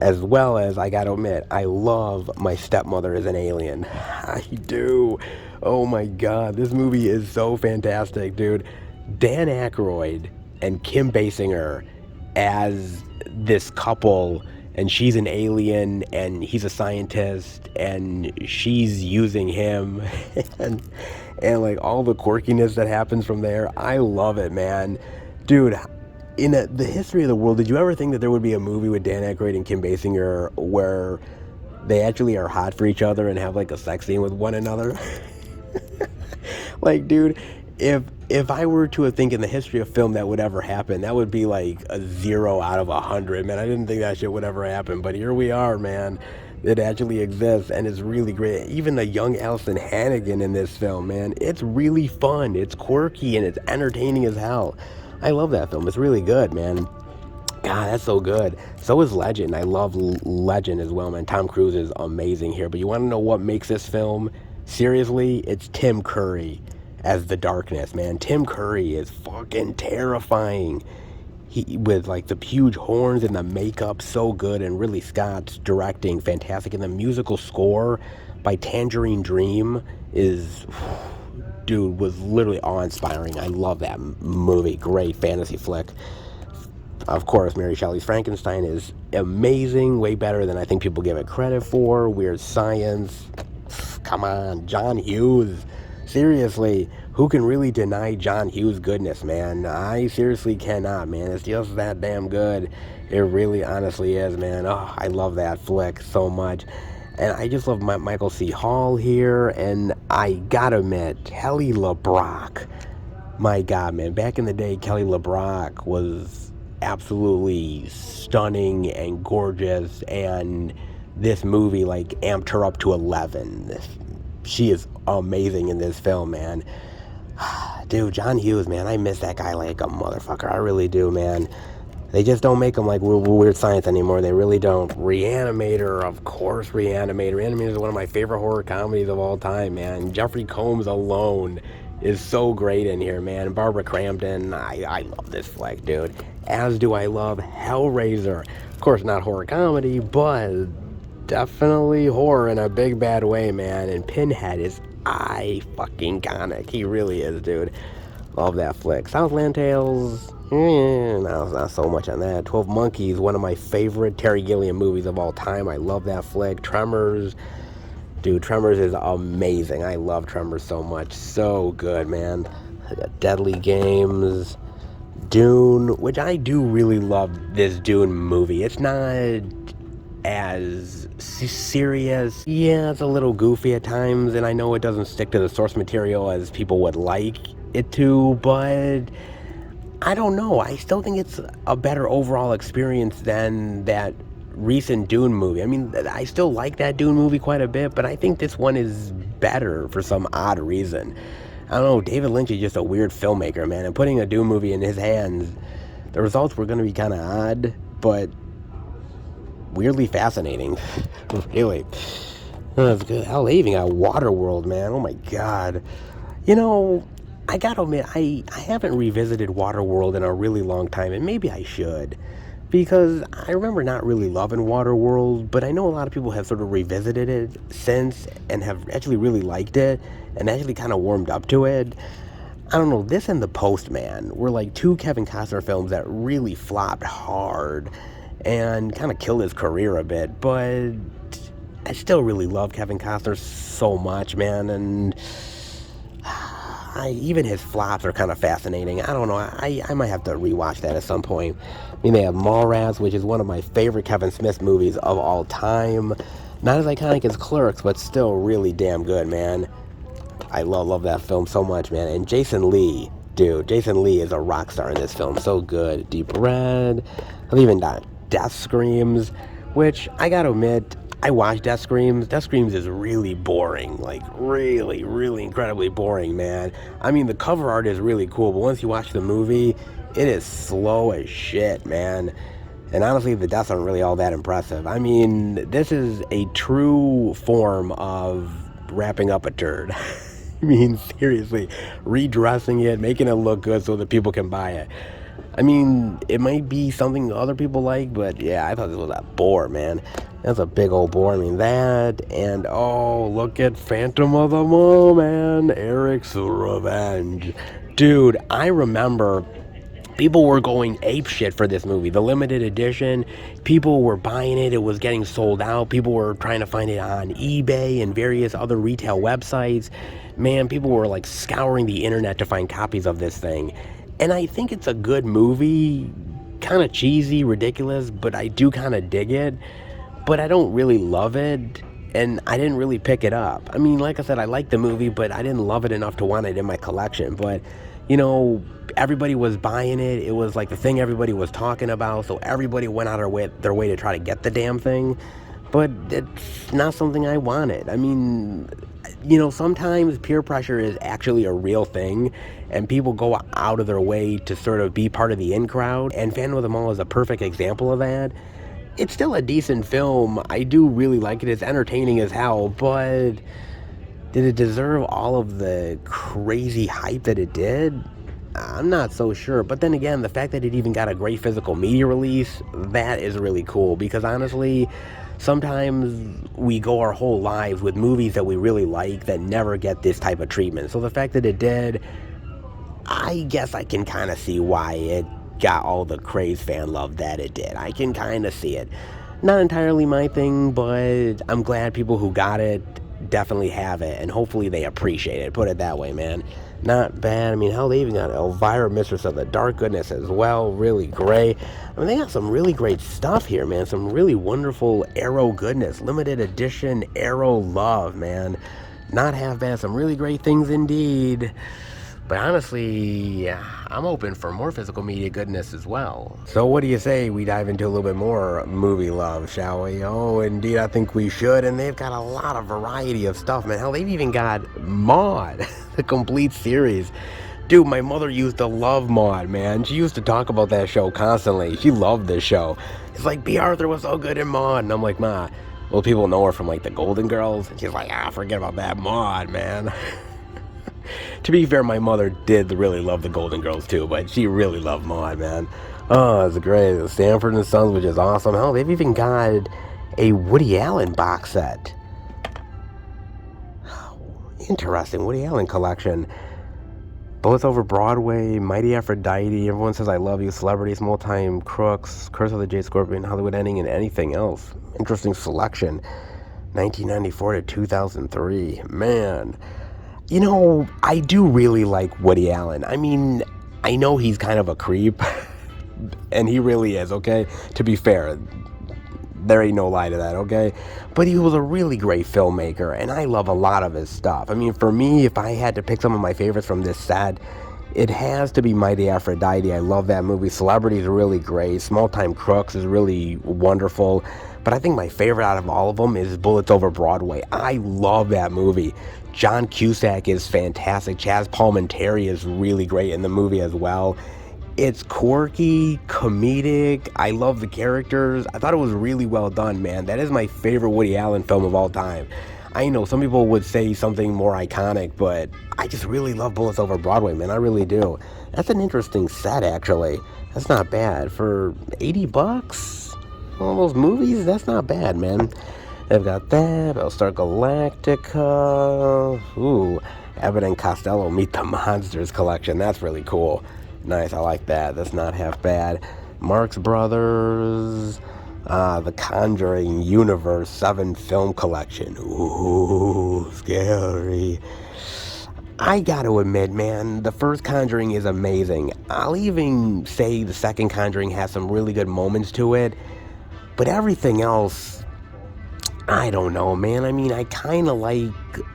As well as, I gotta admit, I love My Stepmother is an Alien. I do. Oh my god, this movie is so fantastic, dude. Dan Aykroyd and Kim Basinger as this couple, and she's an alien and he's a scientist and she's using him and like all the quirkiness that happens from there. I love it, man. Dude, in the history of the world, did you ever think that there would be a movie with Dan Aykroyd and Kim Basinger where they actually are hot for each other and have like a sex scene with one another? Like, dude, if I were to think in the history of film that would ever happen, that would be like a 0 out of 100, man. I didn't think that shit would ever happen, but here we are, man. It actually exists, and it's really great. Even the young Alison Hannigan in this film, man, it's really fun. It's quirky, and it's entertaining as hell. I love that film. It's really good, man. God, that's so good. So is Legend. I love Legend as well, man. Tom Cruise is amazing here. But you want to know what makes this film? Seriously, it's Tim Curry as the Darkness, man. Tim Curry is fucking terrifying. He with like the huge horns and the makeup, so good. And Ridley Scott's directing, fantastic. And the musical score by Tangerine Dream is, dude, was literally awe-inspiring. I love that movie. Great fantasy flick. Of course, Mary Shelley's Frankenstein is amazing, way better than I think people give it credit for. Weird Science, come on, John Hughes. Seriously, who can really deny John Hughes' goodness, man? I seriously cannot, man. It's just that damn good. It really honestly is, man. Oh, I love that flick so much. And I just love Michael C. Hall here. And I gotta admit, Kelly LeBrock. My God, man. Back in the day, Kelly LeBrock was absolutely stunning and gorgeous. And this movie, like, amped her up to 11. She is amazing in this film, man. Dude, John Hughes, man, I miss that guy like a motherfucker. I really do, man. They just don't make him like Weird Science anymore. They really don't. Reanimator, of course, Reanimator. Reanimator is one of my favorite horror comedies of all time, man. Jeffrey Combs alone is so great in here, man. Barbara Crampton, I love this flick, dude. As do I love Hellraiser. Of course, not horror comedy, but definitely horror in a big bad way, man. And Pinhead is fucking-conic. He really is, dude. Love that flick. Southland Tales, no, not so much on that. 12 Monkeys, one of my favorite Terry Gilliam movies of all time. I love that flick. Tremors, dude, Tremors is amazing. I love Tremors so much. So good, man. Deadly Games, Dune, which I do really love this Dune movie. It's not as serious. Yeah, it's a little goofy at times, and I know it doesn't stick to the source material as people would like it to, but I don't know. I still think it's a better overall experience than that recent Dune movie. I mean, I still like that Dune movie quite a bit, but I think this one is better for some odd reason. I don't know, David Lynch is just a weird filmmaker, man, and putting a Dune movie in his hands, the results were going to be kind of odd, but weirdly fascinating. Really. That's good. Hell, they even got Waterworld, man. Oh my god. You know, I gotta admit, I haven't revisited Waterworld in a really long time, and maybe I should. Because I remember not really loving Waterworld, but I know a lot of people have sort of revisited it since and have actually really liked it and actually kind of warmed up to it. I don't know, this and The Postman were like two Kevin Costner films that really flopped hard and kind of killed his career a bit, but I still really love Kevin Costner so much, man, and even his flops are kind of fascinating. I don't know, I might have to rewatch that at some point. I mean, they have Mallrats, which is one of my favorite Kevin Smith movies of all time. Not as iconic as Clerks, but still really damn good, man. I love that film so much, man. And Jason Lee, dude, Jason Lee is a rock star in this film. So good. Deep Red. I've even done Death Screams, which I gotta admit, I watched Death Screams. Death Screams is really boring. Like, really, really incredibly boring, man. I mean, the cover art is really cool, but once you watch the movie, it is slow as shit, man. And honestly, the deaths aren't really all that impressive. I mean, this is a true form of wrapping up a turd. I mean, seriously, redressing it, making it look good so that people can buy it. I mean, it might be something other people like, but yeah, I thought this was a bore, man. That's a big old bore. I mean, that, and oh, look at Phantom of the Mall, man. Eric's Revenge. Dude, I remember people were going apeshit for this movie. The limited edition, people were buying it. It was getting sold out. People were trying to find it on eBay and various other retail websites. Man, people were like scouring the internet to find copies of this thing. And I think it's a good movie. Kind of cheesy, ridiculous, but I do kind of dig it. But I don't really love it. And I didn't really pick it up. I mean, like I said, I liked the movie, but I didn't love it enough to want it in my collection. But, you know, everybody was buying it. It was like the thing everybody was talking about. So everybody went out of their way to try to get the damn thing. But it's not something I wanted. I mean, you know, sometimes peer pressure is actually a real thing. And people go out of their way to sort of be part of the in crowd. And Phantom of the Mall is a perfect example of that. It's still a decent film. I do really like it. It's entertaining as hell, but did it deserve all of the crazy hype that it did? I'm not so sure. But then again, the fact that it even got a great physical media release, that is really cool. Because honestly, sometimes we go our whole lives with movies that we really like that never get this type of treatment. So the fact that it did, I guess I can kind of see why it got all the crazed fan love that it did. I can kind of see it. Not entirely my thing, but I'm glad people who got it definitely have it, and hopefully they appreciate it. Put it that way, man. Not bad. I mean, hell, they even got Elvira, Mistress of the Dark Goodness as well. Really great. I mean, they got some really great stuff here, man. Some really wonderful Arrow goodness. Limited edition Arrow love, man. Not half bad. Some really great things indeed. But honestly, I'm open for more physical media goodness as well. So what do you say we dive into a little bit more movie love, shall we? Oh, indeed, I think we should. And they've got a lot of variety of stuff, man. Hell, they've even got Maude, the complete series. Dude, my mother used to love Maude, man. She used to talk about that show constantly. She loved this show. It's like, B. Arthur was so good in Maude. And I'm like, Ma, well, people know her from, like, the Golden Girls. And she's like, forget about that Maude, man. To be fair, my mother did really love the Golden Girls too, but she really loved Maude, man. Oh, it's great. Sanford and Sons, which is awesome. Hell, they've even got a Woody Allen box set. Interesting, Woody Allen collection. Both over Broadway, Mighty Aphrodite, Everyone Says I Love You, Celebrity, Small Time Crooks, Curse of the Jade Scorpion, Hollywood Ending, and anything else. Interesting selection. 1994 to 2003. Man. You know, I do really like Woody Allen. I mean, I know he's kind of a creep, and he really is, okay? To be fair, There ain't no lie to that, okay? But he was a really great filmmaker, and I love a lot of his stuff. I mean, for me, if I had to pick some of my favorites from this set, it has to be Mighty Aphrodite. I love that movie. Celebrity is really great. Small Time Crooks is really wonderful. But I think my favorite out of all of them is Bullets Over Broadway. I love that movie. John Cusack is fantastic. Chaz Palminteri is really great in the movie as well. It's quirky, comedic. I love the characters. I thought it was really well done, man. That is my favorite Woody Allen film of all time. I know some people would say something more iconic, but I just really love Bullets Over Broadway, man. I really do. That's an interesting set, actually. That's not bad. For $80, all those movies, that's not bad, man. They've got that, Battlestar Galactica. Ooh, Abbott and Costello Meet the Monsters collection. That's really cool. Nice, I like that. That's not half bad. Marx Brothers, The Conjuring Universe 7 film collection. Ooh, scary. I gotta admit, man, the first Conjuring is amazing. I'll even say the second Conjuring has some really good moments to it. But everything else, I don't know, man. I mean, I kind of like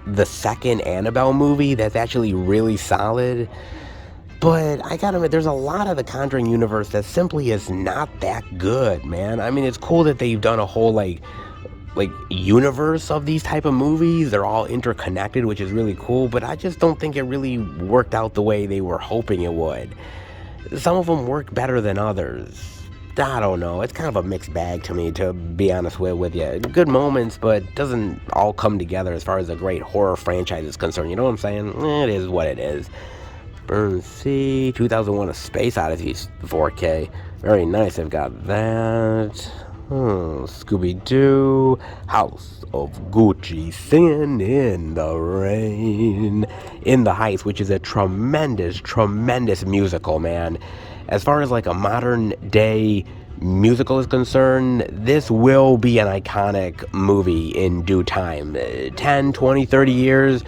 the second Annabelle movie. That's actually really solid. But I gotta admit, there's a lot of the Conjuring universe that simply is not that good, man. I mean, it's cool that they've done a whole, like universe of these type of movies. They're all interconnected, which is really cool, but I just don't think it really worked out the way they were hoping it would. Some of them work better than others. I don't know. It's kind of a mixed bag to me, to be honest with you. Good moments, but doesn't all come together as far as a great horror franchise is concerned. You know what I'm saying? It is what it is. Burn Sea, 2001: A Space Odyssey 4K. Very nice. I've got that. Scooby-Doo, House of Gucci, Singing in the Rain. In the Heights, which is a tremendous musical, man. As far as like a modern day musical is concerned, this will be an iconic movie in due time. 10, 20, 30 years,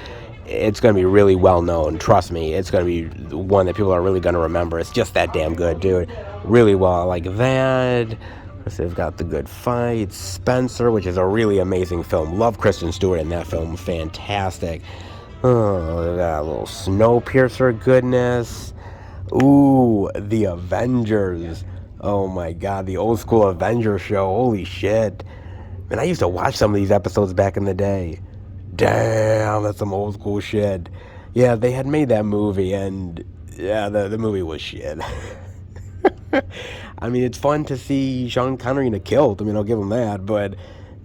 it's going to be really well known. Trust me, it's going to be one that people are really going to remember. It's just that damn good, dude. Really well. I like that. They've got The Good Fight, Spencer, which is a really amazing film. Love Kristen Stewart in that film. Fantastic. Oh, they've got a little Snowpiercer goodness. Ooh, The Avengers. Oh my god, the old school Avengers show. Holy shit. Man, I used to watch some of these episodes back in the day. Damn, that's some old school shit. Yeah, they had made that movie, and yeah, the movie was shit. I mean, it's fun to see Sean Connery in a kilt. I mean, I'll give him that, but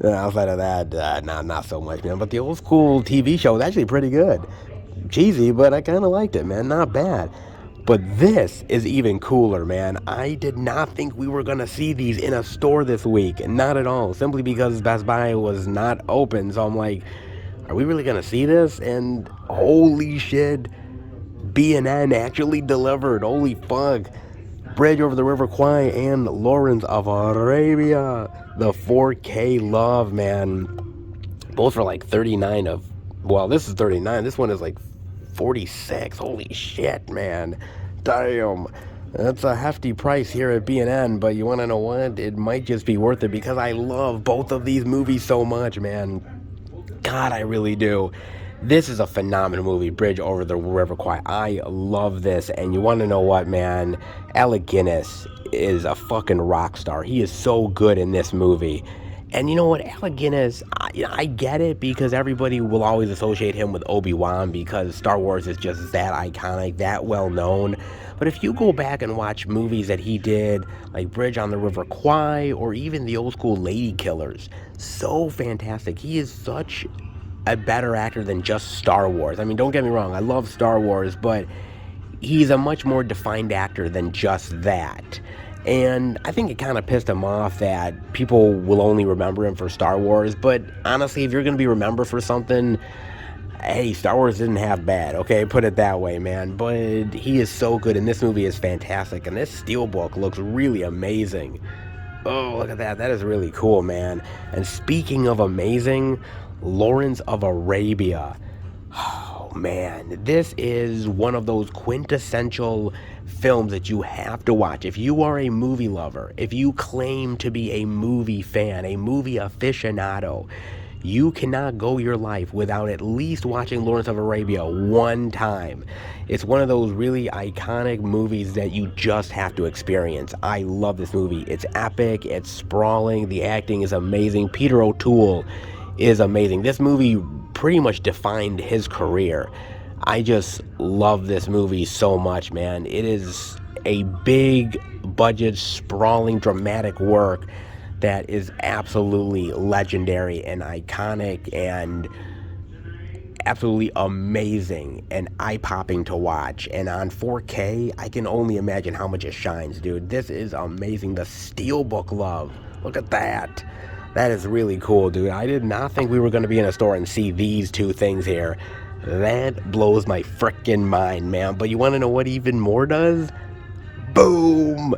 outside of that, not so much, man. But the old school TV show was actually pretty good. Cheesy, but I kind of liked it, man. Not bad. But this is even cooler, man. I did not think we were going to see these in a store this week. Not at all. Simply because Best Buy was not open. So I'm like, are we really going to see this? And holy shit, B&N actually delivered. Holy fuck. Bridge Over the River Kwai and Lawrence of Arabia. The 4K love, man. Both for like 39 of... Well, this is 39. This one is like 46. Holy shit, man. Damn. That's a hefty price here at B&N, but you want to know what? It might just be worth it because I love both of these movies so much, man. God, I really do. This is a phenomenal movie, Bridge Over the River Kwai. I love this, and you want to know what, man? Alec Guinness is a fucking rock star. He is so good in this movie. And you know what, Alec Guinness, I get it because everybody will always associate him with Obi-Wan because Star Wars is just that iconic, that well known. But if you go back and watch movies that he did, like Bridge on the River Kwai, or even the old school Lady Killers, so fantastic. He is such a better actor than just Star Wars. I mean, don't get me wrong, I love Star Wars, but he's a much more defined actor than just that. And I think it kind of pissed him off that people will only remember him for Star Wars. But honestly, if you're going to be remembered for something, hey, Star Wars didn't have bad, okay? Put it that way, man. But he is so good, and this movie is fantastic. And this steelbook looks really amazing. Oh, look at that. That is really cool, man. And speaking of amazing, Lawrence of Arabia. Oh, man, this is one of those quintessential films that you have to watch. If you are a movie lover, if you claim to be a movie fan, a movie aficionado, you cannot go your life without at least watching Lawrence of Arabia one time. It's one of those really iconic movies that you just have to experience. I love this movie. It's epic, it's sprawling, the acting is amazing. Peter O'Toole is amazing. This movie pretty much defined his career. I just love this movie so much, man. It is a big budget, sprawling, dramatic work that is absolutely legendary and iconic and absolutely amazing and eye-popping to watch. And on 4K, I can only imagine how much it shines, dude. This is amazing. The Steelbook love. Look at that. That is really cool, dude. I did not think we were going to be in a store and see these two things here. That blows my frickin' mind, man. But you want to know what even more does? Boom!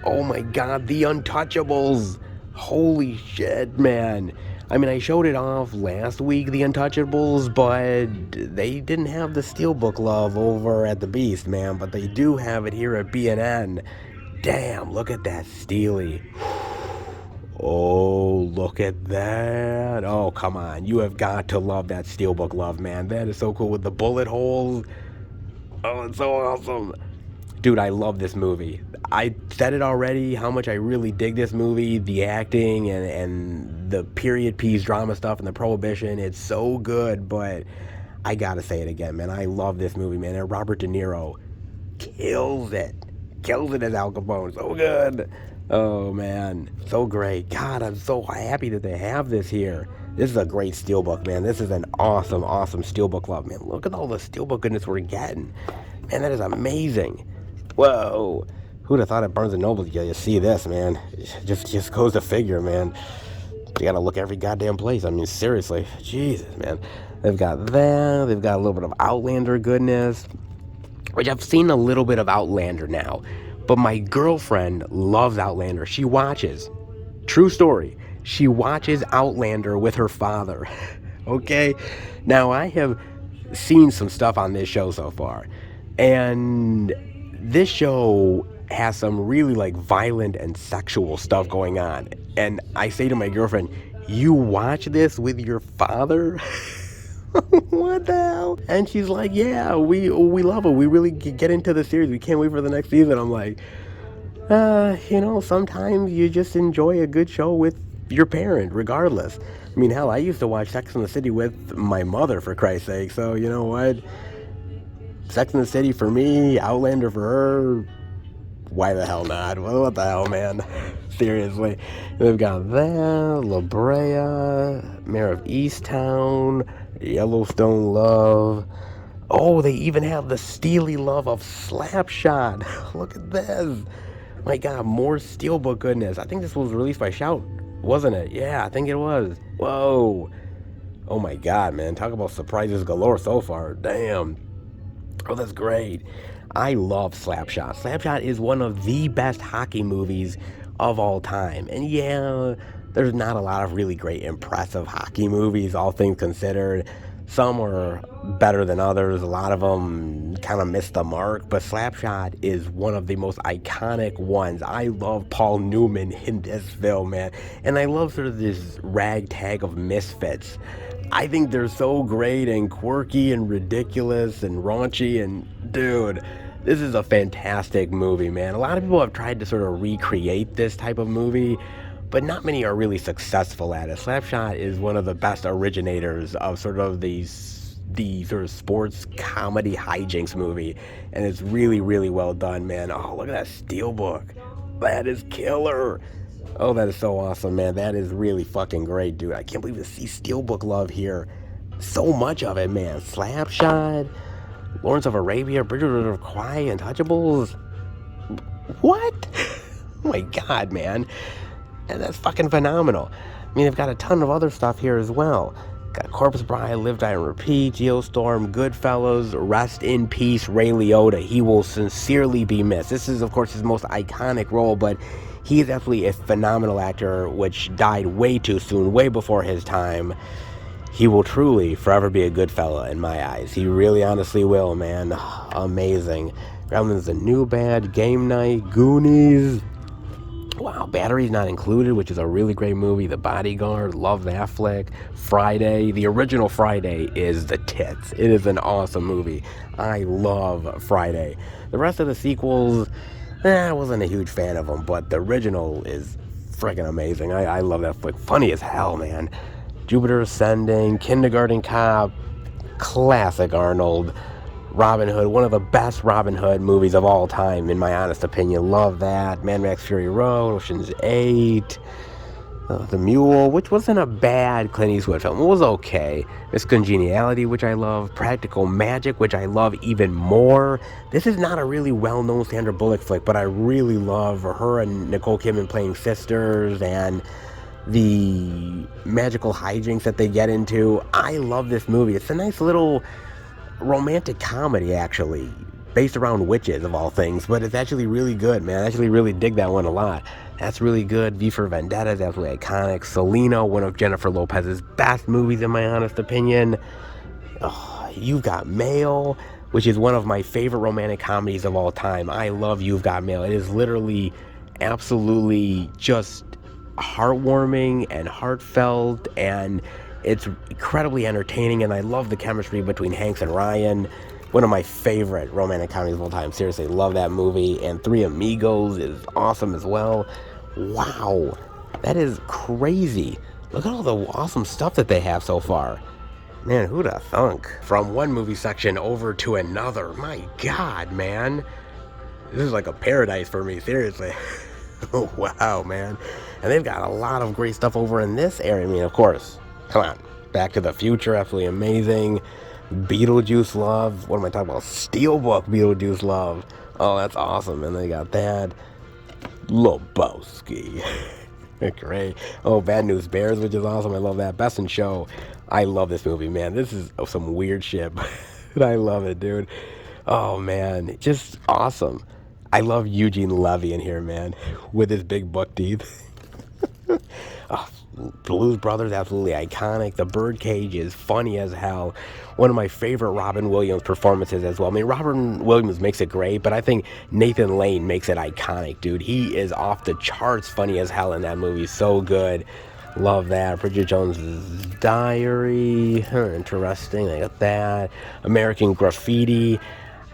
Oh my god, The Untouchables. Holy shit, man. I mean, I showed it off last week, The Untouchables, but they didn't have the Steelbook love over at the Beast, man. But they do have it here at B&N. Damn, look at that Steely. Oh, look at that. Oh, come on. You have got to love that Steelbook love, man. That is so cool with the bullet holes. Oh, it's so awesome. Dude, I love this movie. I said it already, how much I really dig this movie, the acting and the period piece drama stuff and the Prohibition. It's so good, but I gotta say it again, man. I love this movie, man. And Robert De Niro kills it. Kills it as Al Capone. So good. Oh, man. So great. God, I'm so happy that they have this here. This is a great Steelbook, man. This is an awesome, awesome Steelbook love, man. Look at all the Steelbook goodness we're getting. Man, that is amazing. Whoa. Who'd have thought at Barnes & Noble you see this, man? Just goes to figure, man. You gotta look every goddamn place. I mean, seriously. Jesus, man. They've got that. They've got a little bit of Outlander goodness, which I've seen a little bit of Outlander now. But my girlfriend loves Outlander. She watches. True story. She watches Outlander with her father. Okay? Now, I have seen some stuff on this show so far. And this show has some really like violent and sexual stuff going on. And I say to my girlfriend, you watch this with your father? What the hell? And she's like, yeah, we love it. We really get into the series. We can't wait for the next season. I'm like, sometimes you just enjoy a good show with your parent, regardless. I mean, hell, I used to watch Sex and the City with my mother, for Christ's sake. So, you know what? Sex and the City for me, Outlander for her. Why the hell not? What the hell, man? Seriously. We've got that, La Brea, Mayor of Easttown, Yellowstone love. Oh, they even have the steely love of Slapshot. Look at this. My God, more Steelbook goodness. I think this was released by Shout, wasn't it? Yeah, I think it was. Whoa. Oh my God, man. Talk about surprises galore so far. Damn. Oh, that's great. I love Slapshot. Slapshot is one of the best hockey movies of all time. And yeah, there's not a lot of really great, impressive hockey movies, all things considered. Some are better than others. A lot of them kind of miss the mark. But Slapshot is one of the most iconic ones. I love Paul Newman in this film, man. And I love sort of this ragtag of misfits. I think they're so great and quirky and ridiculous and raunchy. And, dude, this is a fantastic movie, man. A lot of people have tried to sort of recreate this type of movie, but not many are really successful at it. Slapshot is one of the best originators of sort of the sort of sports comedy hijinks movie, and it's really, really well done, man. Oh, look at that Steelbook. That is killer. Oh, that is so awesome, man. That is really fucking great, dude. I can't believe to see Steelbook love here. So much of it, man. Slapshot, Lawrence of Arabia, Bridget of Quiet, Untouchables. What? Oh my God, man. And that's fucking phenomenal. I mean, they've got a ton of other stuff here as well. Got Corpse Bride, Live, Die, and Repeat, Geostorm, Goodfellas, Rest in Peace, Ray Liotta. He will sincerely be missed. This is, of course, his most iconic role, but he is absolutely a phenomenal actor, which died way too soon, way before his time. he will truly forever be a good fella in my eyes. He really honestly will, man. Amazing. Gremlins the New Bad, Game Night, Goonies. Wow, Batteries Not Included, which is a really great movie. The Bodyguard, love that flick. Friday, the original Friday is the tits. It is an awesome movie. I love Friday. The rest of the sequels, I wasn't a huge fan of them, but the original is freaking amazing. I love that flick. Funny as hell, man. Jupiter Ascending, Kindergarten Cop, classic Arnold. Robin Hood, one of the best Robin Hood movies of all time, in my honest opinion. Love that. Mad Max Fury Road, Ocean's 8, The Mule, which wasn't a bad Clint Eastwood film. It was okay. Miss Congeniality, which I love. Practical Magic, which I love even more. This is not a really well-known Sandra Bullock flick, but I really love her and Nicole Kidman playing sisters, and the magical hijinks that they get into. I love this movie. It's a nice little romantic comedy, actually, based around witches of all things, but it's actually really good, man. I actually really dig that one a lot. That's really good. V for Vendetta is absolutely iconic. Selena, one of Jennifer Lopez's best movies in my honest opinion. You've Got Mail, which is one of my favorite romantic comedies of all time. I love You've Got Mail. It is literally absolutely just heartwarming and heartfelt, and it's incredibly entertaining, and I love the chemistry between Hanks and Ryan. One of my favorite romantic comedies of all time. Seriously, love that movie. And Three Amigos is awesome as well. Wow, that is crazy. Look at all the awesome stuff that they have so far. Man, who'd have thunk? From one movie section over to another. My God, man. This is like a paradise for me, seriously. Oh, wow, man. And they've got a lot of great stuff over in this area. I mean, of course, come on. Back to the Future, absolutely amazing. Beetlejuice love. What am I talking about? Steelbook Beetlejuice love. Oh, that's awesome. And they got that. Lebowski. Great. Oh, Bad News Bears, which is awesome. I love that. Best in Show. I love this movie, man. This is some weird shit, but I love it, dude. Oh, man. Just awesome. I love Eugene Levy in here, man, with his big buck teeth. Blues Brothers, absolutely iconic. The Birdcage is funny as hell. One of my favorite Robin Williams performances as well. I mean, Robin Williams makes it great, but I think Nathan Lane makes it iconic, dude. He is off the charts funny as hell in that movie. So good. Love that. Bridget Jones's Diary. Interesting. I got that. American Graffiti.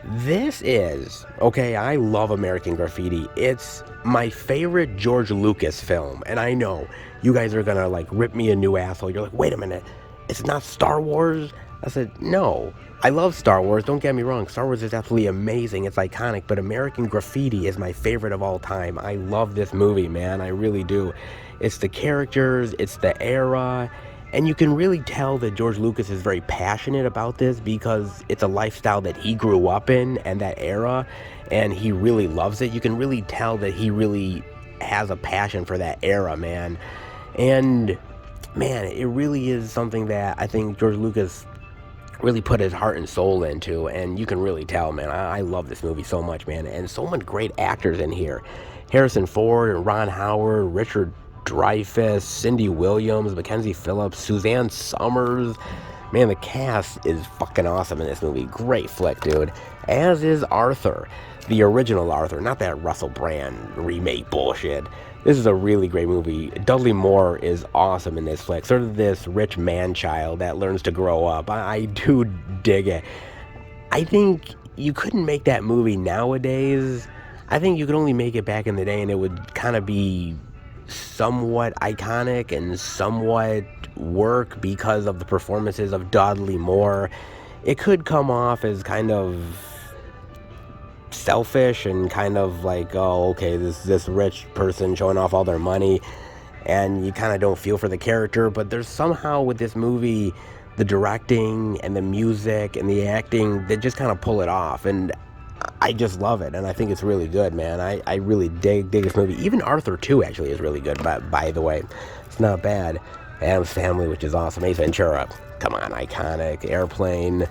This is, okay, I love American Graffiti. It's my favorite George Lucas film. And I know you guys are going to like rip me a new asshole. You're like, wait a minute, it's not Star Wars? I said, no, I love Star Wars. Don't get me wrong. Star Wars is absolutely amazing. It's iconic. But American Graffiti is my favorite of all time. I love this movie, man. I really do. It's the characters. It's the era. And you can really tell that George Lucas is very passionate about this because it's a lifestyle that he grew up in and that era, and he really loves it. You can really tell that he really has a passion for that era, man. And, man, it really is something that I think George Lucas really put his heart and soul into, and you can really tell, man. I love this movie so much, man. And so many great actors in here. Harrison Ford, Ron Howard, Richard Dreyfuss, Cindy Williams, Mackenzie Phillips, Suzanne Summers. Man, the cast is fucking awesome in this movie. Great flick, dude. As is Arthur, the original Arthur, not that Russell Brand remake bullshit. This is a really great movie. Dudley Moore is awesome in this flick. Sort of this rich man-child that learns to grow up. I do dig it. I think you couldn't make that movie nowadays. I think you could only make it back in the day, and it would kind of be somewhat iconic and somewhat work because of the performances of Dudley Moore. It could come off as kind of selfish and kind of like, oh, okay, this rich person showing off all their money, and you kind of don't feel for the character. But there's somehow with this movie, the directing and the music and the acting that just kind of pull it off, and I just love it, and I think it's really good, man. I really dig this movie. Even Arthur 2 actually is really good, by the way. It's not bad. Addams Family, which is awesome. Ace Ventura, come on, iconic. Airplane,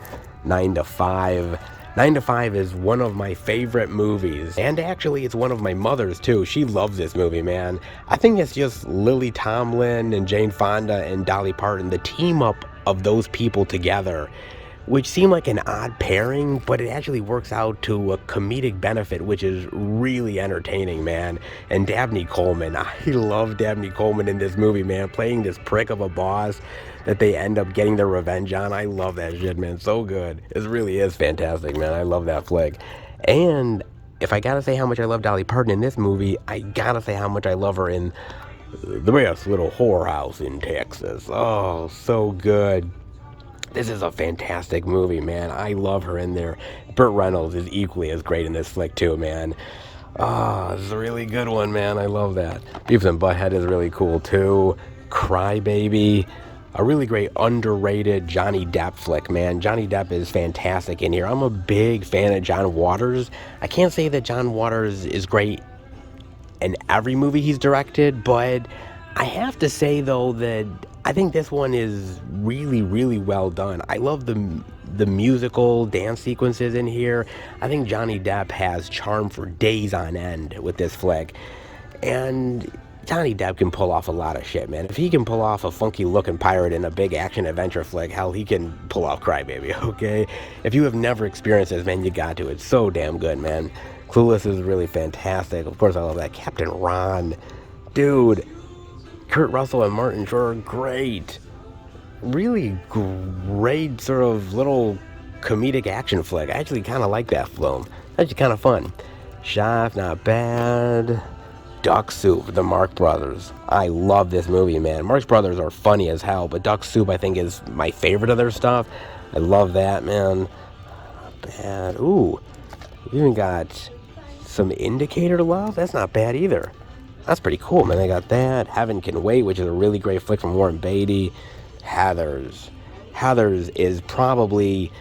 9 to 5. 9 to 5 is one of my favorite movies, and actually it's one of my mother's too. She loves this movie, man. I think it's just Lily Tomlin and Jane Fonda and Dolly Parton, the team up of those people together, which seemed like an odd pairing, but it actually works out to a comedic benefit, which is really entertaining, man. And Dabney Coleman, I love Dabney Coleman in this movie, man, playing this prick of a boss that they end up getting their revenge on. I love that shit, man, so good. It really is fantastic, man. I love that flick. And if I gotta say how much I love Dolly Parton in this movie, I gotta say how much I love her in The Best Little Whorehouse in Texas. Oh, so good. This is a fantastic movie, man. I love her in there. Burt Reynolds is equally as great in this flick, too, man. This is a really good one, man. I love that. Beavis and Butthead is really cool, too. Cry Baby. A really great, underrated Johnny Depp flick, man. Johnny Depp is fantastic in here. I'm a big fan of John Waters. I can't say that John Waters is great in every movie he's directed, but I have to say, though, that I think this one is really, really well done. I love the musical dance sequences in here. I think Johnny Depp has charm for days on end with this flick. And Johnny Depp can pull off a lot of shit, man. If he can pull off a funky-looking pirate in a big action-adventure flick, hell, he can pull off Cry Baby, okay? If you have never experienced this, man, you got to. It's so damn good, man. Clueless is really fantastic. Of course, I love that. Captain Ron. Dude. Kurt Russell and Martin Short are great. Really great sort of little comedic action flick. I actually kind of like that film. Actually kind of fun. Shaft, not bad. Duck Soup, the Marx Brothers. I love this movie, man. Marx Brothers are funny as hell, but Duck Soup, I think, is my favorite of their stuff. I love that, man. Not bad. Ooh, you even got some Indicator Love. That's not bad either. That's pretty cool, man. I got that. Heaven Can Wait, which is a really great flick from Warren Beatty. Heathers. Heathers is probably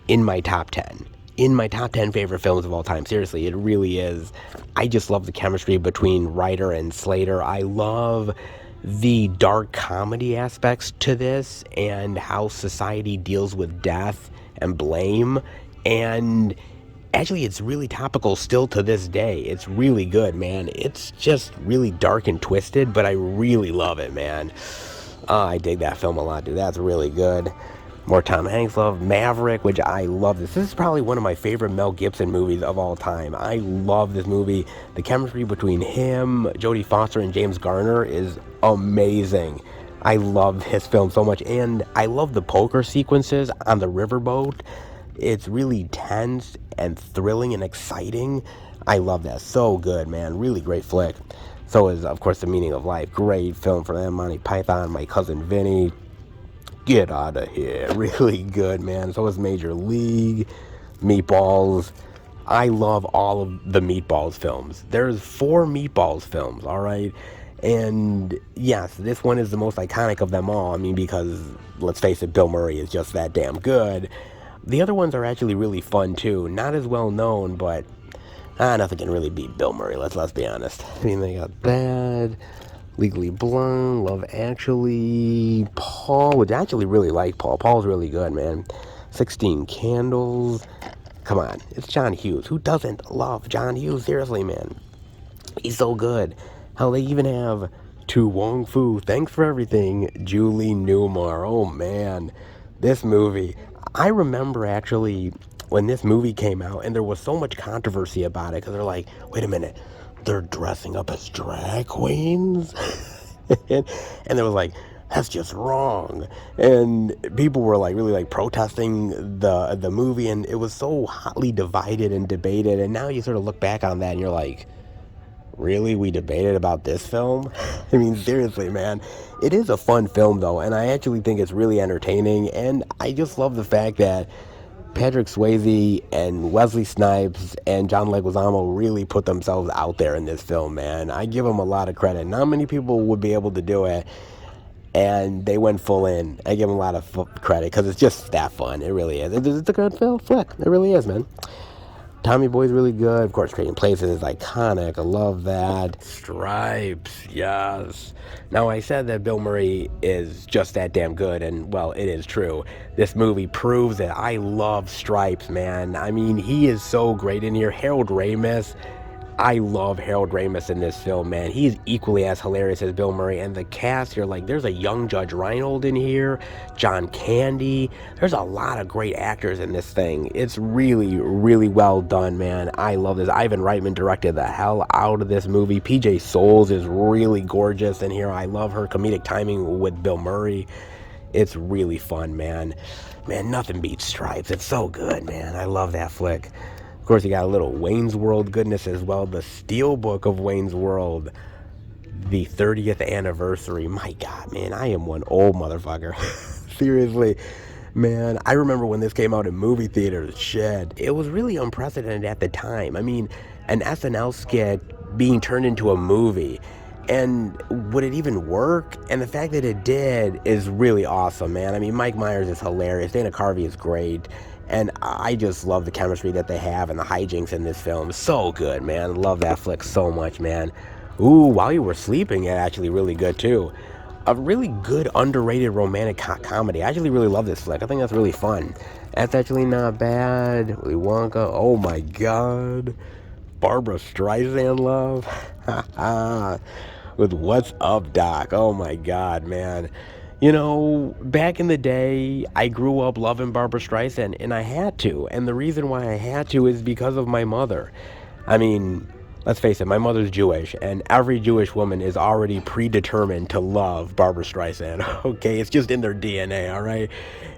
in my top 10. In my top 10 favorite films of all time. Seriously, it really is. I just love the chemistry between Ryder and Slater. I love the dark comedy aspects to this and how society deals with death and blame. And actually, it's really topical still to this day. It's really good, man. It's just really dark and twisted, but I really love it, man. I dig that film a lot, dude. That's really good. More Tom Hanks love. Maverick, which I love this. This is probably one of my favorite Mel Gibson movies of all time. I love this movie. The chemistry between him, Jodie Foster, and James Garner is amazing. I love his film so much. And I love the poker sequences on the riverboat. It's really tense and thrilling and exciting. I love that. So good, man. Really great flick. So is, of course, The Meaning of Life. Great film for them. Monty Python, My Cousin Vinny. Get out of here. Really good, man. So is Major League. Meatballs. I love all of the Meatballs films. There's 4 Meatballs films, all right? And yes, this one is the most iconic of them all. I mean, because, let's face it, Bill Murray is just that damn good. The other ones are actually really fun, too. Not as well known, but nothing can really beat Bill Murray, let's be honest. I mean, they got that. Legally Blonde, Love Actually, Paul, which I actually really like Paul. Paul's really good, man. 16 Candles. Come on, it's John Hughes. Who doesn't love John Hughes? Seriously, man. He's so good. Hell, they even have To Wong Fu, Thanks for Everything, Julie Newmar. Oh, man. This movie. I remember, actually, when this movie came out, and there was so much controversy about it, because they're like, wait a minute. They're dressing up as drag queens? and they was like, that's just wrong. And people were like really like protesting the movie, and it was so hotly divided and debated. And now you sort of look back on that and you're like, really? We debated about this film? I mean, seriously, man. It is a fun film, though, and I actually think it's really entertaining. And I just love the fact that Patrick Swayze and Wesley Snipes and John Leguizamo really put themselves out there in this film, man. I give them a lot of credit. Not many people would be able to do it, and they went full in. I give them a lot of credit because it's just that fun. It really is. It's a good film flick. It really is, man. Tommy Boy's really good. Of course, Trading Places is iconic. I love that. Stripes, yes. Now, I said that Bill Murray is just that damn good, and, well, it is true. This movie proves it. I love Stripes, man. I mean, he is so great in here. Harold Ramis. I love Harold Ramis in this film, man. He is equally as hilarious as Bill Murray. And the cast here, like, there's a young Judge Reinhold in here, John Candy. There's a lot of great actors in this thing. It's really, really well done, man. I love this. Ivan Reitman directed the hell out of this movie. PJ Soles is really gorgeous in here. I love her comedic timing with Bill Murray. It's really fun, man. Man, nothing beats Stripes. It's so good, man. I love that flick. Of course, you got a little Wayne's World goodness as well. The Steelbook of Wayne's World, the 30th anniversary. My God, man, I am one old motherfucker. Seriously, man, I remember when this came out in movie theaters. Shit, it was really unprecedented at the time. I mean, an SNL skit being turned into a movie. And would it even work? And the fact that it did is really awesome, man. I mean, Mike Myers is hilarious. Dana Carvey is great. And I just love the chemistry that they have and the hijinks in this film. So good, man. Love that flick so much, man. Ooh, While You Were Sleeping, yeah, actually really good, too. A really good, underrated romantic comedy. I actually really love this flick. I think that's really fun. That's actually not bad. Willy Wonka, oh my God. Barbara Streisand love. With What's Up, Doc. Oh my God, man. You know, back in the day, I grew up loving Barbara Streisand, and I had to. And the reason why I had to is because of my mother. I mean, let's face it, my mother's Jewish, and every Jewish woman is already predetermined to love Barbara Streisand, okay? It's just in their DNA, all right?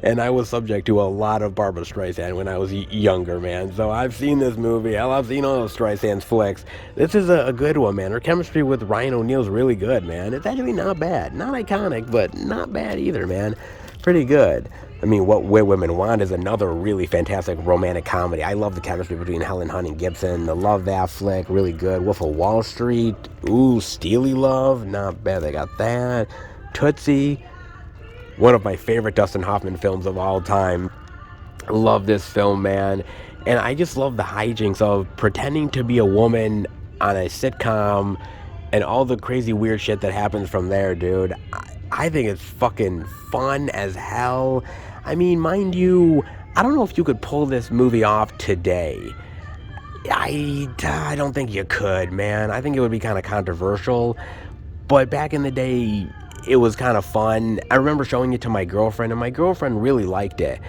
And I was subject to a lot of Barbara Streisand when I was younger, man. So I've seen this movie. Hell, I've seen all those Streisand's flicks. This is a good one, man. Her chemistry with Ryan O'Neal's really good, man. It's actually not bad. Not iconic, but not bad either, man. Pretty good. I mean, What Women Want is another really fantastic romantic comedy. I love the chemistry between Helen Hunt and Gibson. I love that flick. Really good. Wolf of Wall Street. Ooh, Steely Love. Not bad. They got that. Tootsie. One of my favorite Dustin Hoffman films of all time. Love this film, man. And I just love the hijinks of pretending to be a woman on a sitcom and all the crazy weird shit that happens from there, dude. I think it's fucking fun as hell. I mean, mind you, I don't know if you could pull this movie off today. I don't think you could, man. I think it would be kind of controversial. But back in the day, it was kind of fun. I remember showing it to my girlfriend, and my girlfriend really liked it.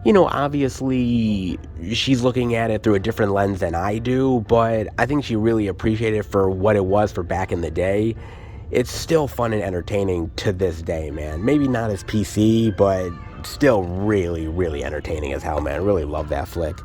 You know, obviously, she's looking at it through a different lens than I do, but I think she really appreciated it for what it was for back in the day. It's still fun and entertaining to this day, man. Maybe not as PC, but still really, really entertaining as hell, man. I really love that flick.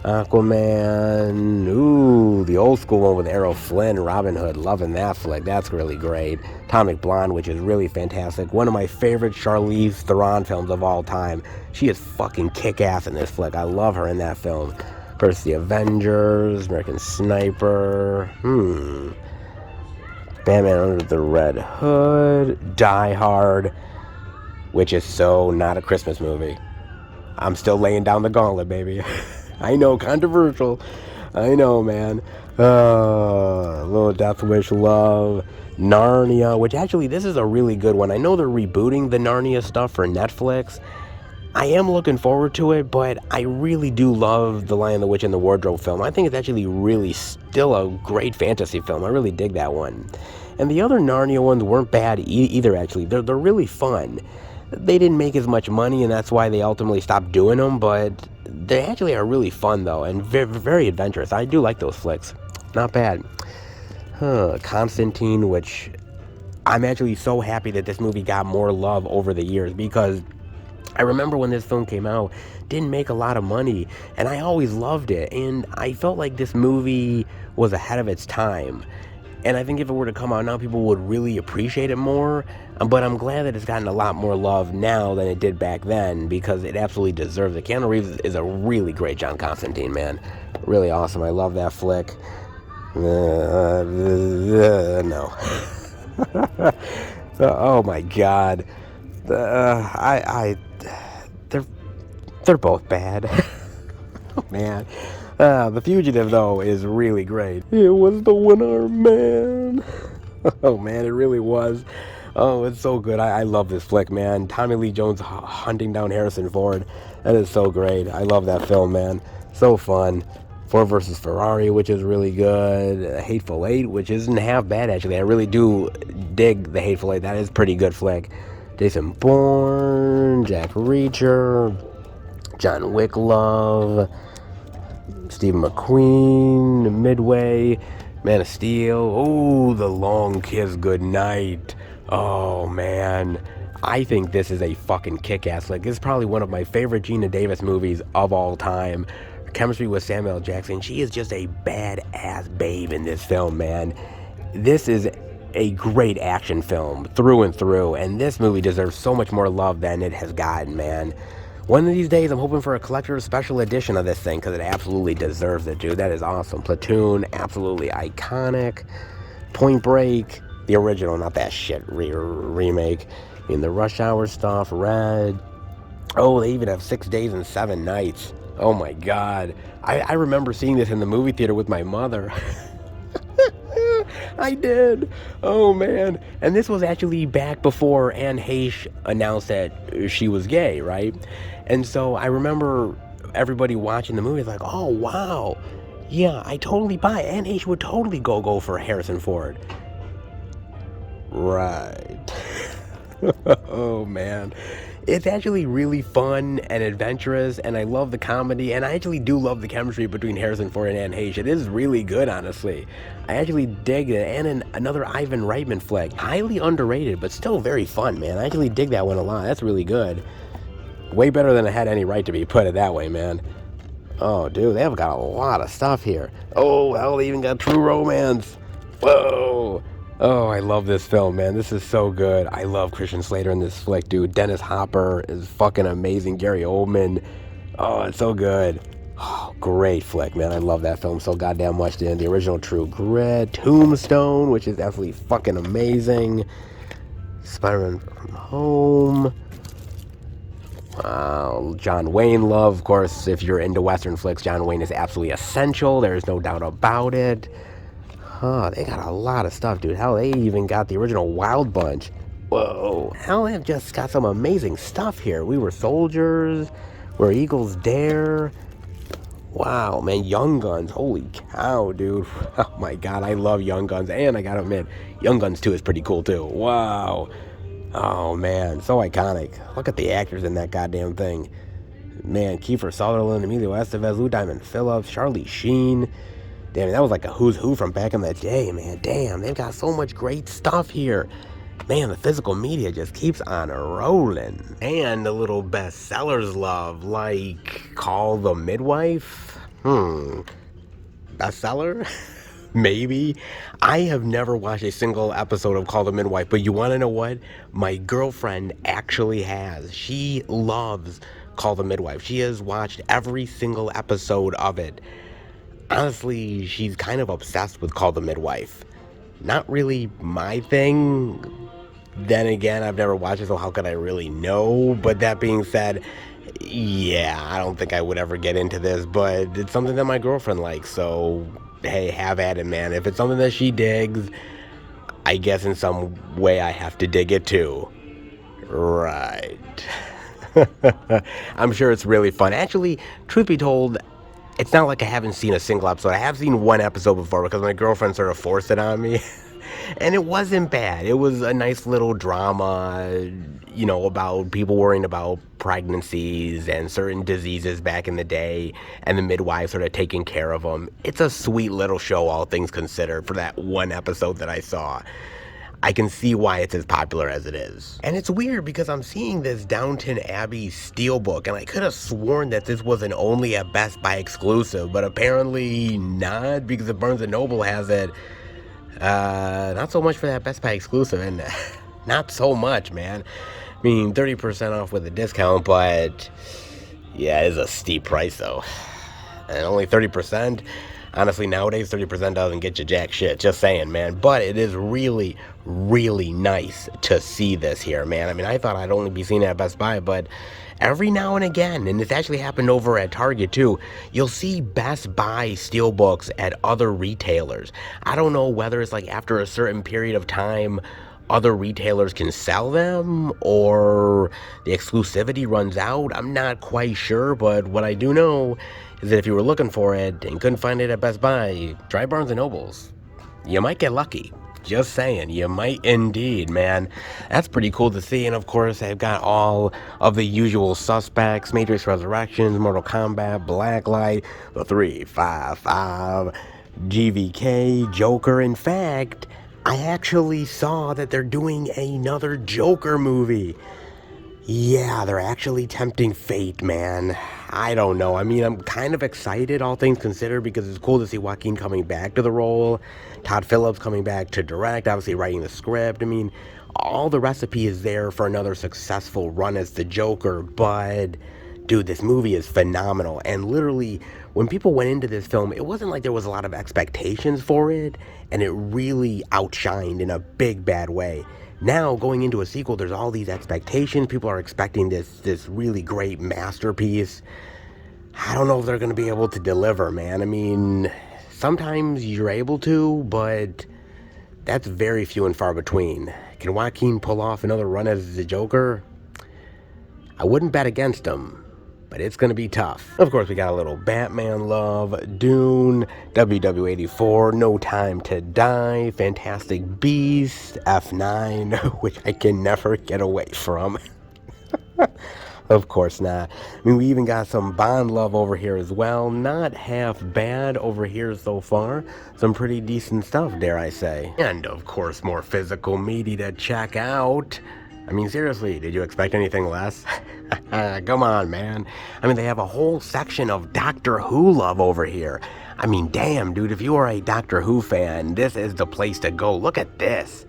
Aquaman, ooh, the old school one with Errol Flynn, Robin Hood, loving that flick. That's really great. Atomic Blonde, which is really fantastic. One of my favorite Charlize Theron films of all time. She is fucking kick-ass in this flick. I love her in that film. Of course, The Avengers, American Sniper, Batman Under the Red Hood, Die Hard, which is so not a Christmas movie. I'm still laying down the gauntlet, baby. I know, controversial. I know, man. Little Death Wish Love. Narnia, which actually, this is a really good one. I know they're rebooting the Narnia stuff for Netflix. I am looking forward to it, but I really do love The Lion, the Witch, and the Wardrobe film. I think it's actually really still a great fantasy film. I really dig that one. And the other Narnia ones weren't bad either, actually. They're really fun. They didn't make as much money, and that's why they ultimately stopped doing them, but they actually are really fun, though, and very, very adventurous. I do like those flicks. Not bad. Constantine, which I'm actually so happy that this movie got more love over the years, because I remember when this film came out, didn't make a lot of money, and I always loved it, and I felt like this movie was ahead of its time. And I think if it were to come out now, people would really appreciate it more. But I'm glad that it's gotten a lot more love now than it did back then, because it absolutely deserves it. Keanu Reeves is a really great John Constantine, man. Really awesome. I love that flick. No. Oh my God. They're both bad. Oh man. The Fugitive, though, is really great. It was the winner, man. Oh, man, it really was. Oh, it's so good. I love this flick, man. Tommy Lee Jones hunting down Harrison Ford. That is so great. I love that film, man. So fun. Ford versus Ferrari, which is really good. Hateful Eight, which isn't half bad, actually. I really do dig the Hateful Eight. That is a pretty good flick. Jason Bourne, Jack Reacher, John Wick love, Stephen McQueen, Midway, Man of Steel. Oh, The Long Kiss Goodnight. Oh, man. I think this is a fucking kick-ass flick. This is probably one of my favorite Gina Davis movies of all time. Her chemistry with Samuel L. Jackson. She is just a badass babe in this film, man. This is a great action film through and through, and this movie deserves so much more love than it has gotten, man. One of these days, I'm hoping for a collector's special edition of this thing, because it absolutely deserves it, dude. That is awesome. Platoon, absolutely iconic. Point Break, the original, not that shit remake. I mean, the Rush Hour stuff, Red. Oh, they even have 6 Days and 7 Nights. Oh my God. I remember seeing this in the movie theater with my mother. I did. Oh, man. And this was actually back before Anne Heche announced that she was gay, right? And so I remember everybody watching the movie like, oh, wow. Yeah, I totally buy it. Anne Heche would totally go for Harrison Ford. Right. Oh, man. It's actually really fun and adventurous, and I love the comedy, and I actually do love the chemistry between Harrison Ford and Anne Heche. It is really good, honestly. I actually dig it, and another Ivan Reitman flick. Highly underrated, but still very fun, man. I actually dig that one a lot. That's really good. Way better than it had any right to be, put it that way, man. Oh, dude, they have got a lot of stuff here. Oh, hell, they even got True Romance. Whoa. Oh, I love this film, man. This is so good. I love Christian Slater in this flick, dude. Dennis Hopper is fucking amazing. Gary Oldman. Oh, it's so good. Oh, great flick, man. I love that film so goddamn much. The original True Grit. Tombstone, which is absolutely fucking amazing. Spider-Man from Home. Wow. John Wayne love, of course. If you're into Western flicks, John Wayne is absolutely essential. There's no doubt about it. Oh, they got a lot of stuff, dude. Hell, they even got the original Wild Bunch. Whoa. Hell, they've just got some amazing stuff here. We Were Soldiers. Where Eagles Dare. Wow, man. Young Guns. Holy cow, dude. Oh, my God. I love Young Guns. And I gotta admit, Young Guns 2 is pretty cool, too. Wow. Oh, man. So iconic. Look at the actors in that goddamn thing. Man, Kiefer Sutherland, Emilio Estevez, Lou Diamond Phillips, Charlie Sheen. Damn, that was like a who's who from back in the day, man. Damn, they've got so much great stuff here. Man, the physical media just keeps on rolling. And the little bestsellers love, like Call the Midwife. Bestseller? Maybe. I have never watched a single episode of Call the Midwife, but you want to know what? My girlfriend actually has. She loves Call the Midwife. She has watched every single episode of it. Honestly, she's kind of obsessed with Call the Midwife. Not really my thing. Then again, I've never watched it, so how could I really know? But that being said, yeah, I don't think I would ever get into this, but it's something that my girlfriend likes, so hey, have at it, man. If it's something that she digs, I guess in some way I have to dig it too. Right. I'm sure it's really fun. Actually, truth be told, it's not like I haven't seen a single episode. I have seen one episode before because my girlfriend sort of forced it on me. And it wasn't bad. It was a nice little drama, you know, about people worrying about pregnancies and certain diseases back in the day, and the midwife sort of taking care of them. It's a sweet little show, all things considered, for that one episode that I saw. I can see why it's as popular as it is. And it's weird because I'm seeing this Downton Abbey Steelbook, and I could have sworn that this wasn't only a Best Buy exclusive, but apparently not, because if Barnes & Noble has it, not so much for that Best Buy exclusive, and not so much, man. I mean, 30% off with a discount, but yeah, it is a steep price, though. And only 30%. Honestly, nowadays 30% doesn't get you jack shit. Just saying, man. But it is really, really nice to see this here, man. I mean, I thought I'd only be seeing it at Best Buy, but every now and again, and it's actually happened over at Target too, you'll see Best Buy steelbooks at other retailers. I don't know whether it's like after a certain period of time, other retailers can sell them or the exclusivity runs out. I'm not quite sure, but what I do know is that if you were looking for it and couldn't find it at Best Buy, try Barnes & Nobles. You might get lucky. Just saying, you might indeed, man. That's pretty cool to see. And of course, they've got all of the usual suspects: Matrix Resurrections, Mortal Kombat, Blacklight, the 355, GVK, Joker. In fact, I actually saw that they're doing another Joker movie. Yeah, they're actually tempting fate, man. I don't know. I mean, I'm kind of excited, all things considered, because it's cool to see Joaquin coming back to the role, Todd Phillips coming back to direct, obviously writing the script. I mean, all the recipe is there for another successful run as the Joker, but dude, this movie is phenomenal. And literally, when people went into this film, it wasn't like there was a lot of expectations for it, and it really outshined in a big bad way. Now, going into a sequel, there's all these expectations. People are expecting this really great masterpiece. I don't know if they're going to be able to deliver, man. I mean, sometimes you're able to, but that's very few and far between. Can Joaquin pull off another run as the Joker? I wouldn't bet against him, but it's going to be tough. Of course, we got a little Batman love, Dune, WW84, No Time to Die, Fantastic Beasts, F9, which I can never get away from. Of course not. I mean, we even got some Bond love over here as well. Not half bad over here so far. Some pretty decent stuff, dare I say. And of course, more physical media to check out. I mean, seriously, did you expect anything less? Come on, man. I mean, they have a whole section of Doctor Who love over here. I mean, damn, dude, if you are a Doctor Who fan, this is the place to go. Look at this.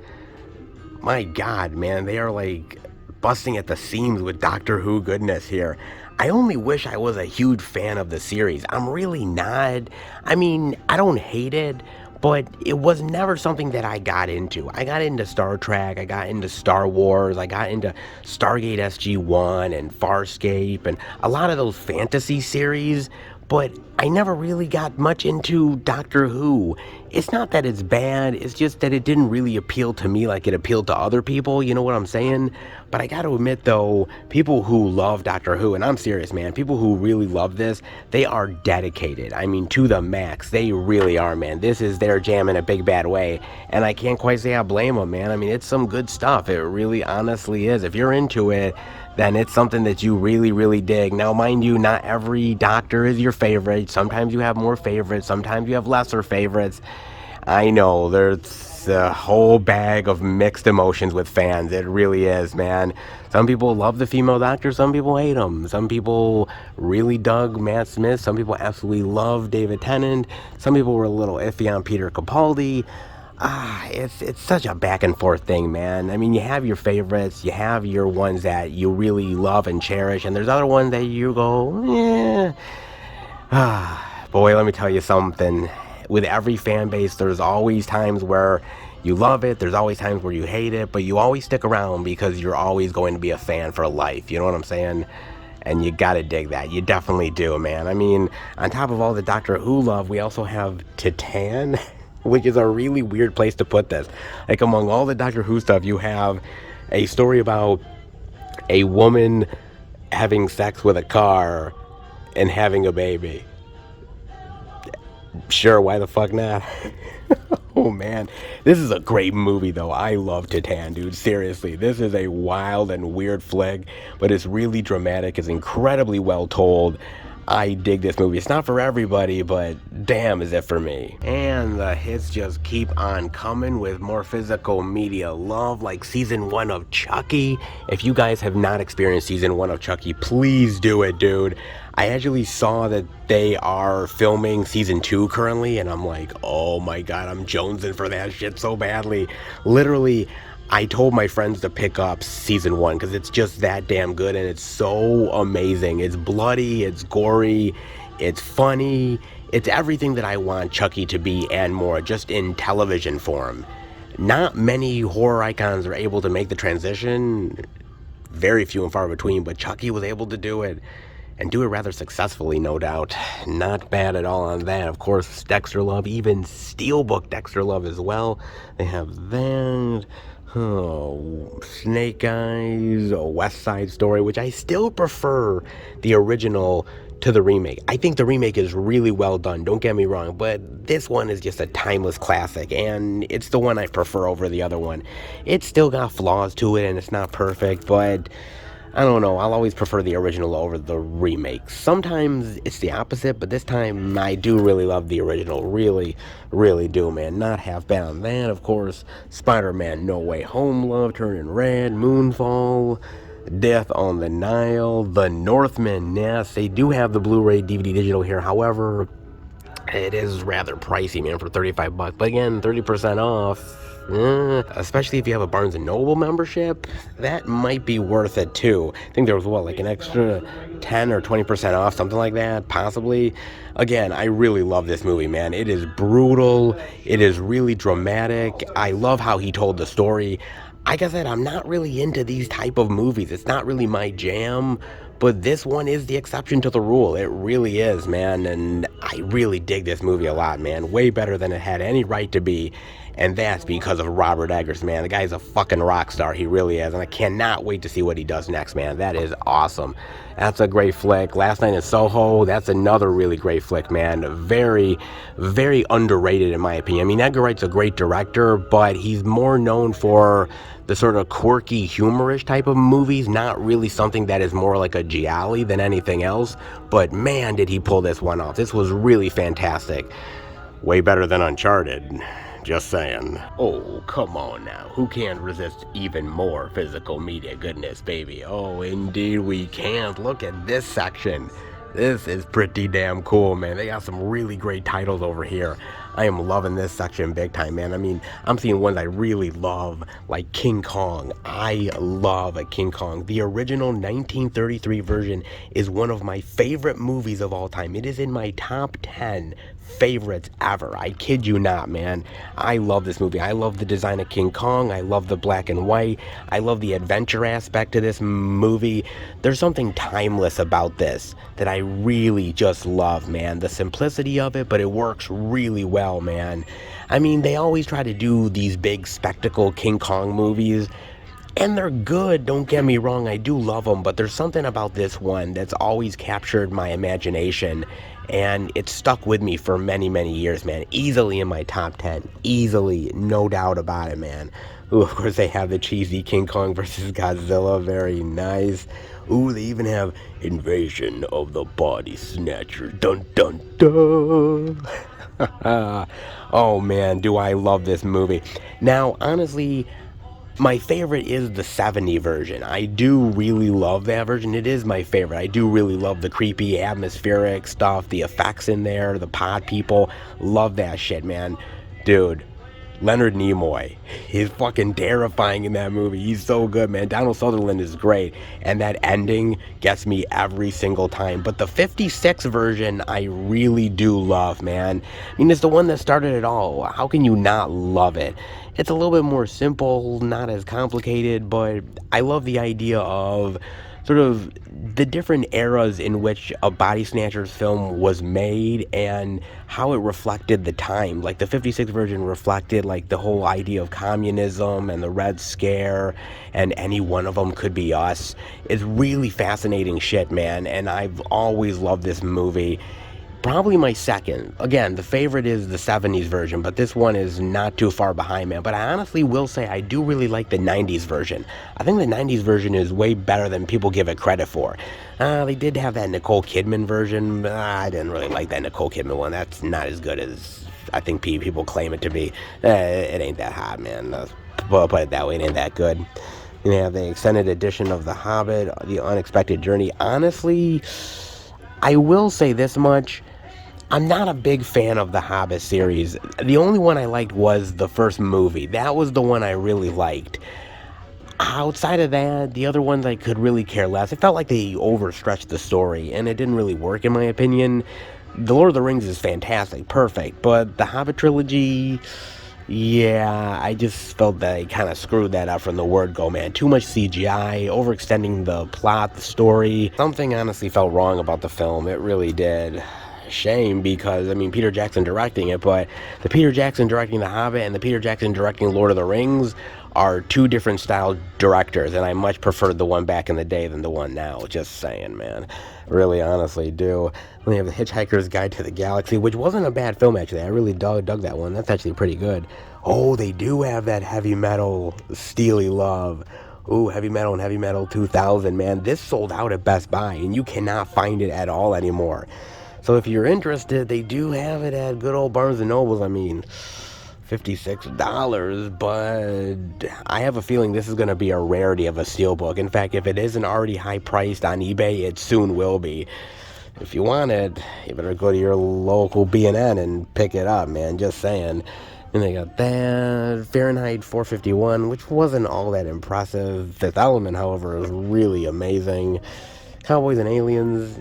My God, man, they are like busting at the seams with Doctor Who goodness here. I only wish I was a huge fan of the series. I'm really not. I mean, I don't hate it, but it was never something that I got into. I got into Star Trek, I got into Star Wars, I got into Stargate SG-1 and Farscape and a lot of those fantasy series, but I never really got much into Doctor Who. It's not that it's bad, it's just that it didn't really appeal to me like it appealed to other people, you know what I'm saying? But I gotta admit though, people who love Doctor Who, and I'm serious, man, people who really love this, they are dedicated. I mean, to the max. They really are, man. This is their jam in a big bad way, and I can't quite say I blame them, man. I mean, it's some good stuff. It really honestly is. If you're into it, then it's something that you really, really dig. Now, mind you, not every Doctor is your favorite. Sometimes you have more favorites. Sometimes you have lesser favorites. I know, there's a whole bag of mixed emotions with fans. It really is, man. Some people love the female Doctor. Some people hate him. Some people really dug Matt Smith. Some people absolutely love David Tennant. Some people were a little iffy on Peter Capaldi. It's such a back and forth thing, man. I mean, you have your favorites, you have your ones that you really love and cherish, and there's other ones that you go, boy, let me tell you something. With every fan base, there's always times where you love it, there's always times where you hate it, but you always stick around because you're always going to be a fan for life, you know what I'm saying? And you gotta dig that. You definitely do, man. I mean, on top of all the Doctor Who love, we also have Titan, which is a really weird place to put this. Like, among all the Doctor Who stuff, you have a story about a woman having sex with a car and having a baby. Sure, why the fuck not? Oh man, this is a great movie though. I love Titan, dude. Seriously, this is a wild and weird flick, but it's really dramatic. It's incredibly well told. I dig this movie. It's not for everybody, but damn is it for me. And the hits just keep on coming with more physical media love, like season 1 of Chucky. If you guys have not experienced season 1 of Chucky, please do it, dude. I actually saw that they are filming season 2 currently, and I'm like, oh my god, I'm jonesing for that shit so badly. Literally, I told my friends to pick up season 1 because it's just that damn good and it's so amazing. It's bloody, it's gory, it's funny, It's everything that I want Chucky to be and more, just in television form. Not many horror icons are able to make the transition, very few and far between, but Chucky was able to do it, and do it rather successfully, no doubt. Not bad at all on that. Of course, Dexter Love, even Steelbook Dexter Love as well. They have that. Oh, Snake Eyes, a West Side Story, which I still prefer the original to the remake. I think the remake is really well done, don't get me wrong, but this one is just a timeless classic, and it's the one I prefer over the other one. It's still got flaws to it, and it's not perfect, but I don't know, I'll always prefer the original over the remake. Sometimes it's the opposite, but this time I do really love the original. Really, really do, man. Not half bad on that. Of course, Spider-Man No Way Home, Love Turning Red, Moonfall, Death on the Nile, The Northman. Yes, they do have the Blu-ray DVD digital here. However, it is rather pricey, man, for $35. But again, 30% off. Especially if you have a Barnes & Noble membership, that might be worth it too. I think there was, like an extra 10 or 20% off, something like that, possibly. Again, I really love this movie, man. It is brutal. It is really dramatic. I love how he told the story. Like I said, I'm not really into these type of movies. It's not really my jam, but this one is the exception to the rule. It really is, man, and I really dig this movie a lot, man. Way better than it had any right to be, and that's because of Robert Eggers, man. The guy's a fucking rock star. He really is, and I cannot wait to see what he does next, man. That is awesome. That's a great flick. Last Night in Soho, that's another really great flick, man. Very, very underrated in my opinion. I mean, Edgar Wright's a great director, but he's more known for the sort of quirky, humorous type of movies, not really something that is more like a giallo than anything else. But man, did he pull this one off. This was really fantastic. Way better than Uncharted. Just saying. Oh, come on now. Who can't resist even more physical media goodness, baby? Oh, indeed we can't. Look at this section. This is pretty damn cool, man. They got some really great titles over here. I am loving this section big time, man. I mean, I'm seeing ones I really love, like King Kong. I love a King Kong. The original 1933 version is one of my favorite movies of all time. It is in my top 10 favorites ever. I kid you not, man. I love this movie. I love the design of King Kong. I love the black and white. I love the adventure aspect to this movie. There's something timeless about this that I really just love, man. The simplicity of it, but it works really well, man. I mean, they always try to do these big spectacle King Kong movies, and they're good, don't get me wrong, I do love them, but there's something about this one that's always captured my imagination, and it's stuck with me for many, many years, man. Easily in my top 10. Easily, no doubt about it, man. Ooh, of course, they have the cheesy King Kong versus Godzilla. Very nice. Ooh, they even have Invasion of the Body Snatchers. Dun, dun, dun. Oh, man, do I love this movie. Now, honestly, my favorite is the 70 version. I do really love that version. It is my favorite. I do really love the creepy atmospheric stuff, the effects in there, the pod people. Love that shit, man. Dude, Leonard Nimoy, he's fucking terrifying in that movie. He's so good, man. Donald Sutherland is great, and that ending gets me every single time. But the 56 version, I really do love, man. I mean, it's the one that started it all. How can you not love it? It's a little bit more simple, not as complicated, but I love the idea of sort of the different eras in which a Body Snatchers film was made and how it reflected the time. Like the 56 version reflected like the whole idea of communism and the Red Scare, and any one of them could be us. It's really fascinating shit, man, and I've always loved this movie. Probably my second. Again, the favorite is the 70s version, but this one is not too far behind, man. But I honestly will say I do really like the 90s version. I think the 90s version is way better than people give it credit for. They did have that Nicole Kidman version. I didn't really like that Nicole Kidman one. That's not as good as I think people claim it to be. It ain't that hot, man. Put it that way, it ain't that good. You have the extended edition of The Hobbit, The Unexpected Journey. Honestly, I will say this much. I'm not a big fan of the Hobbit series. The only one I liked was the first movie. That was the one I really liked. Outside of that, the other ones I could really care less. It felt like they overstretched the story, and it didn't really work in my opinion. The Lord of the Rings is fantastic, perfect, but the Hobbit trilogy, yeah, I just felt that they kind of screwed that up from the word go, man. Too much CGI, overextending the plot, the story. Something honestly felt wrong about the film. It really did. Shame, because, I mean, Peter Jackson directing it, but the Peter Jackson directing The Hobbit and the Peter Jackson directing Lord of the Rings are two different style directors, and I much preferred the one back in the day than the one now. Just saying, man. Really, honestly do. We have The Hitchhiker's Guide to the Galaxy, which wasn't a bad film, actually. I really dug that one. That's actually pretty good. Oh, they do have that heavy metal, Steely Love. Ooh, Heavy Metal and Heavy Metal 2000, man. This sold out at Best Buy, and you cannot find it at all anymore. So if you're interested, they do have it at good old Barnes & Nobles. I mean, $56, but I have a feeling this is going to be a rarity of a steelbook. In fact, if it isn't already high priced on eBay, it soon will be. If you want it, you better go to your local B&N and pick it up, man. Just saying. And they got that Fahrenheit 451, which wasn't all that impressive. Fifth Element, however, was really amazing. Cowboys and Aliens,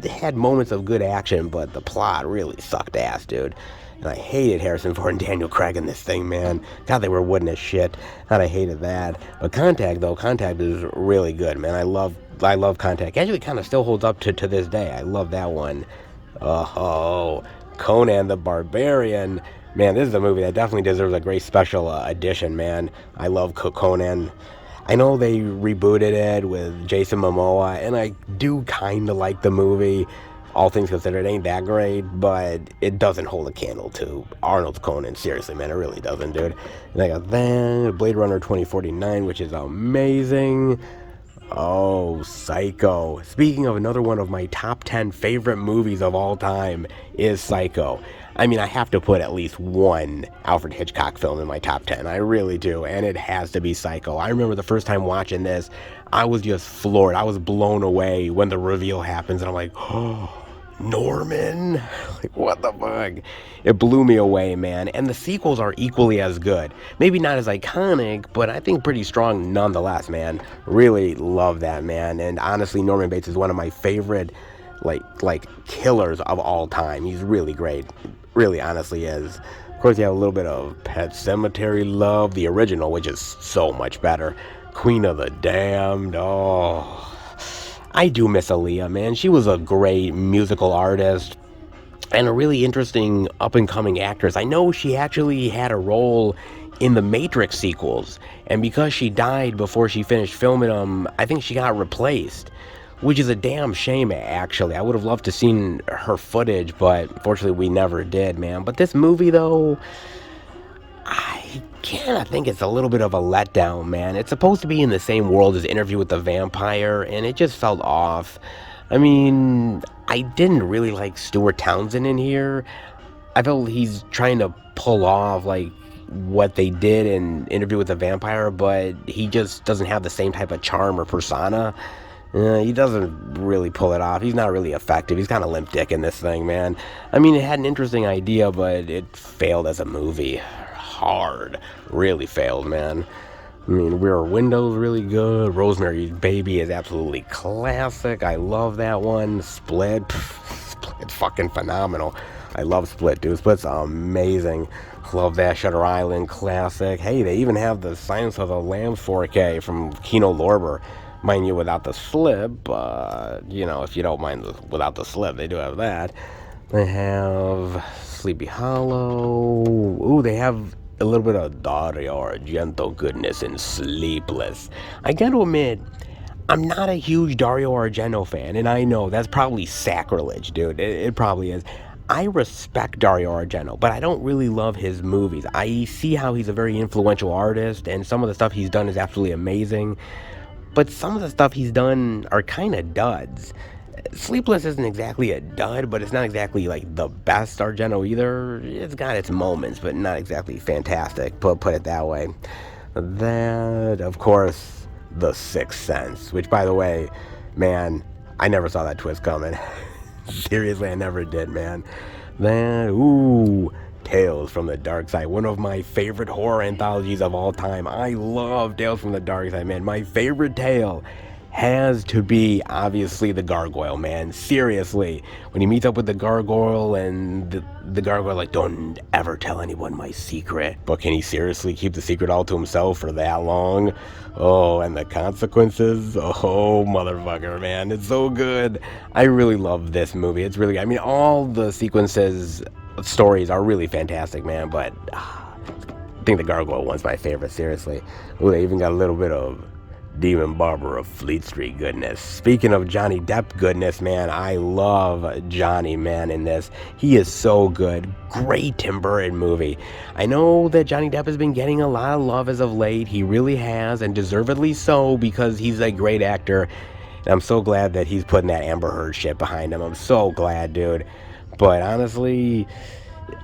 they had moments of good action, but the plot really sucked ass, dude. And I hated Harrison Ford and Daniel Craig in this thing, man. God, they were wooden as shit. God, I hated that. But Contact is really good, man. I love Contact. Actually, kind of still holds up to this day. I love that one. Oh, Conan the Barbarian. Man, this is a movie that definitely deserves a great special edition, man. I love Conan. I know they rebooted it with Jason Momoa, and I do kind of like the movie. All things considered, it ain't that great, but it doesn't hold a candle to Arnold's Conan. Seriously, man, it really doesn't, dude. And I got that, Blade Runner 2049, which is amazing. Oh, Psycho. Speaking of, another one of my top 10 favorite movies of all time is Psycho. I mean, I have to put at least one Alfred Hitchcock film in my top 10. I really do, and it has to be Psycho. I remember the first time watching this, I was just floored. I was blown away when the reveal happens, and I'm like, oh, Norman? Like, what the fuck? It blew me away, man. And the sequels are equally as good. Maybe not as iconic, but I think pretty strong nonetheless, man. Really love that, man. And honestly, Norman Bates is one of my favorite, like killers of all time. He's really great. Really, honestly is. Of course, you have a little bit of Pet Sematary love, the original, which is so much better. Queen of the Damned, oh... I do miss Aaliyah, man. She was a great musical artist and a really interesting up-and-coming actress. I know she actually had a role in the Matrix sequels, and because she died before she finished filming them, I think she got replaced, which is a damn shame, actually. I would have loved to seen her footage, but unfortunately we never did, man. But this movie, though, I kind of think it's a little bit of a letdown, man. It's supposed to be in the same world as Interview with the Vampire, and it just felt off. I mean, I didn't really like Stuart Townsend in here. I felt he's trying to pull off, like, what they did in Interview with the Vampire, but he just doesn't have the same type of charm or persona. He doesn't really pull it off. He's not really effective. He's kind of limp dick in this thing, man. I mean, it had an interesting idea, but it failed as a movie. Hard. Really failed, man. I mean, Rear Window's really good. Rosemary's Baby is absolutely classic. I love that one. Split. Split's fucking phenomenal. I love Split, dude. Split's amazing. Love that. Shutter Island, classic. Hey, they even have the Silence of the Lambs 4K from Kino Lorber. Mind you, without the slip, but, you know, if you don't mind without the slip, they do have that. They have Sleepy Hollow. Ooh, they have a little bit of Dario Argento goodness in Sleepless. I gotta admit, I'm not a huge Dario Argento fan, and I know that's probably sacrilege, dude. It probably is. I respect Dario Argento, but I don't really love his movies. I see how he's a very influential artist, and some of the stuff he's done is absolutely amazing. But some of the stuff he's done are kind of duds. Sleepless isn't exactly a dud, but it's not exactly like the best Argento either. It's got its moments, but not exactly fantastic, put it that way. That, of course, The Sixth Sense, which, by the way, man, I never saw that twist coming. Seriously, I never did, man. That, ooh, Tales from the Dark Side, one of my favorite horror anthologies of all time. I love Tales from the Dark Side, man. My favorite tale has to be obviously the gargoyle, man. Seriously, when he meets up with the gargoyle and the gargoyle like, don't ever tell anyone my secret. But can he seriously keep the secret all to himself for that long? Oh, and the consequences. Oh, motherfucker, man. It's so good. I really love this movie. It's really, I mean, all the sequences, stories are really fantastic, man. But I think the gargoyle one's my favorite, seriously. Ooh, they even got a little bit of Demon Barber of Fleet Street goodness. Speaking of Johnny Depp goodness, man, I love Johnny, man, in this. He is so good. Great Tim Burton movie. I know that Johnny Depp has been getting a lot of love as of late. He really has, and deservedly so, because he's a great actor. And I'm so glad that he's putting that Amber Heard shit behind him. I'm so glad, dude. But honestly,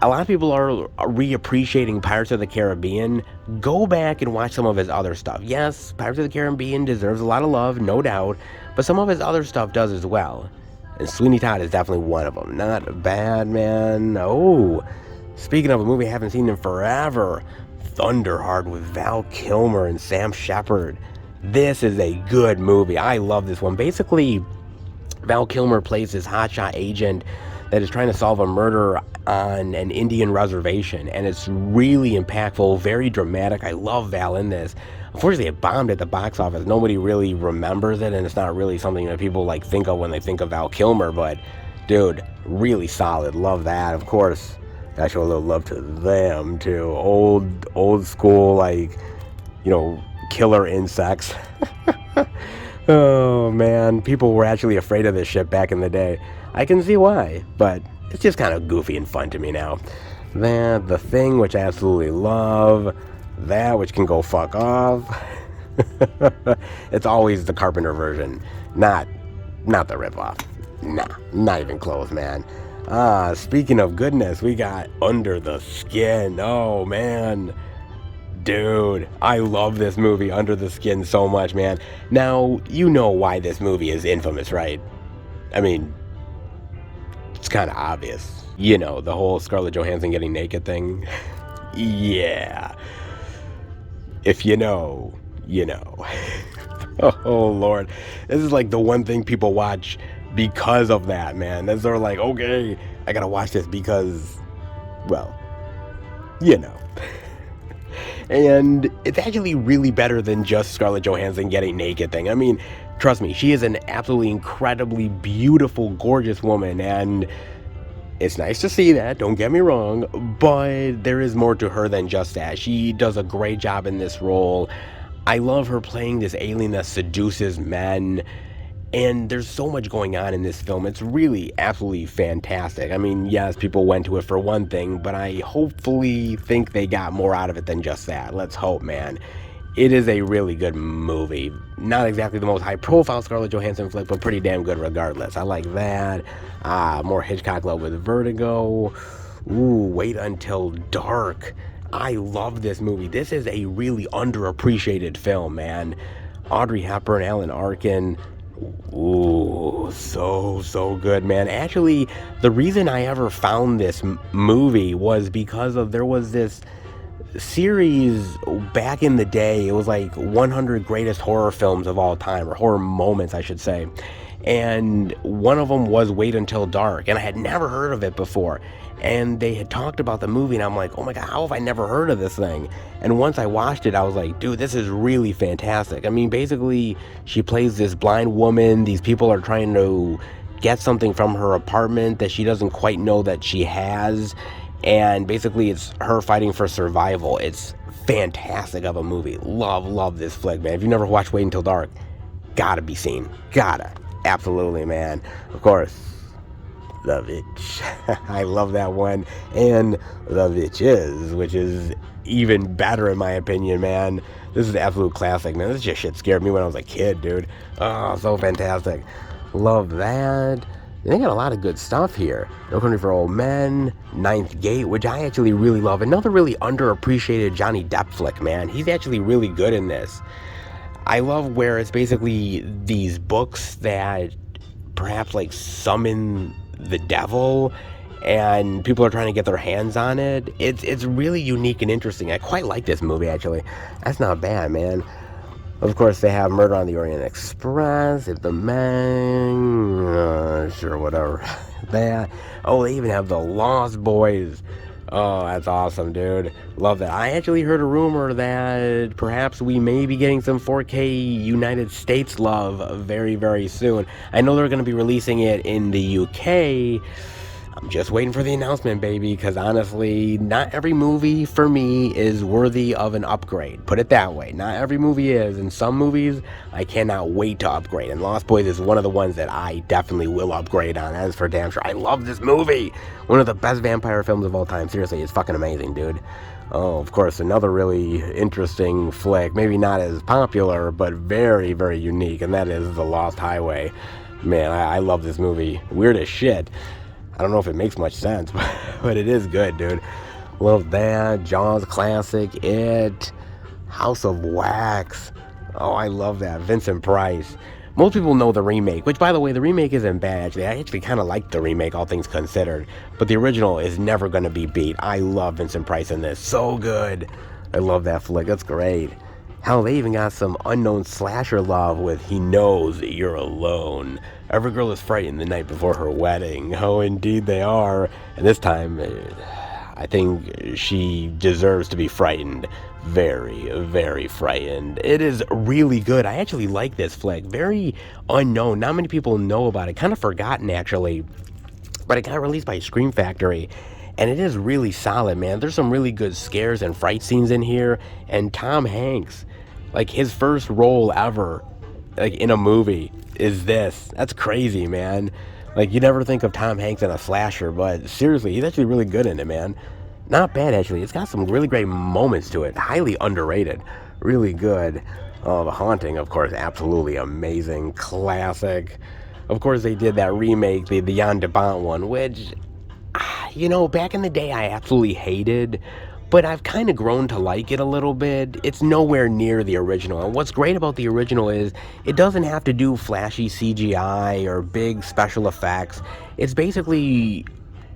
a lot of people are reappreciating Pirates of the Caribbean. Go back and watch some of his other stuff. Yes, Pirates of the Caribbean deserves a lot of love, no doubt, but some of his other stuff does as well. And Sweeney Todd is definitely one of them. Not bad, man. Oh, speaking of a movie I haven't seen in forever, Thunderheart with Val Kilmer and Sam Shepard. This is a good movie. I love this one. Basically, Val Kilmer plays this hotshot agent that is trying to solve a murder on an Indian reservation, and it's really impactful, very dramatic. I love Val in this. Unfortunately, it bombed at the box office. Nobody really remembers it, and it's not really something that people like think of when they think of Val Kilmer, but dude, really solid. Love that. Of course, I show a little love to them too. Old school, like, you know, killer insects. Oh man, people were actually afraid of this shit back in the day. I can see why, but it's just kind of goofy and fun to me now. That, The Thing, which I absolutely love. That, which can go fuck off. It's always the Carpenter version, not the ripoff. Nah, not even close, man. Speaking of goodness, we got Under the Skin. Oh man, dude, I love this movie, Under the Skin, so much, man. Now, you know why this movie is infamous, right? I mean, it's kind of obvious. You know, the whole Scarlett Johansson getting naked thing. Yeah. If you know, you know. Oh, Lord. This is like the one thing people watch because of that, man. They're like, okay, I gotta watch this because, well, you know. And it's actually really better than just Scarlett Johansson getting naked thing. I mean, trust me, she is an absolutely incredibly beautiful, gorgeous woman, and it's nice to see that, don't get me wrong, but there is more to her than just that. She does a great job in this role. I love her playing this alien that seduces men, and there's so much going on in this film. It's really absolutely fantastic. I mean, yes, people went to it for one thing, but I hopefully think they got more out of it than just that. Let's hope, man. It is a really good movie. Not exactly the most high-profile Scarlett Johansson flick, but pretty damn good regardless. I like that. More Hitchcock love with Vertigo. Ooh, Wait Until Dark. I love this movie. This is a really underappreciated film, man. Audrey Hepburn, Alan Arkin. Ooh, so good, man. Actually, the reason I ever found this movie was because of there was this series back in the day. It was like 100 greatest horror films of all time, or horror moments, I should say. And one of them was Wait Until Dark, and I had never heard of it before. And they had talked about the movie, and I'm like, oh my god, how have I never heard of this thing? And once I watched it, I was like, dude, this is really fantastic. I mean, basically, she plays this blind woman. These people are trying to get something from her apartment that she doesn't quite know that she has. And basically, it's her fighting for survival. It's fantastic of a movie. Love this flick, man. If you've never watched Wait Until Dark, gotta be seen. Gotta. Absolutely, man. Of course, The Witch. I love that one. And The Witches, which is even better in my opinion, man. This is an absolute classic, man. This just shit scared me when I was a kid, dude. Oh, so fantastic. Love that. They got a lot of good stuff here. No Country for Old Men, Ninth Gate, which I actually really love. Another really underappreciated Johnny Depp flick, man. He's actually really good in this. I love where it's basically these books that perhaps like summon the devil, and people are trying to get their hands on it. It's really unique and interesting. I quite like this movie, actually. That's not bad, man. Of course, they have Murder on the Orient Express, If the Man, sure, whatever. That. Oh, they even have The Lost Boys. Oh, that's awesome, dude. Love that. I actually heard a rumor that perhaps we may be getting some 4K United States love very, very soon. I know they're going to be releasing it in the UK. I'm just waiting for the announcement, baby, because honestly, not every movie for me is worthy of an upgrade. Put it that way. Not every movie is. And some movies, I cannot wait to upgrade. And Lost Boys is one of the ones that I definitely will upgrade on. That is for damn sure. I love this movie. One of the best vampire films of all time. Seriously, it's fucking amazing, dude. Oh, of course, another really interesting flick. But not as popular, but very, very unique. And that is The Lost Highway. Man, I love this movie. Weird as shit. I don't know if it makes much sense, but it is good, dude. Love that. Jaws classic. It. House of Wax. Oh, I love that. Vincent Price. Most people know the remake, which, by the way, the remake isn't bad, actually. I actually kind of like the remake, all things considered. But the original is never going to be beat. I love Vincent Price in this. So good. I love that flick. That's great. Hell, they even got some unknown slasher love with He Knows That You're Alone. Every girl is frightened the night before her wedding. Oh, indeed they are. And this time, I think she deserves to be frightened. Very, very frightened. It is really good. I actually like this flick. Very unknown. Not many people know about it. Kind of forgotten, actually. But it got released by Scream Factory. And it is really solid, man. There's some really good scares and fright scenes in here. And Tom Hanks, like his first role ever, like in a movie, is this. That's crazy, man. Like, you never think of Tom Hanks in a slasher, but seriously, he's actually really good in it, man. Not bad, actually. It's got some really great moments to it. Highly underrated. Really good. Oh, The Haunting, of course, absolutely amazing. Classic. Of course, they did that remake, the Jan de Bont one, which, back in the day, I absolutely hated, but I've kind of grown to like it a little bit. It's nowhere near the original. And what's great about the original is it doesn't have to do flashy CGI or big special effects. It's basically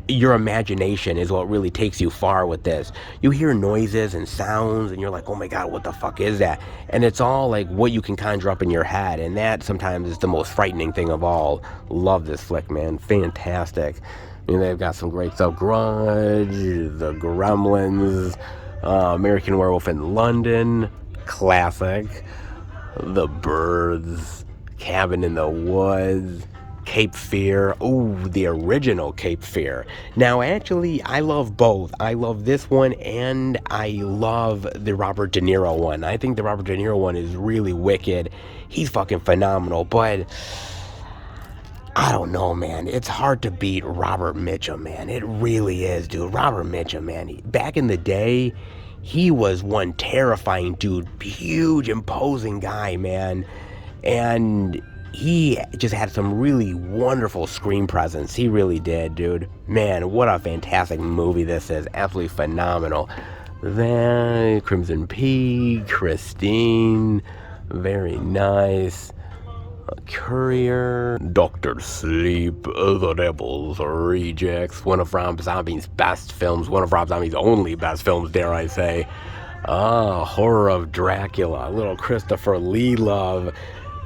your imagination is what really takes you far with this. You hear noises and sounds and you're like, oh my god, what the fuck is that? And it's all like what you can conjure up in your head, and that sometimes is the most frightening thing of all. Love this flick, man. Fantastic. They've got some great stuff. Grudge, The Gremlins, American Werewolf in London, classic. The Birds, Cabin in the Woods, Cape Fear. Oh, the original Cape Fear. Now, actually, I love both. I love this one, and I love the Robert De Niro one. I think the Robert De Niro one is really wicked. He's fucking phenomenal, but I don't know, man. It's hard to beat Robert Mitchum, man. It really is, dude. Robert Mitchum, man. Back in the day, he was one terrifying dude. Huge, imposing guy, man. And he just had some really wonderful screen presence. He really did, dude. Man, what a fantastic movie this is. Absolutely phenomenal. Then Crimson Peak, Christine. Very nice. Courier, Dr. Sleep, The Devil's Rejects, one of Rob Zombie's best films, one of Rob Zombie's only best films, dare I say. Horror of Dracula, little Christopher Lee love.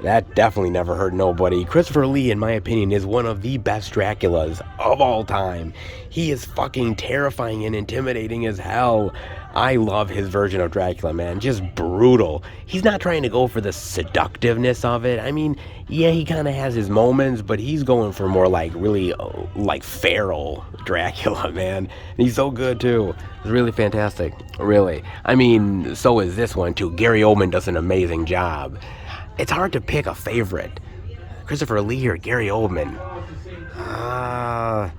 That definitely never hurt nobody. Christopher Lee, in my opinion, is one of the best Draculas of all time. He is fucking terrifying and intimidating as hell. I love his version of Dracula, man. Just brutal. He's not trying to go for the seductiveness of it. I mean, yeah, he kind of has his moments, but he's going for more like really like feral Dracula, man. And he's so good too. It's really fantastic. Really. I mean, so is this one too. Gary Oldman does an amazing job. It's hard to pick a favorite. Christopher Lee or Gary Oldman? How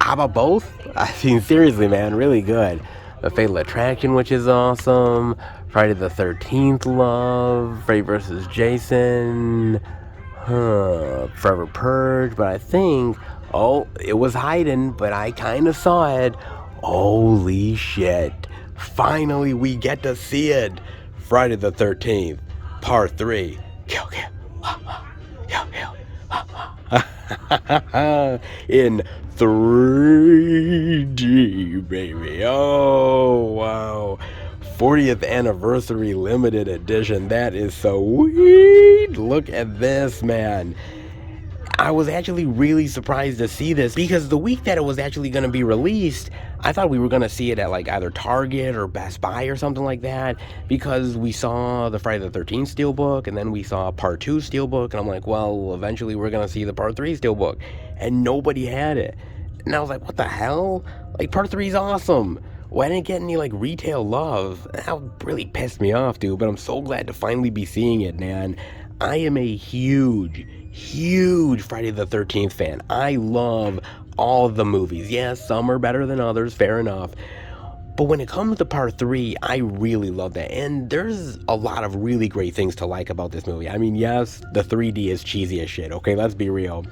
about both? I mean, seriously, man, really good. The Fatal Attraction, which is awesome. Friday the 13th love. Freddy vs. Jason. Forever Purge. But I think, it was hiding, but I kind of saw it. Holy shit. Finally, we get to see it. Friday the 13th. Part 3. Kill, kill. Kill, kill. In 3D, baby. Oh, wow. 40th anniversary limited edition. That is so sweet. Look at this, man. I was actually really surprised to see this because the week that it was actually going to be released, I thought we were going to see it at like either Target or Best Buy or something like that, because we saw the Friday the 13th Steelbook and then we saw Part 2 Steelbook, and I'm like, well, eventually we're going to see the Part 3 Steelbook, and nobody had it. And I was like, what the hell? Like, Part 3 is awesome. Well, I didn't get any like retail love. That really pissed me off, dude, but I'm so glad to finally be seeing it, man. I am a huge Friday the 13th fan. I love all the movies. Yes, some are better than others, fair enough. But when it comes to Part 3, I really love that. And there's a lot of really great things to like about this movie. I mean, yes, the 3D is cheesy as shit, okay? Let's be real.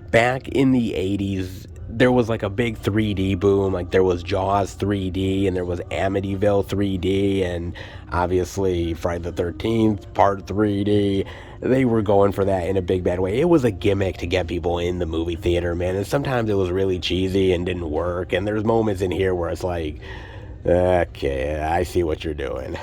Back in the 80s, there was like a big 3D boom. Like, there was Jaws 3D, and there was Amityville 3D, and obviously Friday the 13th Part 3D. They were going for that in a big bad way. It was a gimmick to get people in the movie theater, man, and sometimes it was really cheesy and didn't work, and there's moments in here where it's like, okay, I see what you're doing.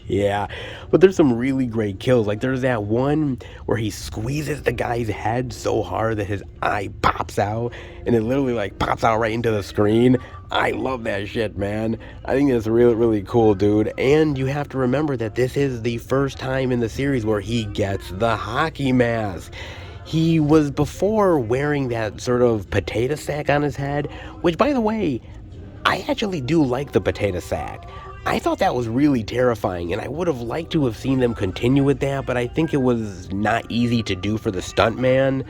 Yeah, but there's some really great kills. Like, there's that one where he squeezes the guy's head so hard that his eye pops out, and it literally like pops out right into the screen. I love that shit, man. I think that's really, really cool, dude. And you have to remember that this is the first time in the series where he gets the hockey mask. He was before wearing that sort of potato sack on his head, which, by the way, I actually do like the potato sack. I thought that was really terrifying, and I would have liked to have seen them continue with that, but I think it was not easy to do for the stuntman,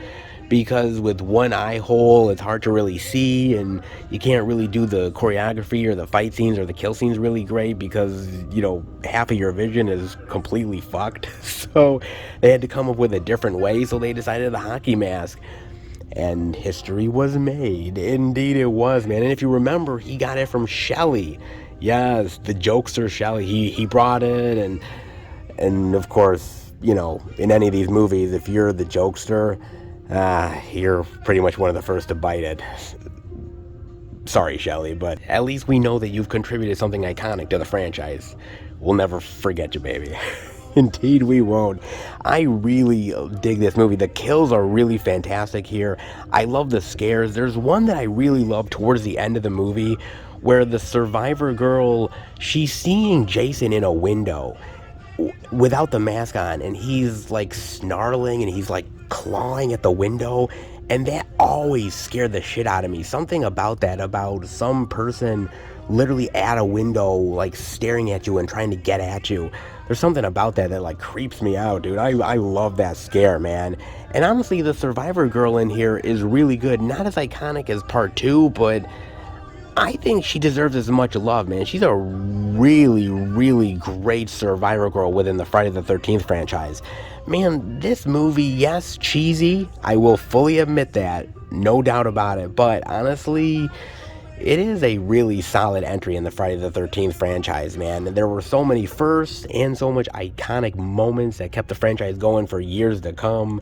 because with one eye hole, it's hard to really see, and you can't really do the choreography or the fight scenes or the kill scenes really great because, you know, half of your vision is completely fucked. So they had to come up with a different way, so they decided the hockey mask. And history was made. Indeed it was, man. And if you remember, he got it from Shelley. Yes, the jokester Shelley. He brought it, and of course, you know, in any of these movies, if you're the jokester, you're pretty much one of the first to bite it. Sorry, Shelley, but at least we know that you've contributed something iconic to the franchise. We'll never forget you, baby. Indeed we won't. I really dig this movie. The kills are really fantastic here. I love the scares. There's one that I really love towards the end of the movie where the survivor girl, she's seeing Jason in a window without the mask on, and he's like snarling and he's like clawing at the window, and that always scared the shit out of me. Something about that, about some person literally at a window like staring at you and trying to get at you. There's something about that that like creeps me out, dude. I love that scare, man. And honestly, the survivor girl in here is really good. Not as iconic as Part 2, but I think she deserves as much love, man. She's a really, really great survivor girl within the Friday the 13th franchise. Man, this movie, yes, cheesy. I will fully admit that. No doubt about it. But honestly, it is a really solid entry in the Friday the 13th franchise, man. And there were so many firsts and so much iconic moments that kept the franchise going for years to come.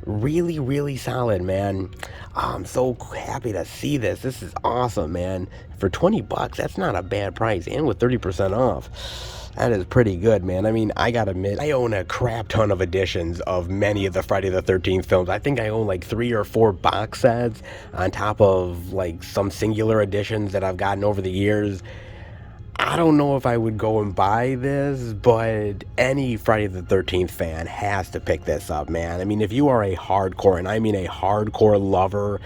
Really, really solid, man. I'm so happy to see this. This is awesome, man. For $20, that's not a bad price. And with 30% off, that is pretty good, man. I mean, I gotta admit, I own a crap ton of editions of many of the Friday the 13th films. I think I own like 3 or 4 box sets on top of like some singular editions that I've gotten over the years. I don't know if I would go and buy this, but any Friday the 13th fan has to pick this up, man. I mean, if you are a hardcore, and I mean a hardcore lover,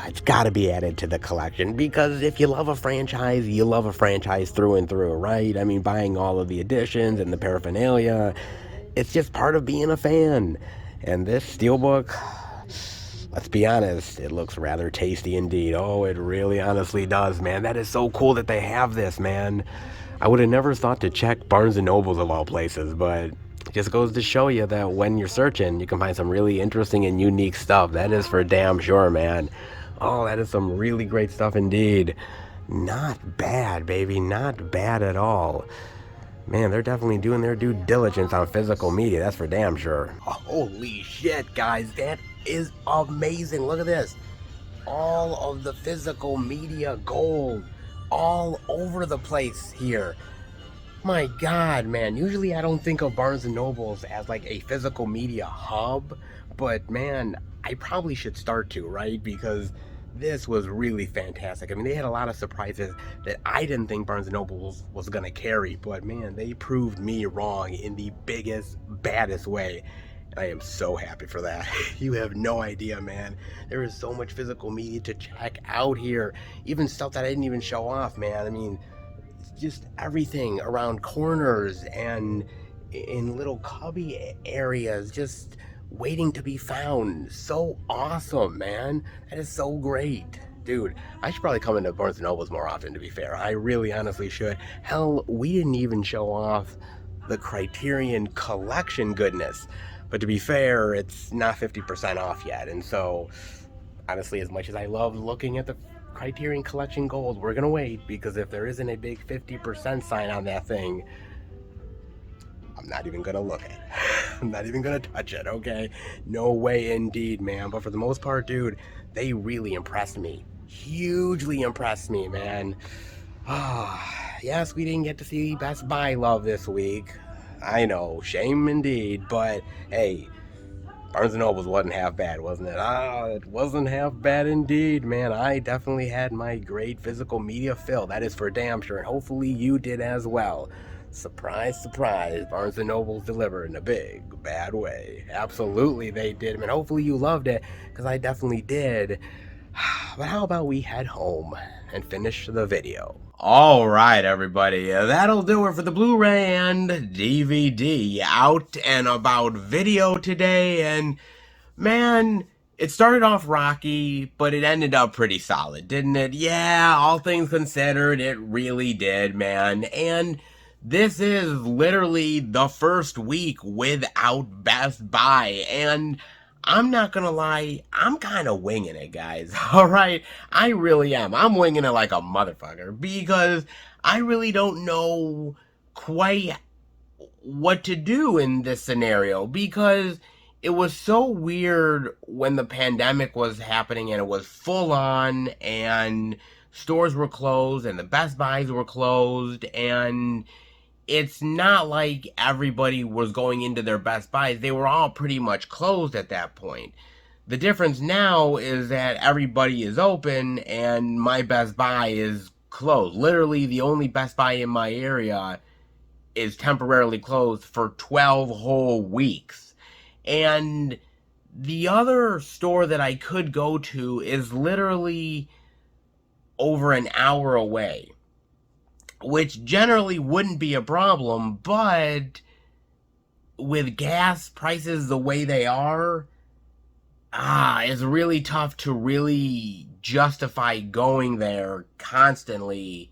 it's got to be added to the collection, because if you love a franchise, you love a franchise through and through, right? I mean, buying all of the editions and the paraphernalia, it's just part of being a fan. And this steelbook, let's be honest, it looks rather tasty indeed. Oh, it really honestly does, man. That is so cool that they have this, man. I would have never thought to check Barnes & Nobles of all places, but it just goes to show you that when you're searching, you can find some really interesting and unique stuff. That is for damn sure, man. Oh, that is some really great stuff indeed. Not bad, baby. Not bad at all. Man, they're definitely doing their due diligence on physical media. That's for damn sure. Holy shit, guys. That is amazing. Look at this. All of the physical media gold all over the place here. My God, man. Usually I don't think of Barnes& and Nobles as like a physical media hub, but man, I probably should start to, right? Because this was really fantastic. I mean, they had a lot of surprises that I didn't think Barnes& and Nobles was going to carry, but man, they proved me wrong in the biggest, baddest way. I am so happy for that. You have no idea, man. There is so much physical media to check out here. Even stuff that I didn't even show off, man. I mean, just everything around corners and in little cubby areas, just waiting to be found. So awesome, man. That is so great. Dude, I should probably come into Barnes & Nobles more often, to be fair. I really honestly should. Hell, we didn't even show off the Criterion Collection goodness. But to be fair, it's not 50% off yet. And so, honestly, as much as I love looking at the Criterion Collection Gold, we're gonna wait, because if there isn't a big 50% sign on that thing, I'm not even gonna look at it. I'm not even gonna touch it, okay? No way indeed, man. But for the most part, dude, they really impressed me. Hugely impressed me, man. Yes, we didn't get to see Best Buy love this week. I know, shame indeed, but hey, Barnes & Nobles wasn't half bad, wasn't it? It wasn't half bad indeed, man. I definitely had my great physical media fill. That is for damn sure, and hopefully you did as well. Surprise, surprise, Barnes & Nobles delivered in a big, bad way. Absolutely they did, and hopefully you loved it, because I definitely did. But how about we head home and finish the video? Alright, everybody, that'll do it for the Blu-ray and DVD out and about video today, and man, it started off rocky, but it ended up pretty solid, didn't it? Yeah, all things considered, it really did, man. And this is literally the first week without Best Buy, and I'm not gonna lie, I'm kind of winging it, guys. Alright? I really am. I'm winging it like a motherfucker, because I really don't know quite what to do in this scenario, because it was so weird when the pandemic was happening and it was full on and stores were closed and the Best Buys were closed, and it's not like everybody was going into their Best Buys. They were all pretty much closed at that point. The difference now is that everybody is open and my Best Buy is closed. Literally, the only Best Buy in my area is temporarily closed for 12 whole weeks. And the other store that I could go to is literally over an hour away, which generally wouldn't be a problem, but with gas prices the way they are, it's really tough to really justify going there constantly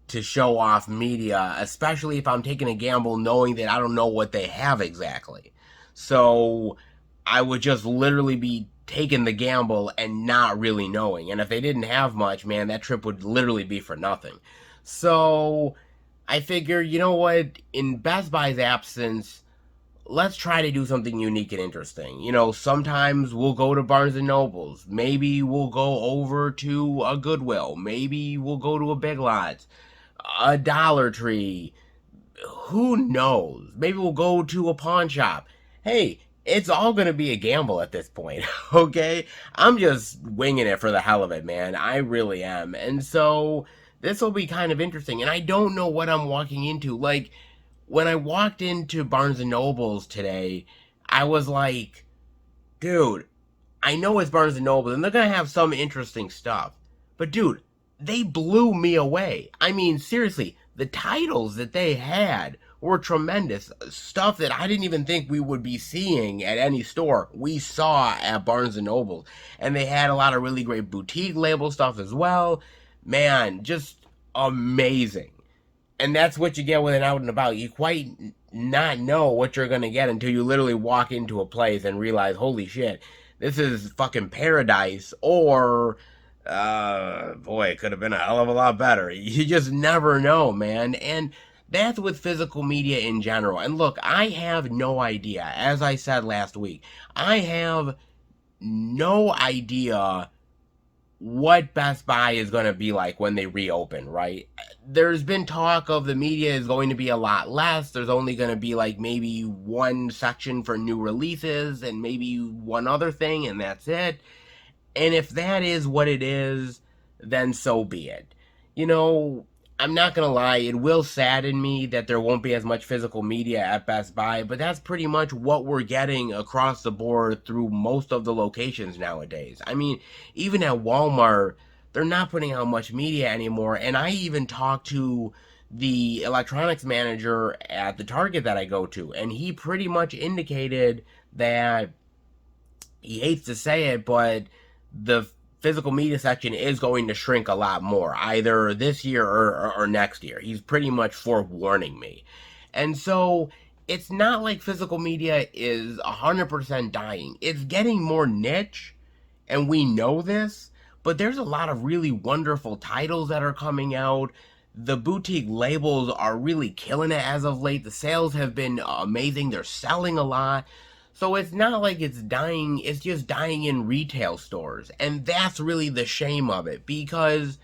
to show off media, especially if I'm taking a gamble knowing that I don't know what they have exactly. So I would just literally be taking the gamble and not really knowing. And if they didn't have much, man, that trip would literally be for nothing. So I figure, you know what, in Best Buy's absence, let's try to do something unique and interesting. You know, sometimes we'll go to Barnes & Nobles. Maybe we'll go over to a Goodwill. Maybe we'll go to a Big Lots, a Dollar Tree. Who knows? Maybe we'll go to a pawn shop. Hey, it's all going to be a gamble at this point, okay? I'm just winging it for the hell of it, man. I really am. And so this will be kind of interesting. And I don't know what I'm walking into. Like, when I walked into Barnes & Nobles today, I was like, dude, I know it's Barnes & Noble, and they're going to have some interesting stuff. But, dude, they blew me away. I mean, seriously, the titles that they had were tremendous. Stuff that I didn't even think we would be seeing at any store, we saw at Barnes & Noble. And they had a lot of really great boutique label stuff as well. Man, just amazing. And that's what you get with an out and about. You quite not know what you're going to get until you literally walk into a place and realize, holy shit, this is fucking paradise, or boy, it could have been a hell of a lot better. You just never know, man. And that's with physical media in general. And look, I have no idea. As I said last week, I have no idea what Best Buy is going to be like when they reopen, right? there's been talk of the media is going to be a lot less. There's only going to be like maybe one section for new releases and maybe one other thing, and that's it. And if that is what it is, then so be it. You know, I'm not going to lie, it will sadden me that there won't be as much physical media at Best Buy, but that's pretty much what we're getting across the board through most of the locations nowadays. I mean, even at Walmart, they're not putting out much media anymore, and I even talked to the electronics manager at the Target that I go to, and he pretty much indicated that he hates to say it, but the physical media section is going to shrink a lot more, either this year or next year. He's pretty much forewarning me. And so it's not like physical media is 100% dying. It's getting more niche, and we know this, but there's a lot of really wonderful titles that are coming out. The boutique labels are really killing it as of late. The sales have been amazing. They're selling a lot. So it's not like it's dying, it's just dying in retail stores. And that's really the shame of it, because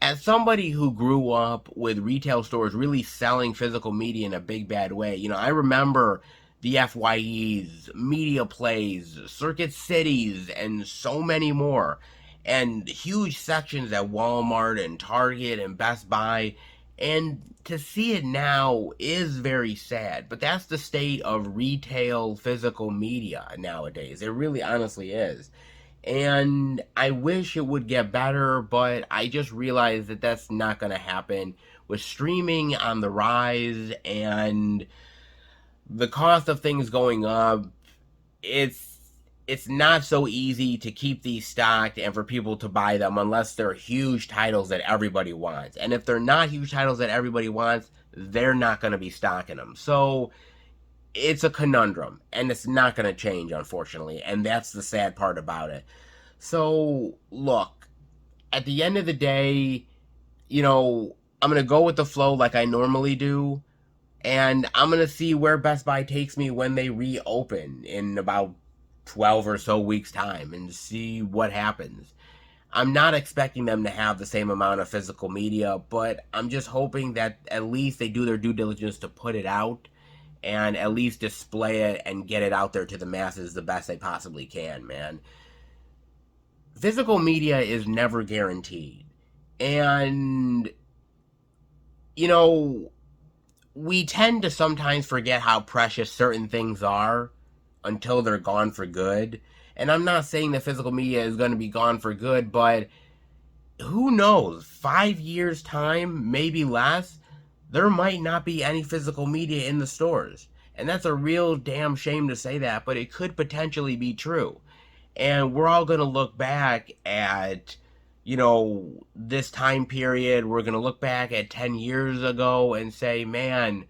as somebody who grew up with retail stores really selling physical media in a big bad way, you know, I remember the FYEs, Media Plays, Circuit Cities, and so many more. And huge sections at Walmart and Target and Best Buy. And to see it now is very sad. But that's the state of retail physical media nowadays. It really honestly is. And I wish it would get better, but I just realized that that's not going to happen. With streaming on the rise and the cost of things going up, it's not so easy to keep these stocked and for people to buy them unless they're huge titles that everybody wants. And if they're not huge titles that everybody wants, they're not going to be stocking them. So it's a conundrum, and it's not going to change, unfortunately, and that's the sad part about it. So, look, at the end of the day, you know, I'm going to go with the flow like I normally do, and I'm going to see where Best Buy takes me when they reopen in about 12 or so weeks' time and see what happens. I'm not expecting them to have the same amount of physical media, but I'm just hoping that at least they do their due diligence to put it out and at least display it and get it out there to the masses the best they possibly can, man. Physical media is never guaranteed. And, you know, we tend to sometimes forget how precious certain things are until they're gone for good. And I'm not saying that physical media is going to be gone for good, but who knows? 5 years' time, maybe less, there might not be any physical media in the stores. And that's a real damn shame to say that, but it could potentially be true. And we're all going to look back at, you know, this time period. We're going to look back at 10 years ago and say, man,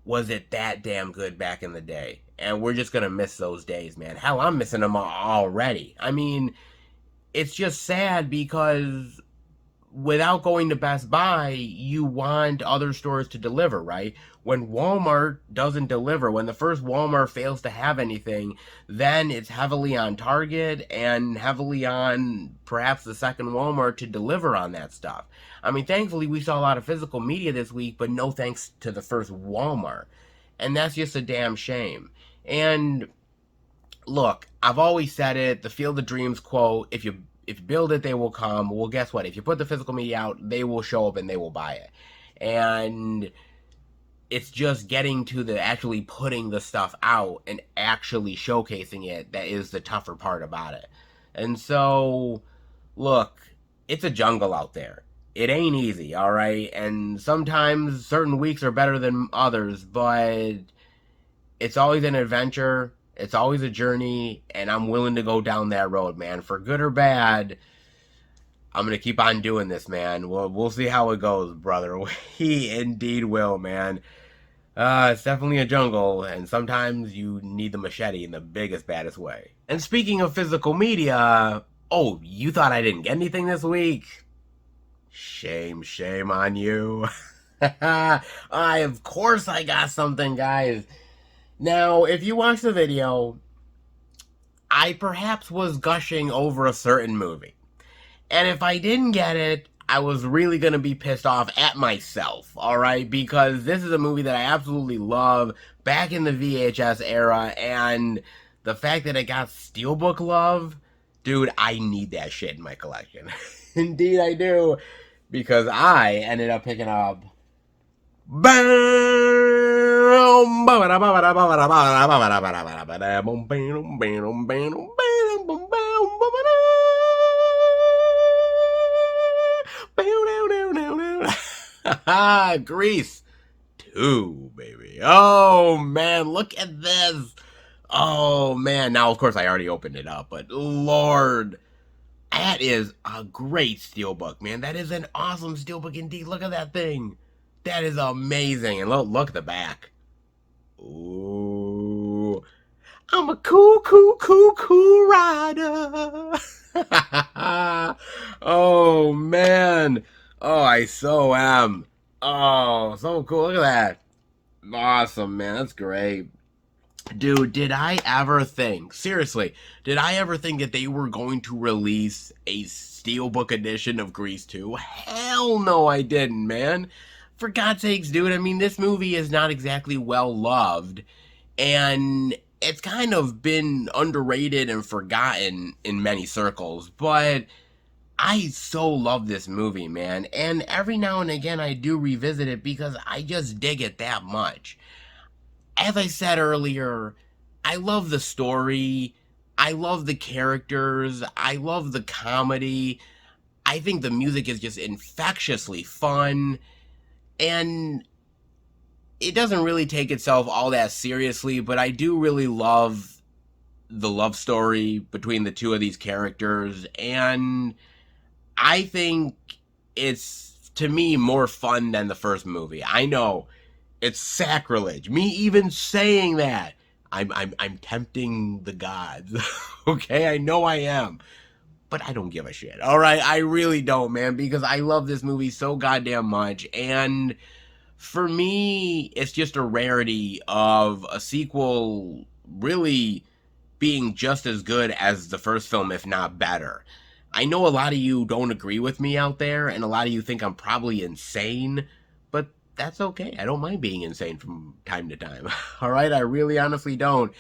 was it that damn good back in the day? And we're just going to miss those days, man. Hell, I'm missing them already. I mean, it's just sad because without going to Best Buy, you want other stores to deliver, right? When Walmart doesn't deliver, when the first Walmart fails to have anything, then it's heavily on Target and heavily on perhaps the second Walmart to deliver on that stuff. I mean, thankfully, we saw a lot of physical media this week, but no thanks to the first Walmart. And that's just a damn shame. And look, I've always said it, the Field of Dreams quote, if you build it, they will come. Well, guess what? If you put the physical media out, they will show up and they will buy it. And it's just getting to the actually putting the stuff out and actually showcasing it that is the tougher part about it. And so, look, it's a jungle out there. It ain't easy, all right? And sometimes certain weeks are better than others, but it's always an adventure. It's always a journey, and I'm willing to go down that road, man. For good or bad, I'm going to keep on doing this, man. We'll see how it goes, brother. We indeed will, man. It's definitely a jungle, and sometimes you need the machete in the biggest, baddest way. And speaking of physical media, oh, you thought I didn't get anything this week? Shame on you. Of course I got something, guys. Now, if you watch the video, I perhaps was gushing over a certain movie. And if I didn't get it, I was really gonna be pissed off at myself, alright? Because this is a movie that I absolutely love back in the VHS era, and the fact that it got Steelbook love, dude, I need that shit in my collection. Indeed, I do. Because I ended up picking up. Grease 2, baby. Oh man, look at this. Oh man. Now, of course, I already opened it up, but Lord, that is a great steelbook, man. That is an awesome steelbook indeed. Look at that thing. That is amazing. And look at the back. Ooh. I'm a cool rider. Oh, man. Oh, I so am. Oh, so cool. Look at that. Awesome, man. That's great. Dude, did I ever think, seriously, did I ever think that they were going to release a Steelbook edition of Grease 2? Hell no, I didn't, man. For God's sakes, dude, I mean, this movie is not exactly well loved, and it's kind of been underrated and forgotten in many circles, but I so love this movie, man, and every now and again I do revisit it because I just dig it that much. As I said earlier, I love the story, I love the characters, I love the comedy, I think the music is just infectiously fun, and it doesn't really take itself all that seriously, but I do really love the love story between the two of these characters, and I think it's, to me, more fun than the first movie. I know, it's sacrilege. Me even saying that. I'm tempting the gods. Okay, I know I am. But I don't give a shit. Alright, I really don't, man, because I love this movie so goddamn much, and for me, it's just a rarity of a sequel really being just as good as the first film, if not better. I know a lot of you don't agree with me out there, and a lot of you think I'm probably insane, but that's okay. I don't mind being insane from time to time. Alright, I really honestly don't.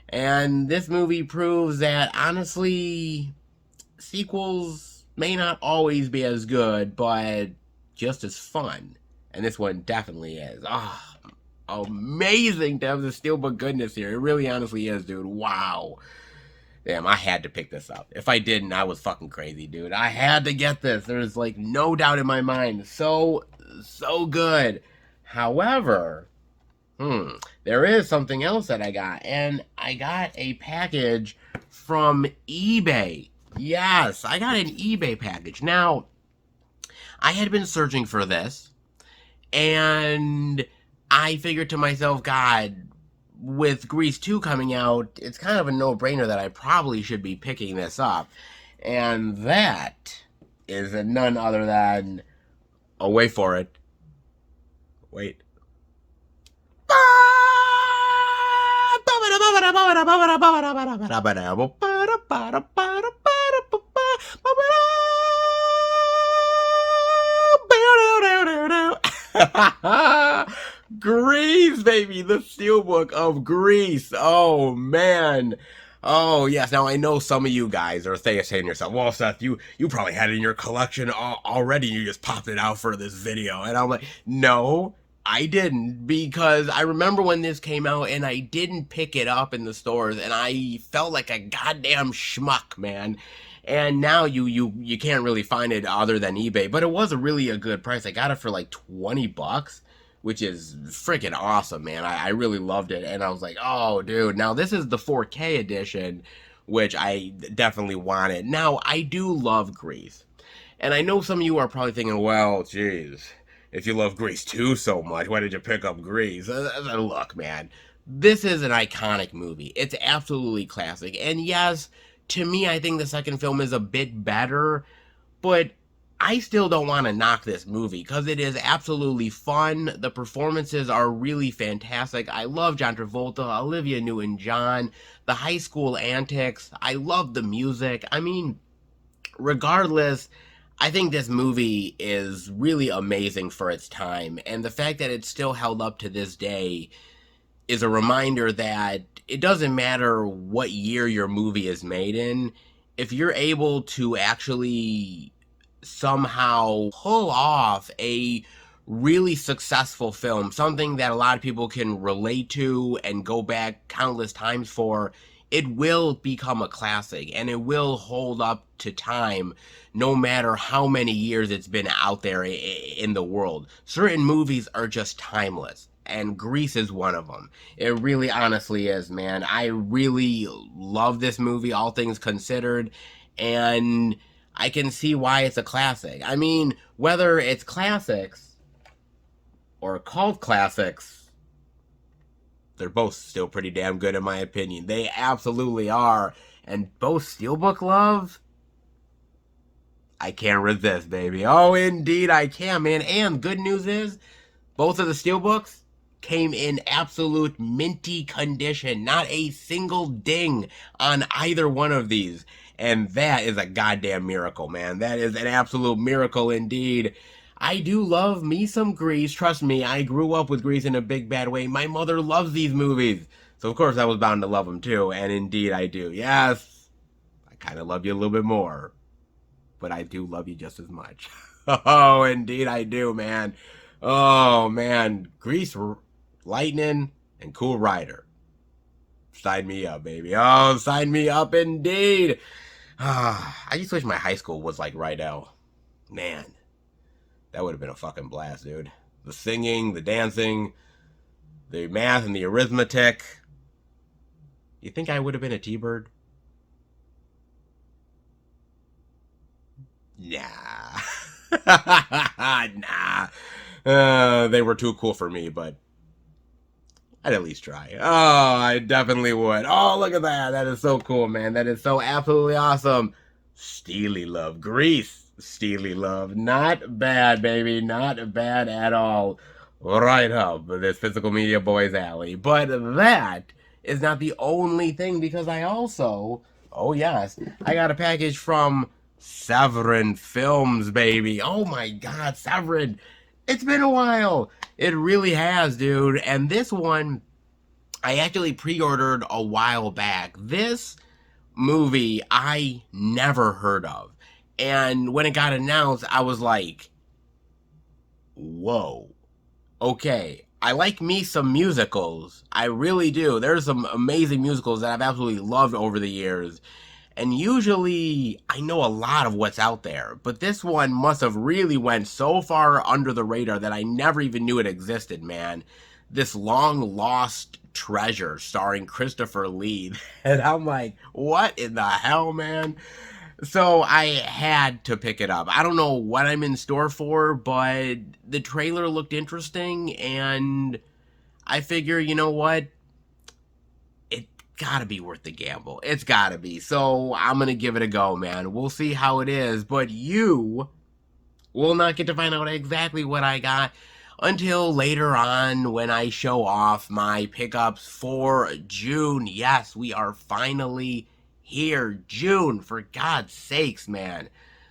And this movie proves that, honestly, sequels may not always be as good, but just as fun. And this one definitely is. Ah, amazing to have the Steelbook goodness here. It really honestly is, dude. Wow. Damn, I had to pick this up. If I didn't, I was fucking crazy, dude. I had to get this. There's, like, no doubt in my mind. So good. However, there is something else that I got. And I got a package from eBay. Yes, I got an eBay package. Now, I had been searching for this, and I figured to myself, God, with Grease 2 coming out, it's kind of a no-brainer that I probably should be picking this up. And that is none other than... Oh, wait for it. Wait. Grease, baby, the Steelbook of Grease. Oh man. Oh yes. Now I know some of you guys are saying to yourself, "Well, Seth, you probably had it in your collection already. You just popped it out for this video." And I'm like, "No, I didn't, because I remember when this came out and I didn't pick it up in the stores, and I felt like a goddamn schmuck, man." And now you can't really find it other than eBay, but it was a good price. I got it for like $20, which is freaking awesome, man. I really loved it, and I was like, oh, dude. Now, this is the 4K edition, which I definitely wanted. Now, I do love Grease, and I know some of you are probably thinking, well, geez, if you love Grease 2 so much, why did you pick up Grease? Look, man, this is an iconic movie. It's absolutely classic, and yes, to me, I think the second film is a bit better, but I still don't want to knock this movie because it is absolutely fun. The performances are really fantastic. I love John Travolta, Olivia Newton-John, the high school antics. I love the music. I mean, regardless, I think this movie is really amazing for its time, and the fact that it's still held up to this day is a reminder that it doesn't matter what year your movie is made in, if you're able to actually somehow pull off a really successful film, something that a lot of people can relate to and go back countless times for, it will become a classic and it will hold up to time no matter how many years it's been out there in the world. Certain movies are just timeless, and Grease is one of them. It really honestly is, man. I really love this movie, all things considered, and I can see why it's a classic. I mean, whether it's classics or cult classics, they're both still pretty damn good in my opinion. They absolutely are. And both Steelbook love, I can't resist, baby. Oh, indeed I can, man. And good news is, both of the Steelbooks came in absolute minty condition. Not a single ding on either one of these. And that is a goddamn miracle, man. That is an absolute miracle indeed. I do love me some Grease. Trust me, I grew up with Grease in a big bad way. My mother loves these movies. So of course I was bound to love them too. And indeed I do. Yes, I kind of love you a little bit more. But I do love you just as much. Oh, indeed I do, man. Oh, man. Grease, Lightning, and Cool Rider. Sign me up, baby. Oh, sign me up indeed. I just wish my high school was like Rydell. Man, that would have been a fucking blast, dude. The singing, the dancing, the math, and the arithmetic. You think I would have been a T-Bird? Nah. Nah. They were too cool for me, but I'd at least try. Oh, I definitely would. Oh, look at that. That is so cool, man. That is so absolutely awesome. Steely Love. Grease. Steely Love. Not bad, baby. Not bad at all. Right up this Physical Media Boys alley. But that is not the only thing, because I also, oh yes, I got a package from Severin Films, baby. Oh my god, Severin. It's been a while. It really has, dude. And this one, I actually pre-ordered a while back. This movie, I never heard of. And when it got announced, I was like, whoa. Okay, I like me some musicals. I really do. There's some amazing musicals that I've absolutely loved over the years. And usually I know a lot of what's out there, but this one must have really went so far under the radar that I never even knew it existed, man. This long lost treasure starring Christopher Lee. And I'm like, what in the hell, man? So I had to pick it up. I don't know what I'm in store for, but the trailer looked interesting, and I figure, you know what? Gotta be worth the gamble. It's gotta be. So I'm gonna give it a go, man. We'll see how it is. But you will not get to find out exactly what I got until later on when I show off my pickups for June. Yes, we are finally here. June, for God's sakes, man.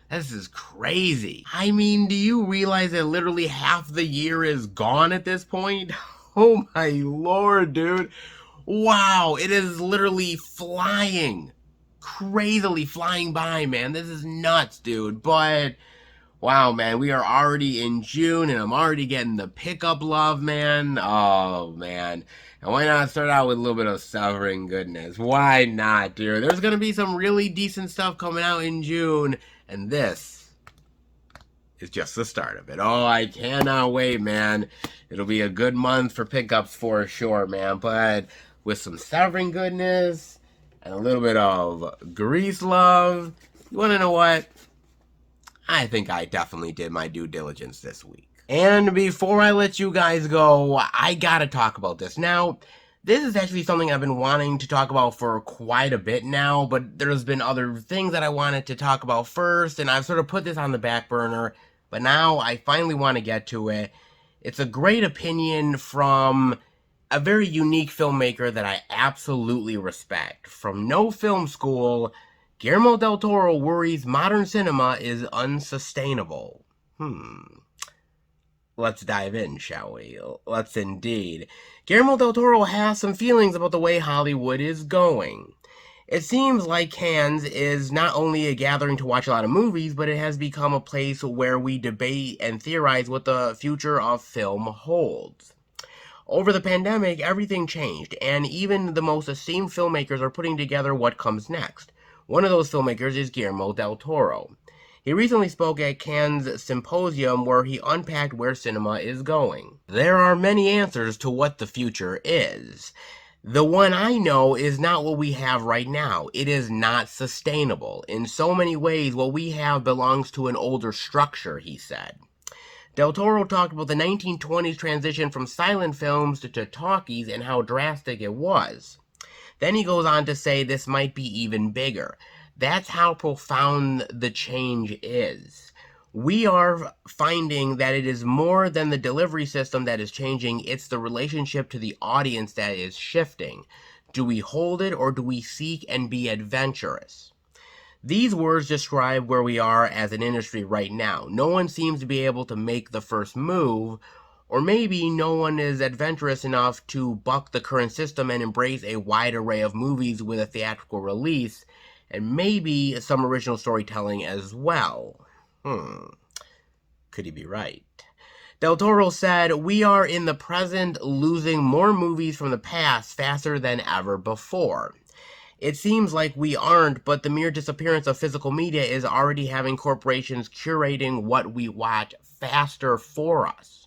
This is crazy. I mean, do you realize that literally half the year is gone at this point? Oh my lord, dude. Wow, it is literally flying. Crazily flying by, man. This is nuts, dude. But, wow, man, we are already in June, and I'm already getting the pickup love, man. Oh, man. And why not start out with a little bit of Severin goodness? Why not, dude? There's going to be some really decent stuff coming out in June, and this is just the start of it. Oh, I cannot wait, man. It'll be a good month for pickups for sure, man. But with some Severin goodness and a little bit of Grease love, you want to know what? I think I definitely did my due diligence this week. And before I let you guys go, I gotta talk about this. Now, this is actually something I've been wanting to talk about for quite a bit now, but there's been other things that I wanted to talk about first, and I've sort of put this on the back burner, but now I finally want to get to it. It's a great opinion from a very unique filmmaker that I absolutely respect. From no film school, Guillermo del Toro worries modern cinema is unsustainable. Let's dive in, shall we? Let's indeed. Guillermo del Toro has some feelings about the way Hollywood is going. It seems like Cannes is not only a gathering to watch a lot of movies, but it has become a place where we debate and theorize what the future of film holds. Over the pandemic, everything changed, and even the most esteemed filmmakers are putting together what comes next. One of those filmmakers is Guillermo del Toro. He recently spoke at Cannes Symposium where he unpacked where cinema is going. There are many answers to what the future is. The one I know is not what we have right now. It is not sustainable. In so many ways, what we have belongs to an older structure, he said. Del Toro talked about the 1920s transition from silent films to talkies and how drastic it was. Then he goes on to say this might be even bigger. That's how profound the change is. We are finding that it is more than the delivery system that is changing, it's the relationship to the audience that is shifting. Do we hold it or do we seek and be adventurous? These words describe where we are as an industry right now. No one seems to be able to make the first move, or maybe no one is adventurous enough to buck the current system and embrace a wide array of movies with a theatrical release, and maybe some original storytelling as well. Could he be right? Del Toro said, "We are in the present losing more movies from the past faster than ever before. It seems like we aren't, but the mere disappearance of physical media is already having corporations curating what we watch faster for us.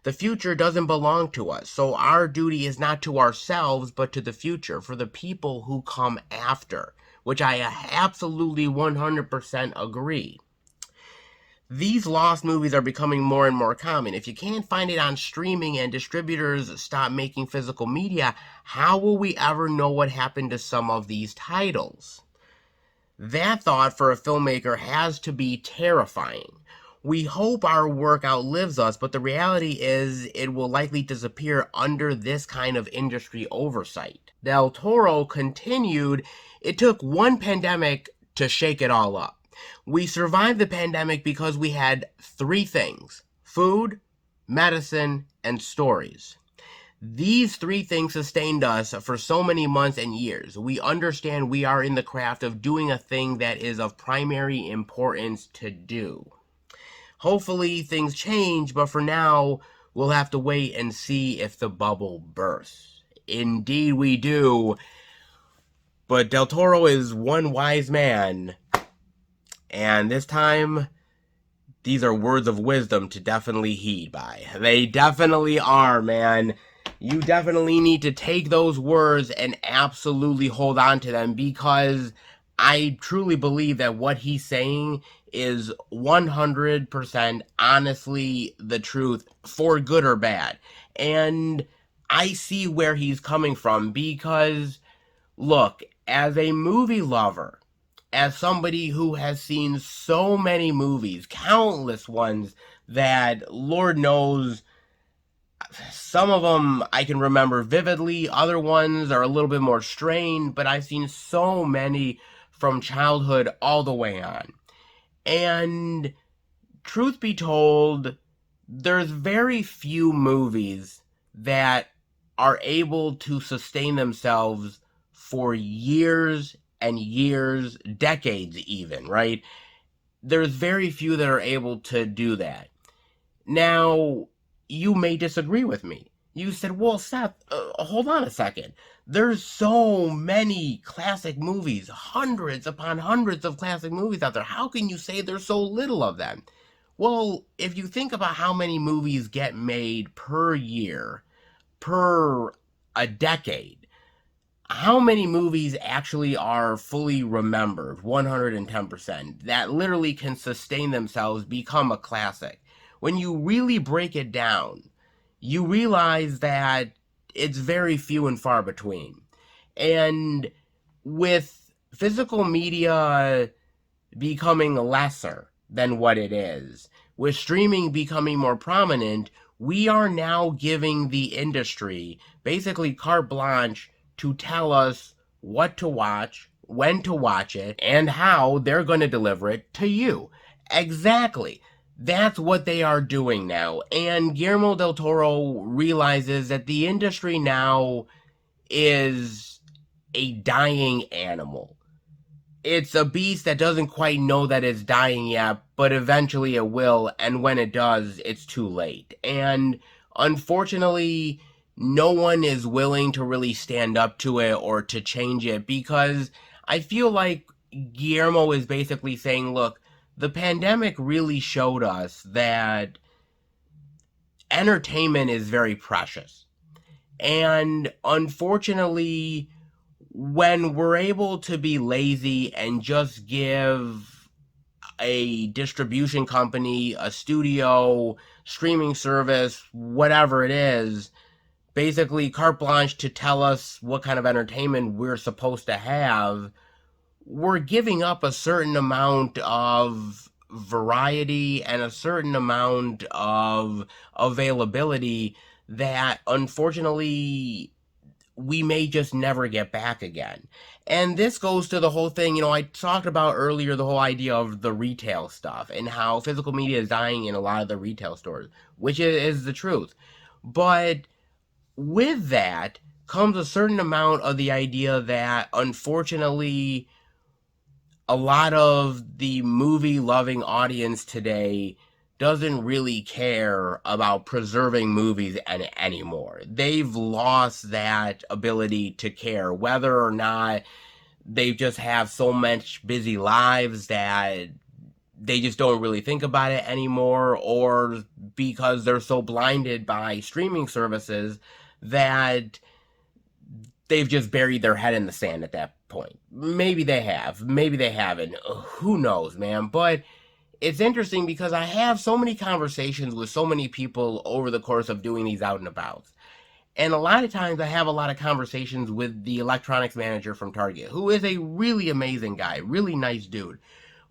The future doesn't belong to us, so our duty is not to ourselves, but to the future, for the people who come after," which I absolutely 100% agree. These lost movies are becoming more and more common. If you can't find it on streaming and distributors stop making physical media, how will we ever know what happened to some of these titles? That thought for a filmmaker has to be terrifying. We hope our work outlives us, but the reality is it will likely disappear under this kind of industry oversight. Del Toro continued, "It took one pandemic to shake it all up. We survived the pandemic because we had three things: food, medicine, and stories. These three things sustained us for so many months and years. We understand we are in the craft of doing a thing that is of primary importance to do. Hopefully things change, but for now, we'll have to wait and see if the bubble bursts." Indeed we do. But Del Toro is one wise man. And this time, these are words of wisdom to definitely heed by. They definitely are, man. You definitely need to take those words and absolutely hold on to them, because I truly believe that what he's saying is 100% honestly the truth, for good or bad. And I see where he's coming from, because, look, as a movie lover, as somebody who has seen so many movies, countless ones that Lord knows, some of them I can remember vividly, other ones are a little bit more strained, but I've seen so many from childhood all the way on. And truth be told, there's very few movies that are able to sustain themselves for years and years, decades even, right? There's very few that are able to do that. Now, you may disagree with me. You said, "Well, Seth, hold on a second. There's so many classic movies, hundreds upon hundreds of classic movies out there. How can you say there's so little of them?" Well, if you think about how many movies get made per year, per a decade, how many movies actually are fully remembered, 110%, that literally can sustain themselves, become a classic? When you really break it down, you realize that it's very few and far between. And with physical media becoming lesser than what it is, with streaming becoming more prominent, we are now giving the industry basically carte blanche to tell us what to watch, when to watch it, and how they're going to deliver it to you. Exactly. That's what they are doing now. And Guillermo del Toro realizes that the industry now is a dying animal. It's a beast that doesn't quite know that it's dying yet, but eventually it will, and when it does, it's too late. And unfortunately, no one is willing to really stand up to it or to change it, because I feel like Guillermo is basically saying, look, the pandemic really showed us that entertainment is very precious. And unfortunately, when we're able to be lazy and just give a distribution company, a studio, streaming service, whatever it is, basically carte blanche to tell us what kind of entertainment we're supposed to have, we're giving up a certain amount of variety and a certain amount of availability that unfortunately we may just never get back again. And this goes to the whole thing, I talked about earlier the whole idea of the retail stuff and how physical media is dying in a lot of the retail stores, which is the truth. But with that comes a certain amount of the idea that unfortunately a lot of the movie loving audience today doesn't really care about preserving movies anymore. They've lost that ability to care, whether or not they just have so much busy lives that they just don't really think about it anymore, or because they're so blinded by streaming services that they've just buried their head in the sand at that point. Maybe they have, maybe they haven't. Who knows, man? But it's interesting because I have so many conversations with so many people over the course of doing these out and abouts. And a lot of times I have a lot of conversations with the electronics manager from Target, who is a really amazing guy, really nice dude.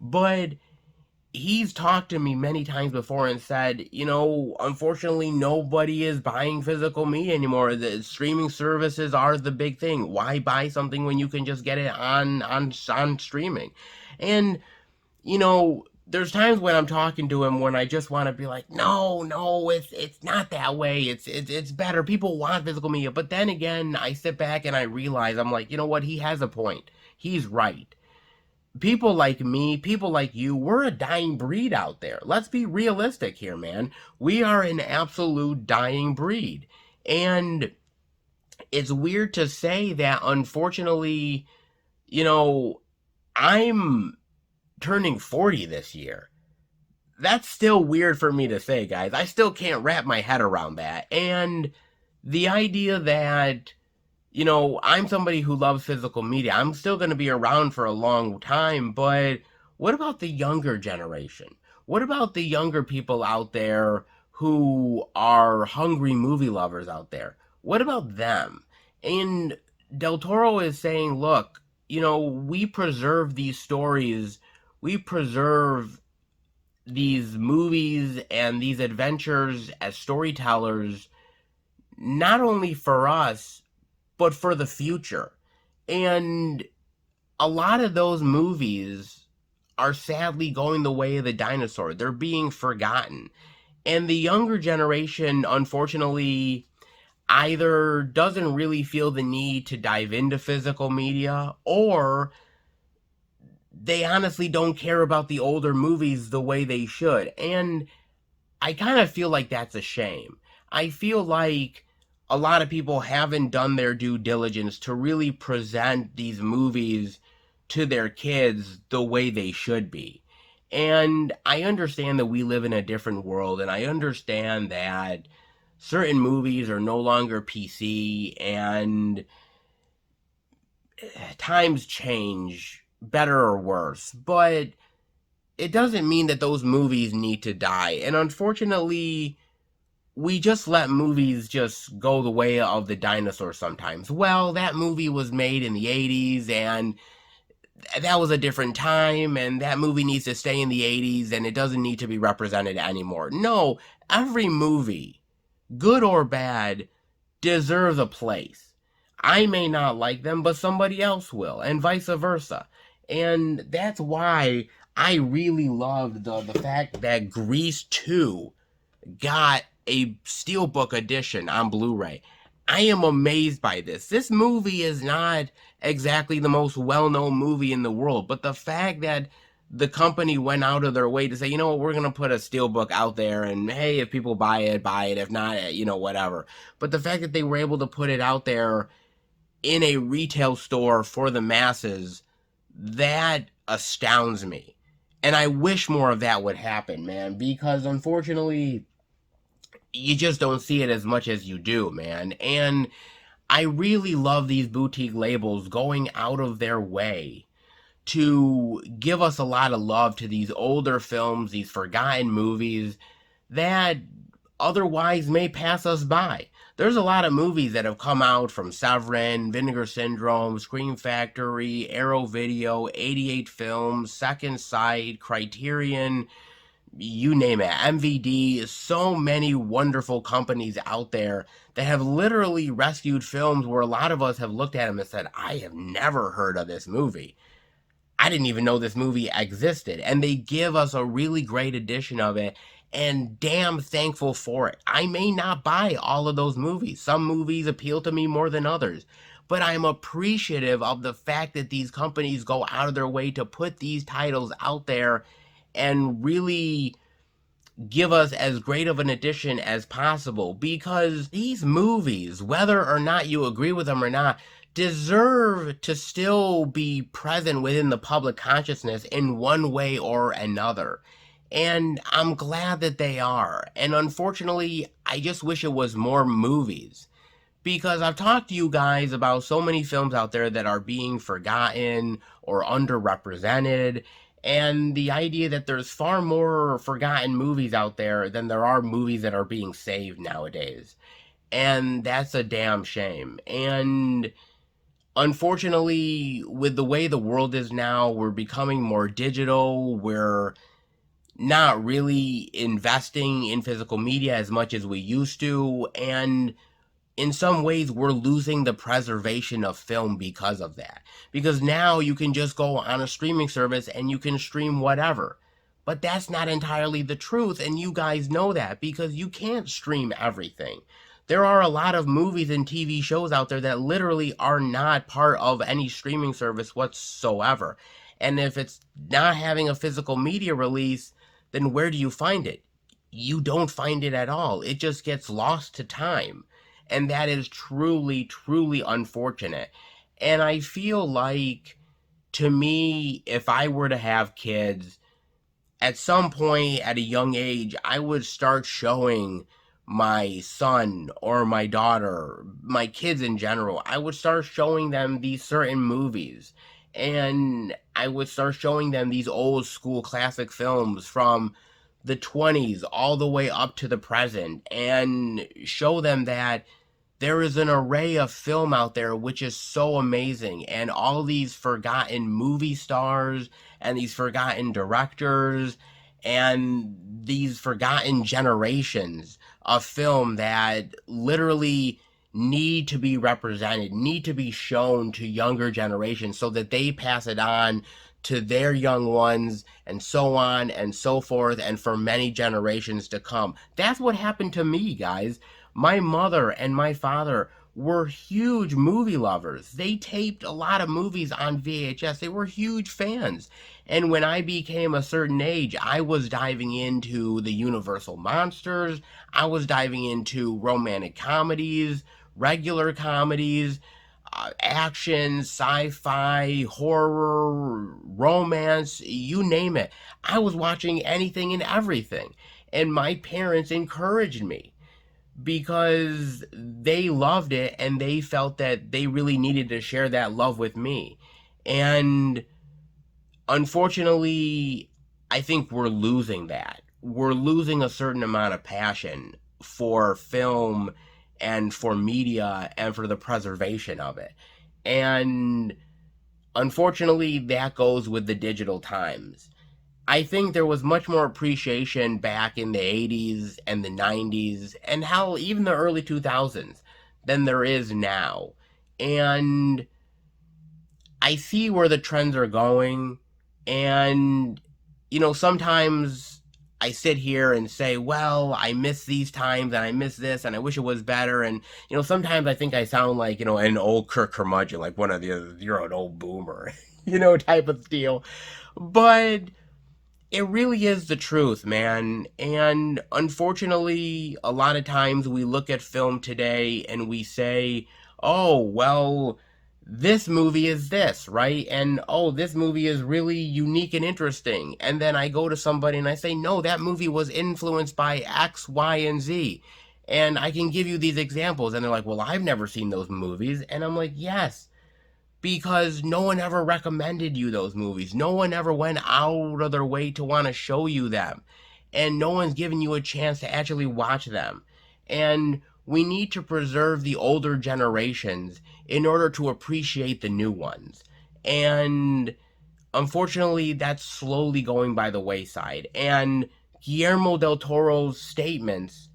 But he's talked to me many times before and said, unfortunately, nobody is buying physical media anymore. The streaming services are the big thing. Why buy something when you can just get it on streaming? And there's times when I'm talking to him when I just want to be like, no, it's not that way. It's better. People want physical media. But then again, I sit back and I realize, I'm like, you know what? He has a point. He's right. People like me, people like you, we're a dying breed out there. Let's be realistic here, man. We are an absolute dying breed. And it's weird to say that, unfortunately, I'm turning 40 this year. That's still weird for me to say, guys. I still can't wrap my head around that. And the idea that I'm somebody who loves physical media. I'm still going to be around for a long time, but what about the younger generation? What about the younger people out there who are hungry movie lovers out there? What about them? And Del Toro is saying, look, we preserve these stories, we preserve these movies and these adventures as storytellers, not only for us, but for the future. And a lot of those movies are sadly going the way of the dinosaur. They're being forgotten. And the younger generation, unfortunately, either doesn't really feel the need to dive into physical media, or they honestly don't care about the older movies the way they should. And I kind of feel like that's a shame. I feel like a lot of people haven't done their due diligence to really present these movies to their kids the way they should be. And I understand that we live in a different world, and I understand that certain movies are no longer PC, and times change, better or worse, but it doesn't mean that those movies need to die. And unfortunately, we just let movies just go the way of the dinosaur sometimes. Well, that movie was made in the 80s, and that was a different time, and that movie needs to stay in the 80s, and it doesn't need to be represented anymore. No, every movie, good or bad, deserves a place. I may not like them, but somebody else will, and vice versa. And that's why I really loved the fact that Grease 2 got a steelbook edition on Blu-ray. I am amazed by this. This movie is not exactly the most well-known movie in the world, but the fact that the company went out of their way to say, you know what, we're gonna put a steelbook out there, and hey, if people buy it, buy it. If not, whatever. But the fact that they were able to put it out there in a retail store for the masses, that astounds me. And I wish more of that would happen, man, because unfortunately, you just don't see it as much as you do, man. And I really love these boutique labels going out of their way to give us a lot of love to these older films, these forgotten movies that otherwise may pass us by. There's a lot of movies that have come out from Severin, Vinegar Syndrome, Scream Factory, Arrow Video, 88 Films, Second Sight, Criterion, you name it, MVD, so many wonderful companies out there that have literally rescued films where a lot of us have looked at them and said, I have never heard of this movie. I didn't even know this movie existed. And they give us a really great edition of it, and damn thankful for it. I may not buy all of those movies. Some movies appeal to me more than others. But I'm appreciative of the fact that these companies go out of their way to put these titles out there and really give us as great of an edition as possible, because these movies, whether or not you agree with them or not, deserve to still be present within the public consciousness in one way or another. And I'm glad that they are. And unfortunately, I just wish it was more movies. Because I've talked to you guys about so many films out there that are being forgotten or underrepresented, and the idea that there's far more forgotten movies out there than there are movies that are being saved nowadays. And that's a damn shame. And unfortunately, with the way the world is now, we're becoming more digital. We're not really investing in physical media as much as we used to. And in some ways, we're losing the preservation of film because of that. Because now you can just go on a streaming service and you can stream whatever. But that's not entirely the truth, and you guys know that, because you can't stream everything. There are a lot of movies and TV shows out there that literally are not part of any streaming service whatsoever. And if it's not having a physical media release, then where do you find it? You don't find it at all. It just gets lost to time. And that is truly, truly unfortunate. And I feel like, to me, if I were to have kids, at some point at a young age, I would start showing my son or my daughter, my kids in general, I would start showing them these certain movies. And I would start showing them these old school classic films from the 20s all the way up to the present, and show them that there is an array of film out there which is so amazing, and all these forgotten movie stars and these forgotten directors and these forgotten generations of film that literally need to be represented, need to be shown to younger generations so that they pass it on to their young ones, and so on and so forth, and for many generations to come. That's what happened to me, guys. My mother and my father were huge movie lovers. They taped a lot of movies on VHS. They were huge fans. And when I became a certain age, I was diving into the Universal Monsters. I was diving into romantic comedies, regular comedies, action, sci-fi, horror, romance, you name it. I was watching anything and everything. And my parents encouraged me, because they loved it and they felt that they really needed to share that love with me. And unfortunately, I think we're losing that. We're losing a certain amount of passion for film and for media and for the preservation of it. And unfortunately, that goes with the digital times. I think there was much more appreciation back in the 80s and the 90s, and hell, even the early 2000s, than there is now. And I see where the trends are going, and sometimes I sit here and say, well, I miss these times and I miss this and I wish it was better. And sometimes I think I sound like an old Kirk curmudgeon, like one of the you're an old boomer, type of deal. But it really is the truth, man. And unfortunately, a lot of times we look at film today and we say, oh, well, this movie is this, right? And oh, this movie is really unique and interesting. And then I go to somebody and I say, no, that movie was influenced by X, Y, and Z. And I can give you these examples. And they're like, well, I've never seen those movies. And I'm like, yes, because no one ever recommended you those movies. No one ever went out of their way to want to show you them. And no one's given you a chance to actually watch them. And we need to preserve the older generations in order to appreciate the new ones. And unfortunately, that's slowly going by the wayside. And Guillermo del Toro's statements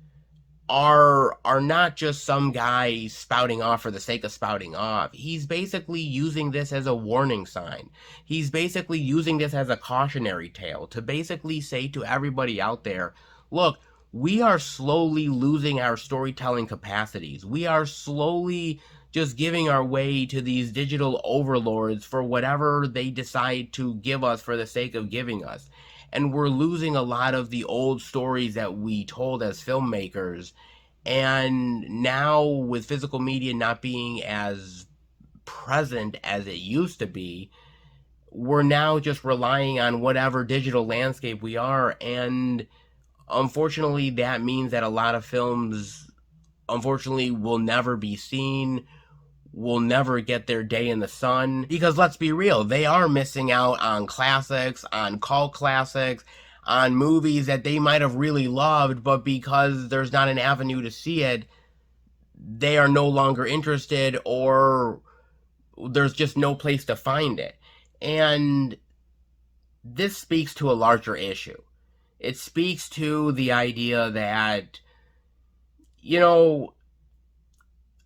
are not just some guy spouting off for the sake of spouting off. He's basically using this as a warning sign. He's basically using this as a cautionary tale to basically say to everybody out there, look, we are slowly losing our storytelling capacities. We are slowly just giving our way to these digital overlords for whatever they decide to give us for the sake of giving us. And we're losing a lot of the old stories that we told as filmmakers. And now, with physical media not being as present as it used to be, we're now just relying on whatever digital landscape we are. And unfortunately, that means that a lot of films, unfortunately, will never be seen, will never get their day in the sun. Because let's be real, they are missing out on classics, on cult classics, on movies that they might have really loved, but because there's not an avenue to see it, they are no longer interested, or there's just no place to find it. And this speaks to a larger issue. It speaks to the idea that,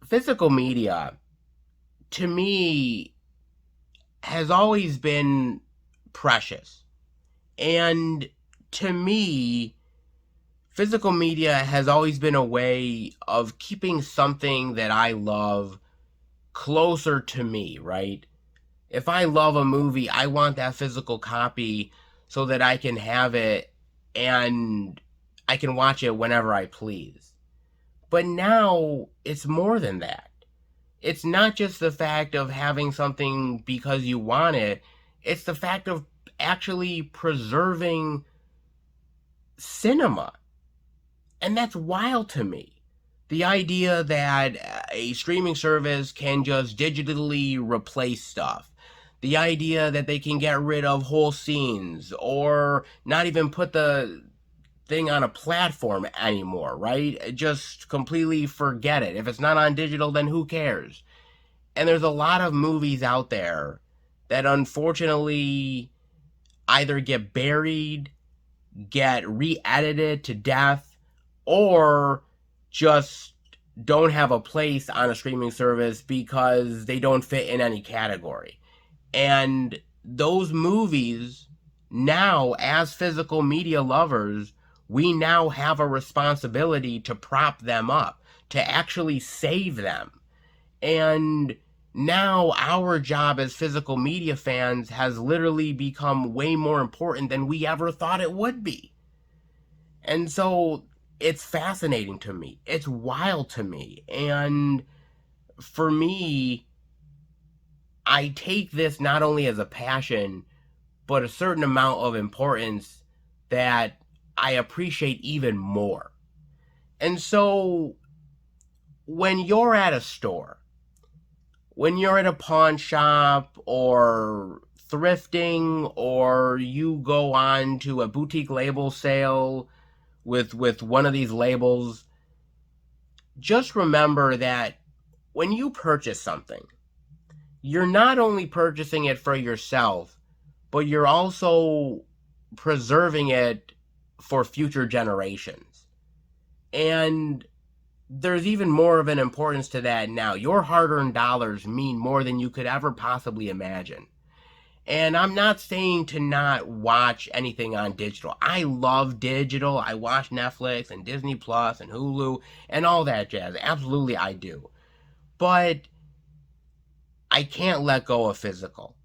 physical media, to me, has always been precious. And to me, physical media has always been a way of keeping something that I love closer to me, right? If I love a movie, I want that physical copy so that I can have it and I can watch it whenever I please. But now it's more than that. It's not just the fact of having something because you want it, it's the fact of actually preserving cinema. And that's wild to me. The idea that a streaming service can just digitally replace stuff. The idea that they can get rid of whole scenes or not even put the thing on a platform anymore, right? Just completely forget it. If it's not on digital, then who cares? And there's a lot of movies out there that unfortunately either get buried, get re-edited to death, or just don't have a place on a streaming service because they don't fit in any category. And those movies, now, as physical media lovers, we now have a responsibility to prop them up, to actually save them. And now our job as physical media fans has literally become way more important than we ever thought it would be. And so it's fascinating to me. It's wild to me. And for me, I take this not only as a passion, but a certain amount of importance that I appreciate even more. And so when you're at a store, when you're at a pawn shop or thrifting, or you go on to a boutique label sale with one of these labels, just remember that when you purchase something, you're not only purchasing it for yourself, but you're also preserving it for future generations. And there's even more of an importance to that now. Your hard-earned dollars mean more than you could ever possibly imagine. And I'm not saying to not watch anything on digital. I love digital. I watch Netflix and Disney Plus and Hulu and all that jazz. Absolutely, I do. But I can't let go of physical.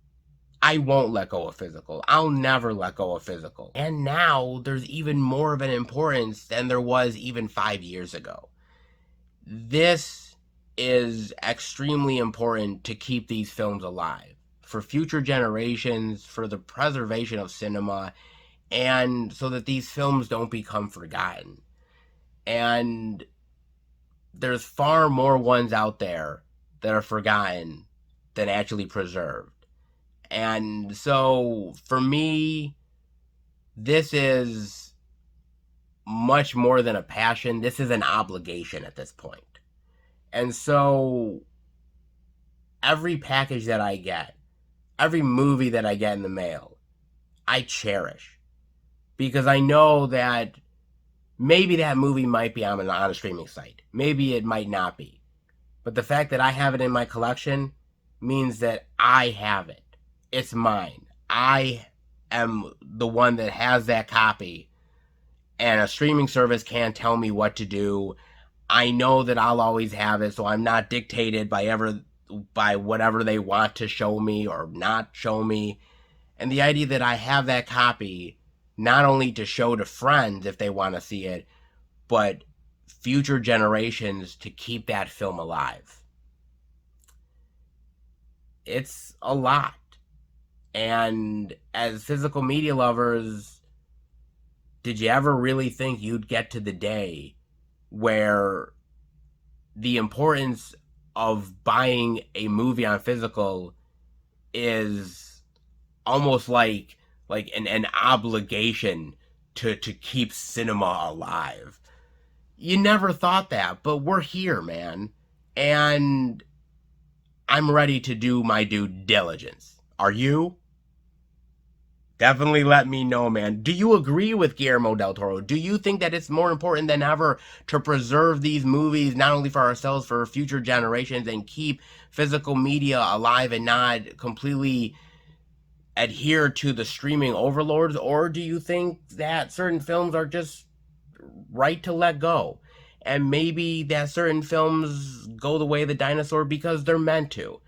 I won't let go of physical. I'll never let go of physical. And now there's even more of an importance than there was even 5 years ago. This is extremely important to keep these films alive for future generations, for the preservation of cinema, and so that these films don't become forgotten. And there's far more ones out there that are forgotten than actually preserved. And so for me, this is much more than a passion. This is an obligation at this point. And so every package that I get, every movie that I get in the mail, I cherish. Because I know that maybe that movie might be on a streaming site. Maybe it might not be. But the fact that I have it in my collection means that I have it. It's mine. I am the one that has that copy. And a streaming service can't tell me what to do. I know that I'll always have it, so I'm not dictated by whatever they want to show me or not show me. And the idea that I have that copy, not only to show to friends if they want to see it, but future generations to keep that film alive. It's a lot. And as physical media lovers, did you ever really think you'd get to the day where the importance of buying a movie on physical is almost like an obligation to keep cinema alive? You never thought that, but we're here, man. And I'm ready to do my due diligence. Are you? Definitely let me know, man. Do you agree with Guillermo del Toro? Do you think that it's more important than ever to preserve these movies, not only for ourselves, for future generations, and keep physical media alive and not completely adhere to the streaming overlords? Or do you think that certain films are just right to let go? And maybe that certain films go the way of the dinosaur because they're meant to.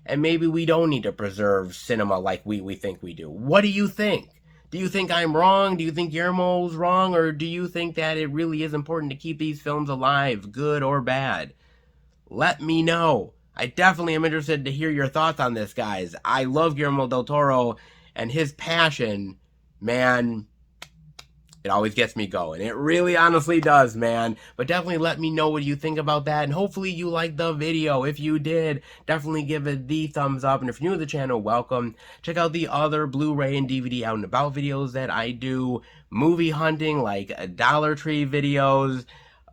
And maybe we don't need to preserve cinema like we think we do. What do you think? Do you think I'm wrong? Do you think Guillermo's wrong? Or do you think that it really is important to keep these films alive, good or bad? Let me know. I definitely am interested to hear your thoughts on this, guys. I love Guillermo del Toro and his passion. Man, it always gets me going. It really honestly does, man. But definitely let me know what you think about that. And hopefully you liked the video. If you did, definitely give it the thumbs up. And if you're new to the channel, welcome. Check out the other Blu-ray and DVD out and about videos that I do. Movie hunting, like Dollar Tree videos,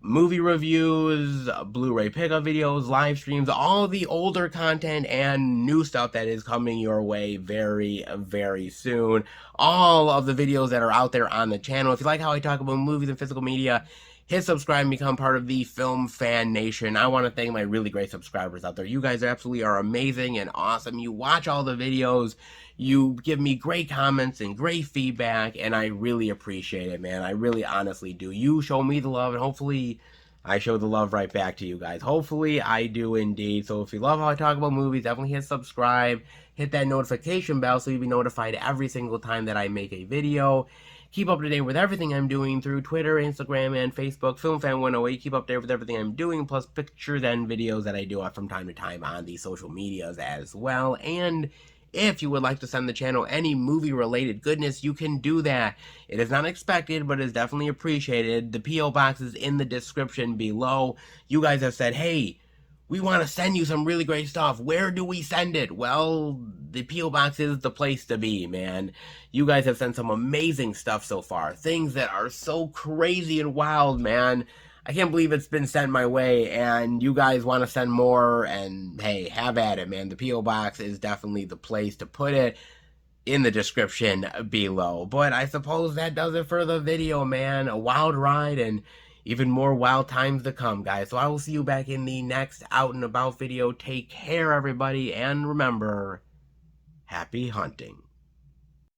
movie reviews, Blu-ray pickup videos, live streams, all the older content and new stuff that is coming your way very, very soon. All of the videos that are out there on the channel. If you like how I talk about movies and physical media, hit subscribe and become part of the Film Fan Nation. I want to thank my really great subscribers out there. You guys absolutely are amazing and awesome. You watch all the videos. You give me great comments and great feedback, and I really appreciate it, man. I really honestly do. You show me the love, and hopefully I show the love right back to you guys. Hopefully I do indeed. So if you love how I talk about movies, definitely hit subscribe. Hit that notification bell so you'll be notified every single time that I make a video. Keep up to date with everything I'm doing through Twitter, Instagram, and Facebook. FilmFan108. Keep up to date with everything I'm doing, plus pictures and videos that I do from time to time on the social medias as well. And if you would like to send the channel any movie-related goodness, you can do that. It is not expected, but is definitely appreciated. The P.O. box is in the description below. You guys have said, hey, we want to send you some really great stuff. Where do we send it? Well, the P.O. box is the place to be, man. You guys have sent some amazing stuff so far. Things that are so crazy and wild, man. I can't believe it's been sent my way, and you guys want to send more, and hey, have at it, man. The P.O. box is definitely the place to put it, in the description below. But I suppose that does it for the video, man. A wild ride, and even more wild times to come, guys. So I will see you back in the next Out and About video. Take care, everybody, and remember, happy hunting.